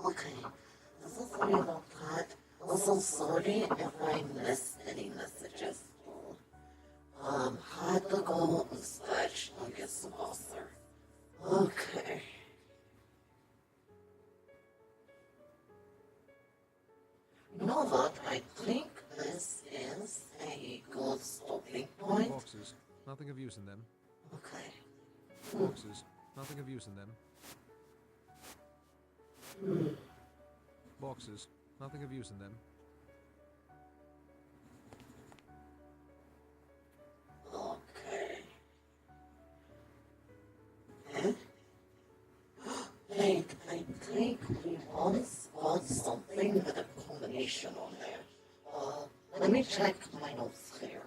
Okay, this is sorry about that. Also sorry if I missed any messages. Had to go and search, I guess, Wasser. Okay. You know what? I think this is a good stopping point. Boxes. Nothing of use in them. Okay. Boxes. Nothing of use in them. Boxes. Nothing of use in them. Okay. Eh? Wait, I think we once got something with a combination on there. Let me check my notes here.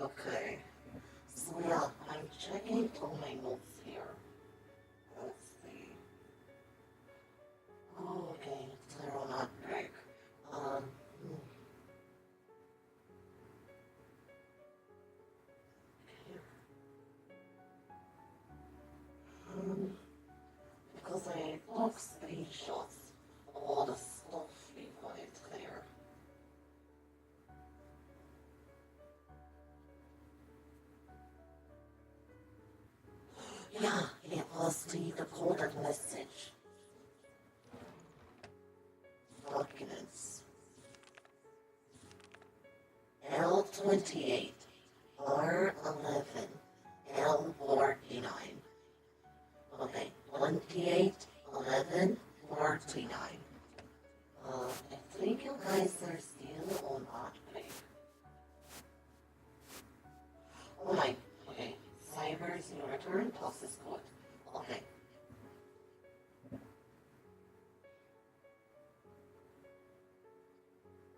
Okay. So yeah, I'm checking all my notes here. Let's see. Oh, okay, they're not break. Because I took screenshots of all the stuff we wanted there. Yeah, it was the decoded message. Documents. L28, R11, L49. Okay, 28, 11, 49. I think you guys are still on Outbreak. Oh my, okay. Cyber's new return, toss is good. Okay.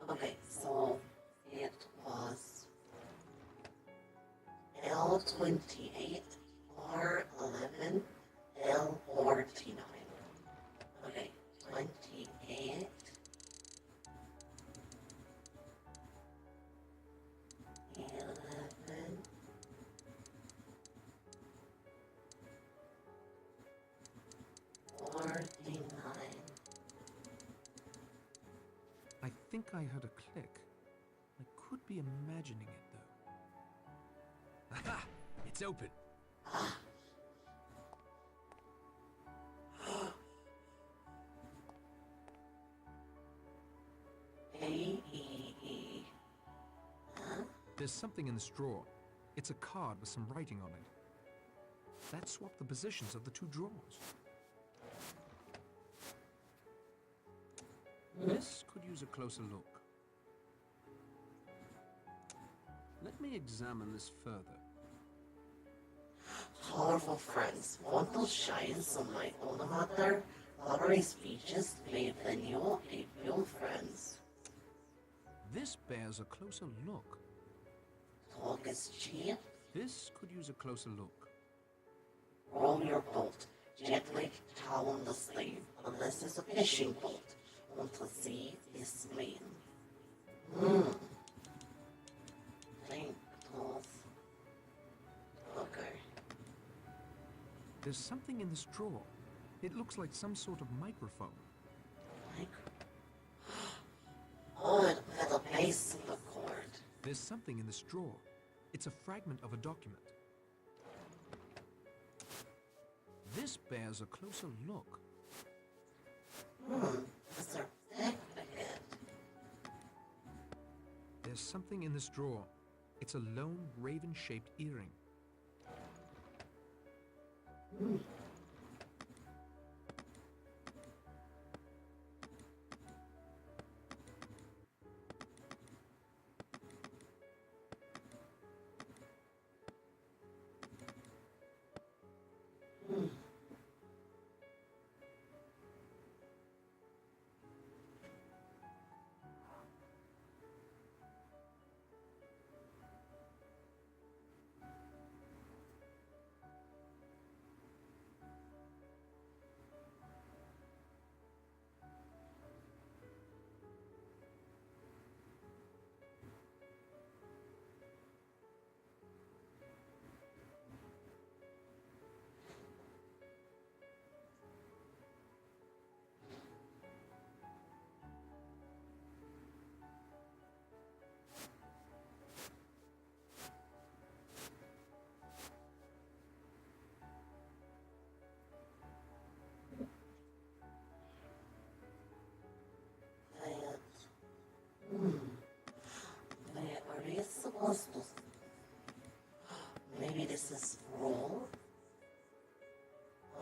Okay, so it was L28, R11, L49. Okay, 28. 11. I think I heard a click. I could be imagining it, though. Aha! It's open. A-E-E. Huh? There's something in this drawer. It's a card with some writing on it. That swapped the positions of the two drawers. This could use a closer look. Let me examine this further. Powerful friends, want to shine some light on the matter? Lottery speeches made the new April friends. This bears a closer look. Talk is cheap. This could use a closer look. Roll your boat, gently down the stream, unless it's a fishing boat. Want to see is clean. Think of There's something in this drawer. It looks like some sort of microphone. Oh, it had a base in the cord. There's something in this drawer. It's a fragment of a document. This bears a closer look. A certificate. There's something in this drawer. It's a lone raven-shaped earring. Where are we supposed to? Maybe this is roll?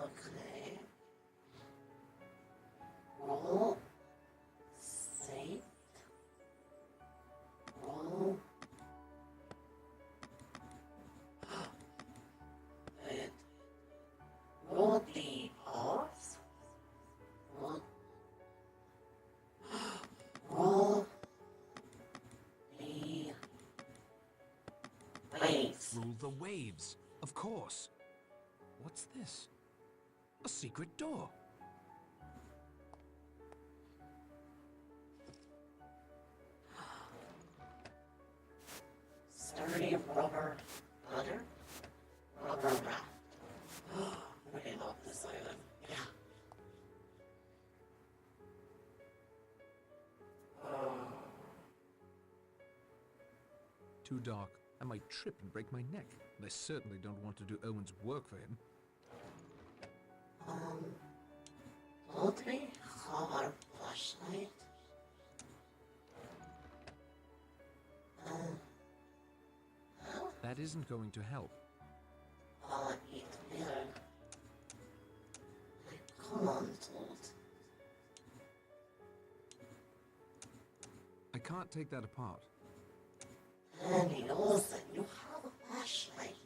Okay. Roll. Safe. Roll. Wait. Roll the off. Roll. Roll. The waves. Rule the waves. Of course. What's this? A secret door. Sturdy rubber butter? Rubber wrap. Really love this item. Yeah. Too dark. I might trip and break my neck. And I certainly don't want to do Owen's work for him. Don't we have our flashlight? That isn't going to help. It will. Come on, Toad. I can't take that apart. And he knows that you have a flashlight.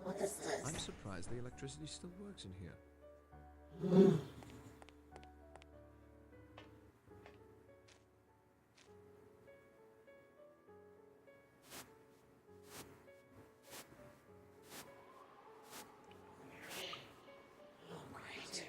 What is this? I'm surprised the electricity still works in here. Oh, great.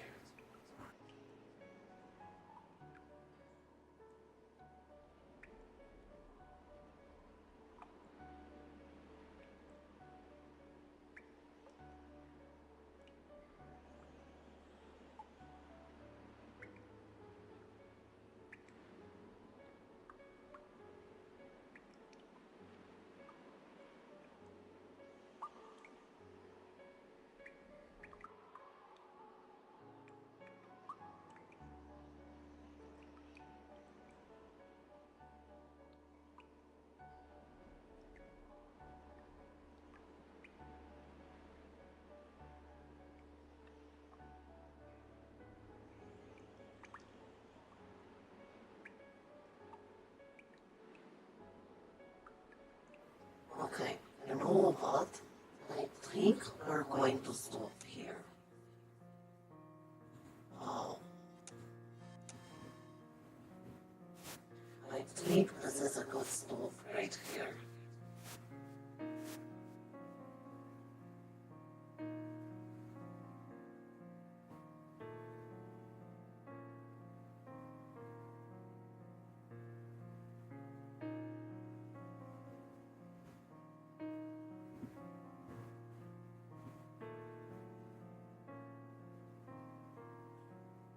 Okay, you know what? I think we're going to stop here. Oh. I think this is a good stop right here.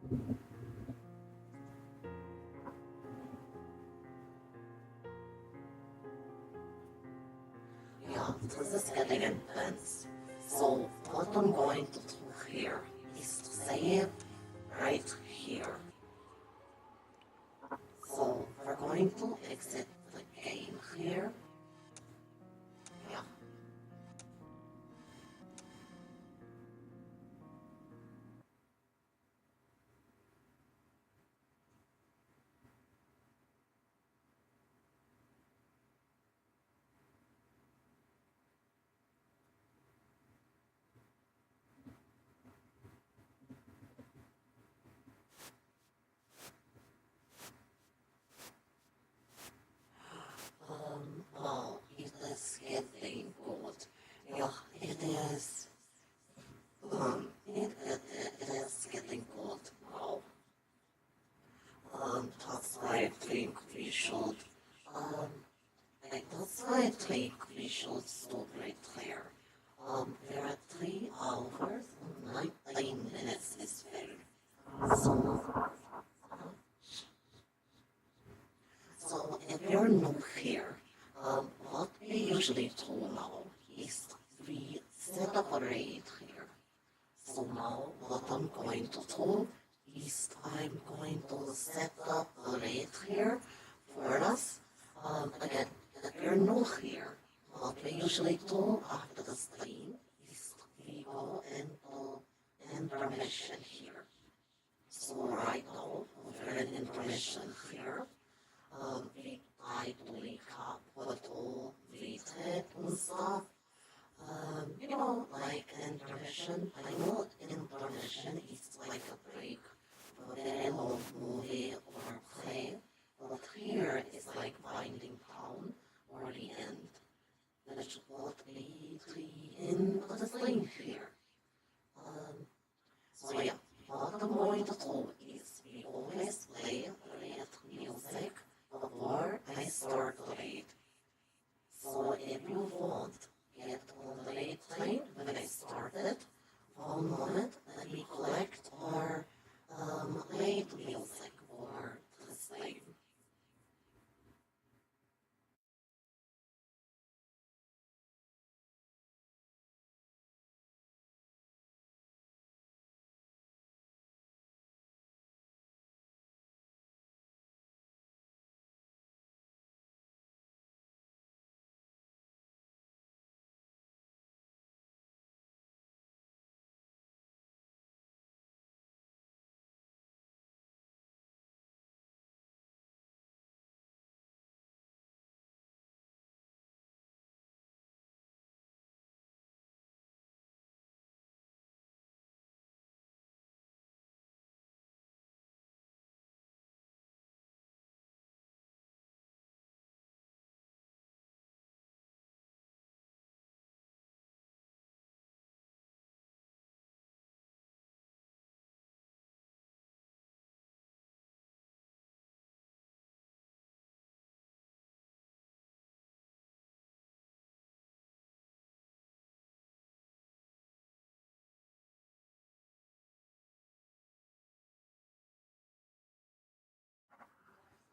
Yeah, this is getting intense. So what I'm going to do here is to save right here. So we're going to exit the game here. Yeah. Oh, it is getting good. Yeah, it is. It is getting good now. That's why I think we should, that's why I think we should stop right there. We're at 3 hours and 19 minutes is fair. So if you're new here, what we usually do now is we set up a raid here. So now what I'm going to do is I'm going to set up a raid here for us. Again, if you're new here, what we usually do after the stream is we go into intermission here. So right now, we're in intermission here. We try to recap what all we did and stuff. You know, like intermission. I know intermission is like a break for a long movie or play, but here it's like winding down or the end, which would be the end of the thing here. So yeah, what I'm going to do is we always play red music before I start the raid. So if you want get on the raid train when I started, one moment let me collect our raid music for this thing.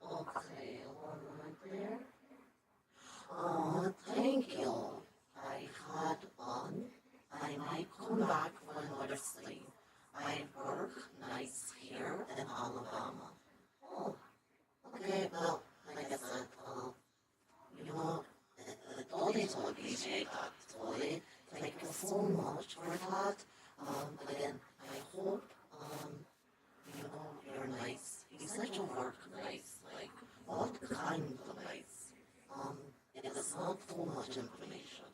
Okay, one moment there. Oh, thank you. I had fun. I might come back for another stream. I work nights here in Alabama. Oh, okay, well, like I said, you know, Dolly told me that, Dolly. Thank you so much for that. Again, I hope, you know, you're nice. You said you work nice. Like, what kind of nice? It is not too much information.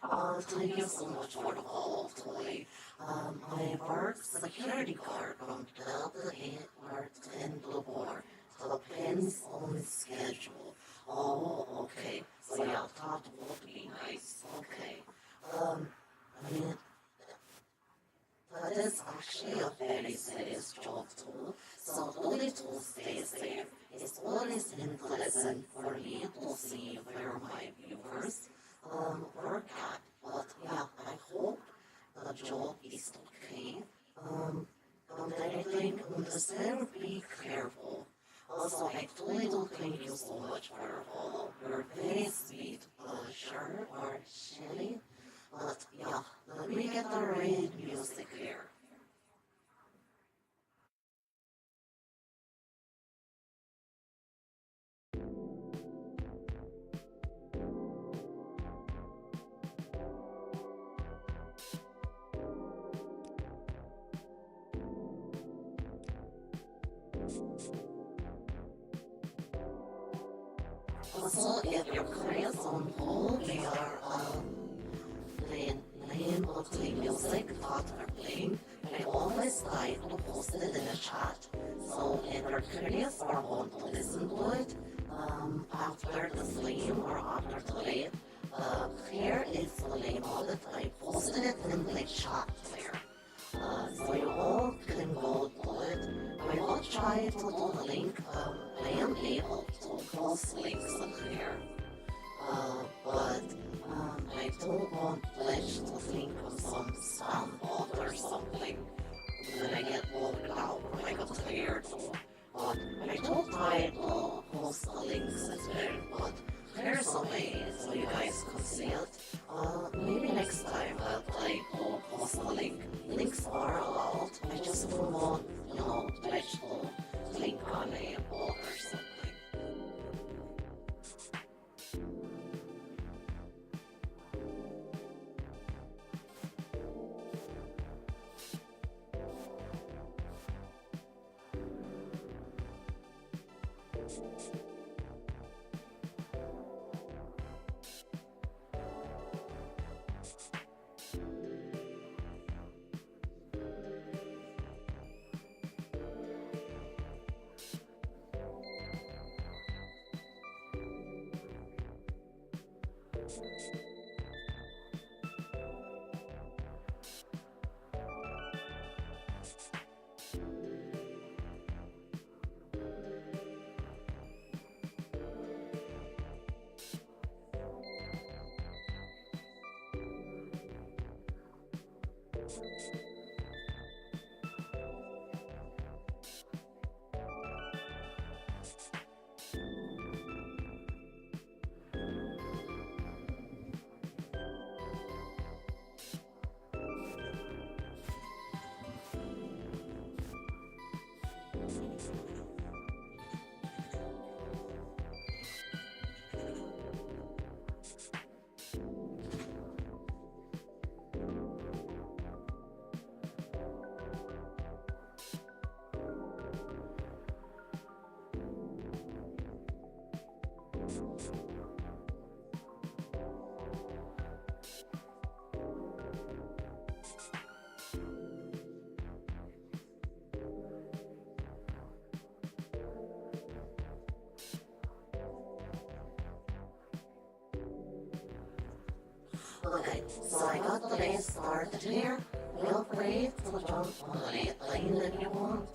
Thank you so much for the call, Toy. I work security guard from Delta 8 or 10 Blue Bar. Depends on the schedule. Oh, okay. So yeah, that would be nice. Okay. I mean, that is actually a very serious job too. So only to stay safe. It's always unpleasant for me to see where my viewers work at. But yeah, I hope the job is okay. And everything understand, be careful. Also, I totally do thank you so much for your follow. You're very sweet, sure, or Shelly. But yeah, let me get the right music here. Also, if you're curious on who we are the name of the music that we're playing, I always like to post it in the chat. So if you're curious or want to listen to it after the stream or after the live, here is the name of it. I posted it in the chat there. So you all can go to it. I will try to do the link. I am able to post links in here. But I don't want Fletch to think of some spam bot or something. Then I get logged out or I got tired. But I do try to post the links as well. But there's a way so you guys can see it. Maybe next time I'll try to post the link. Links are allowed. I just don't want, Twitch to click on a bot or something. Okay, so I got the day started here. Feel free to jump on the lane if you want.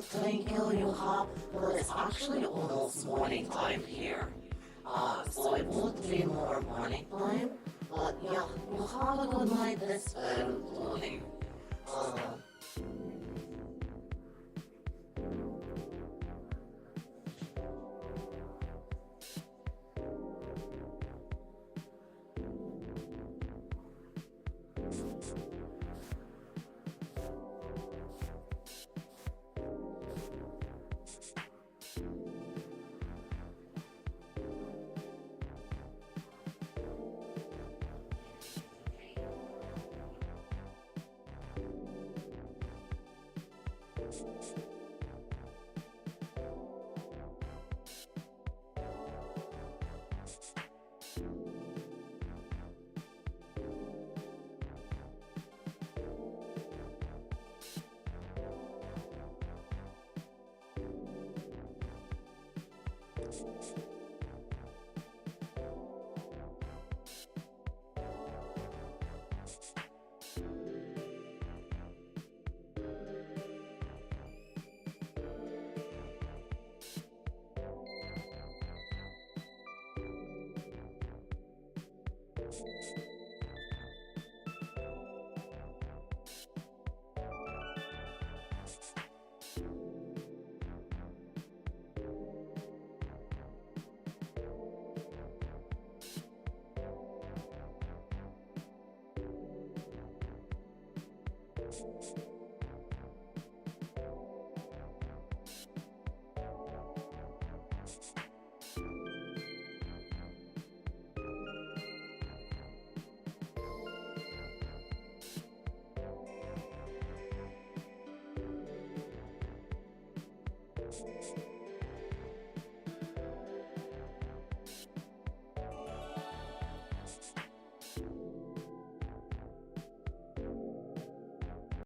Thank you have, but it's actually almost morning time here. So it would be more morning time, but yeah, you had a good night this morning.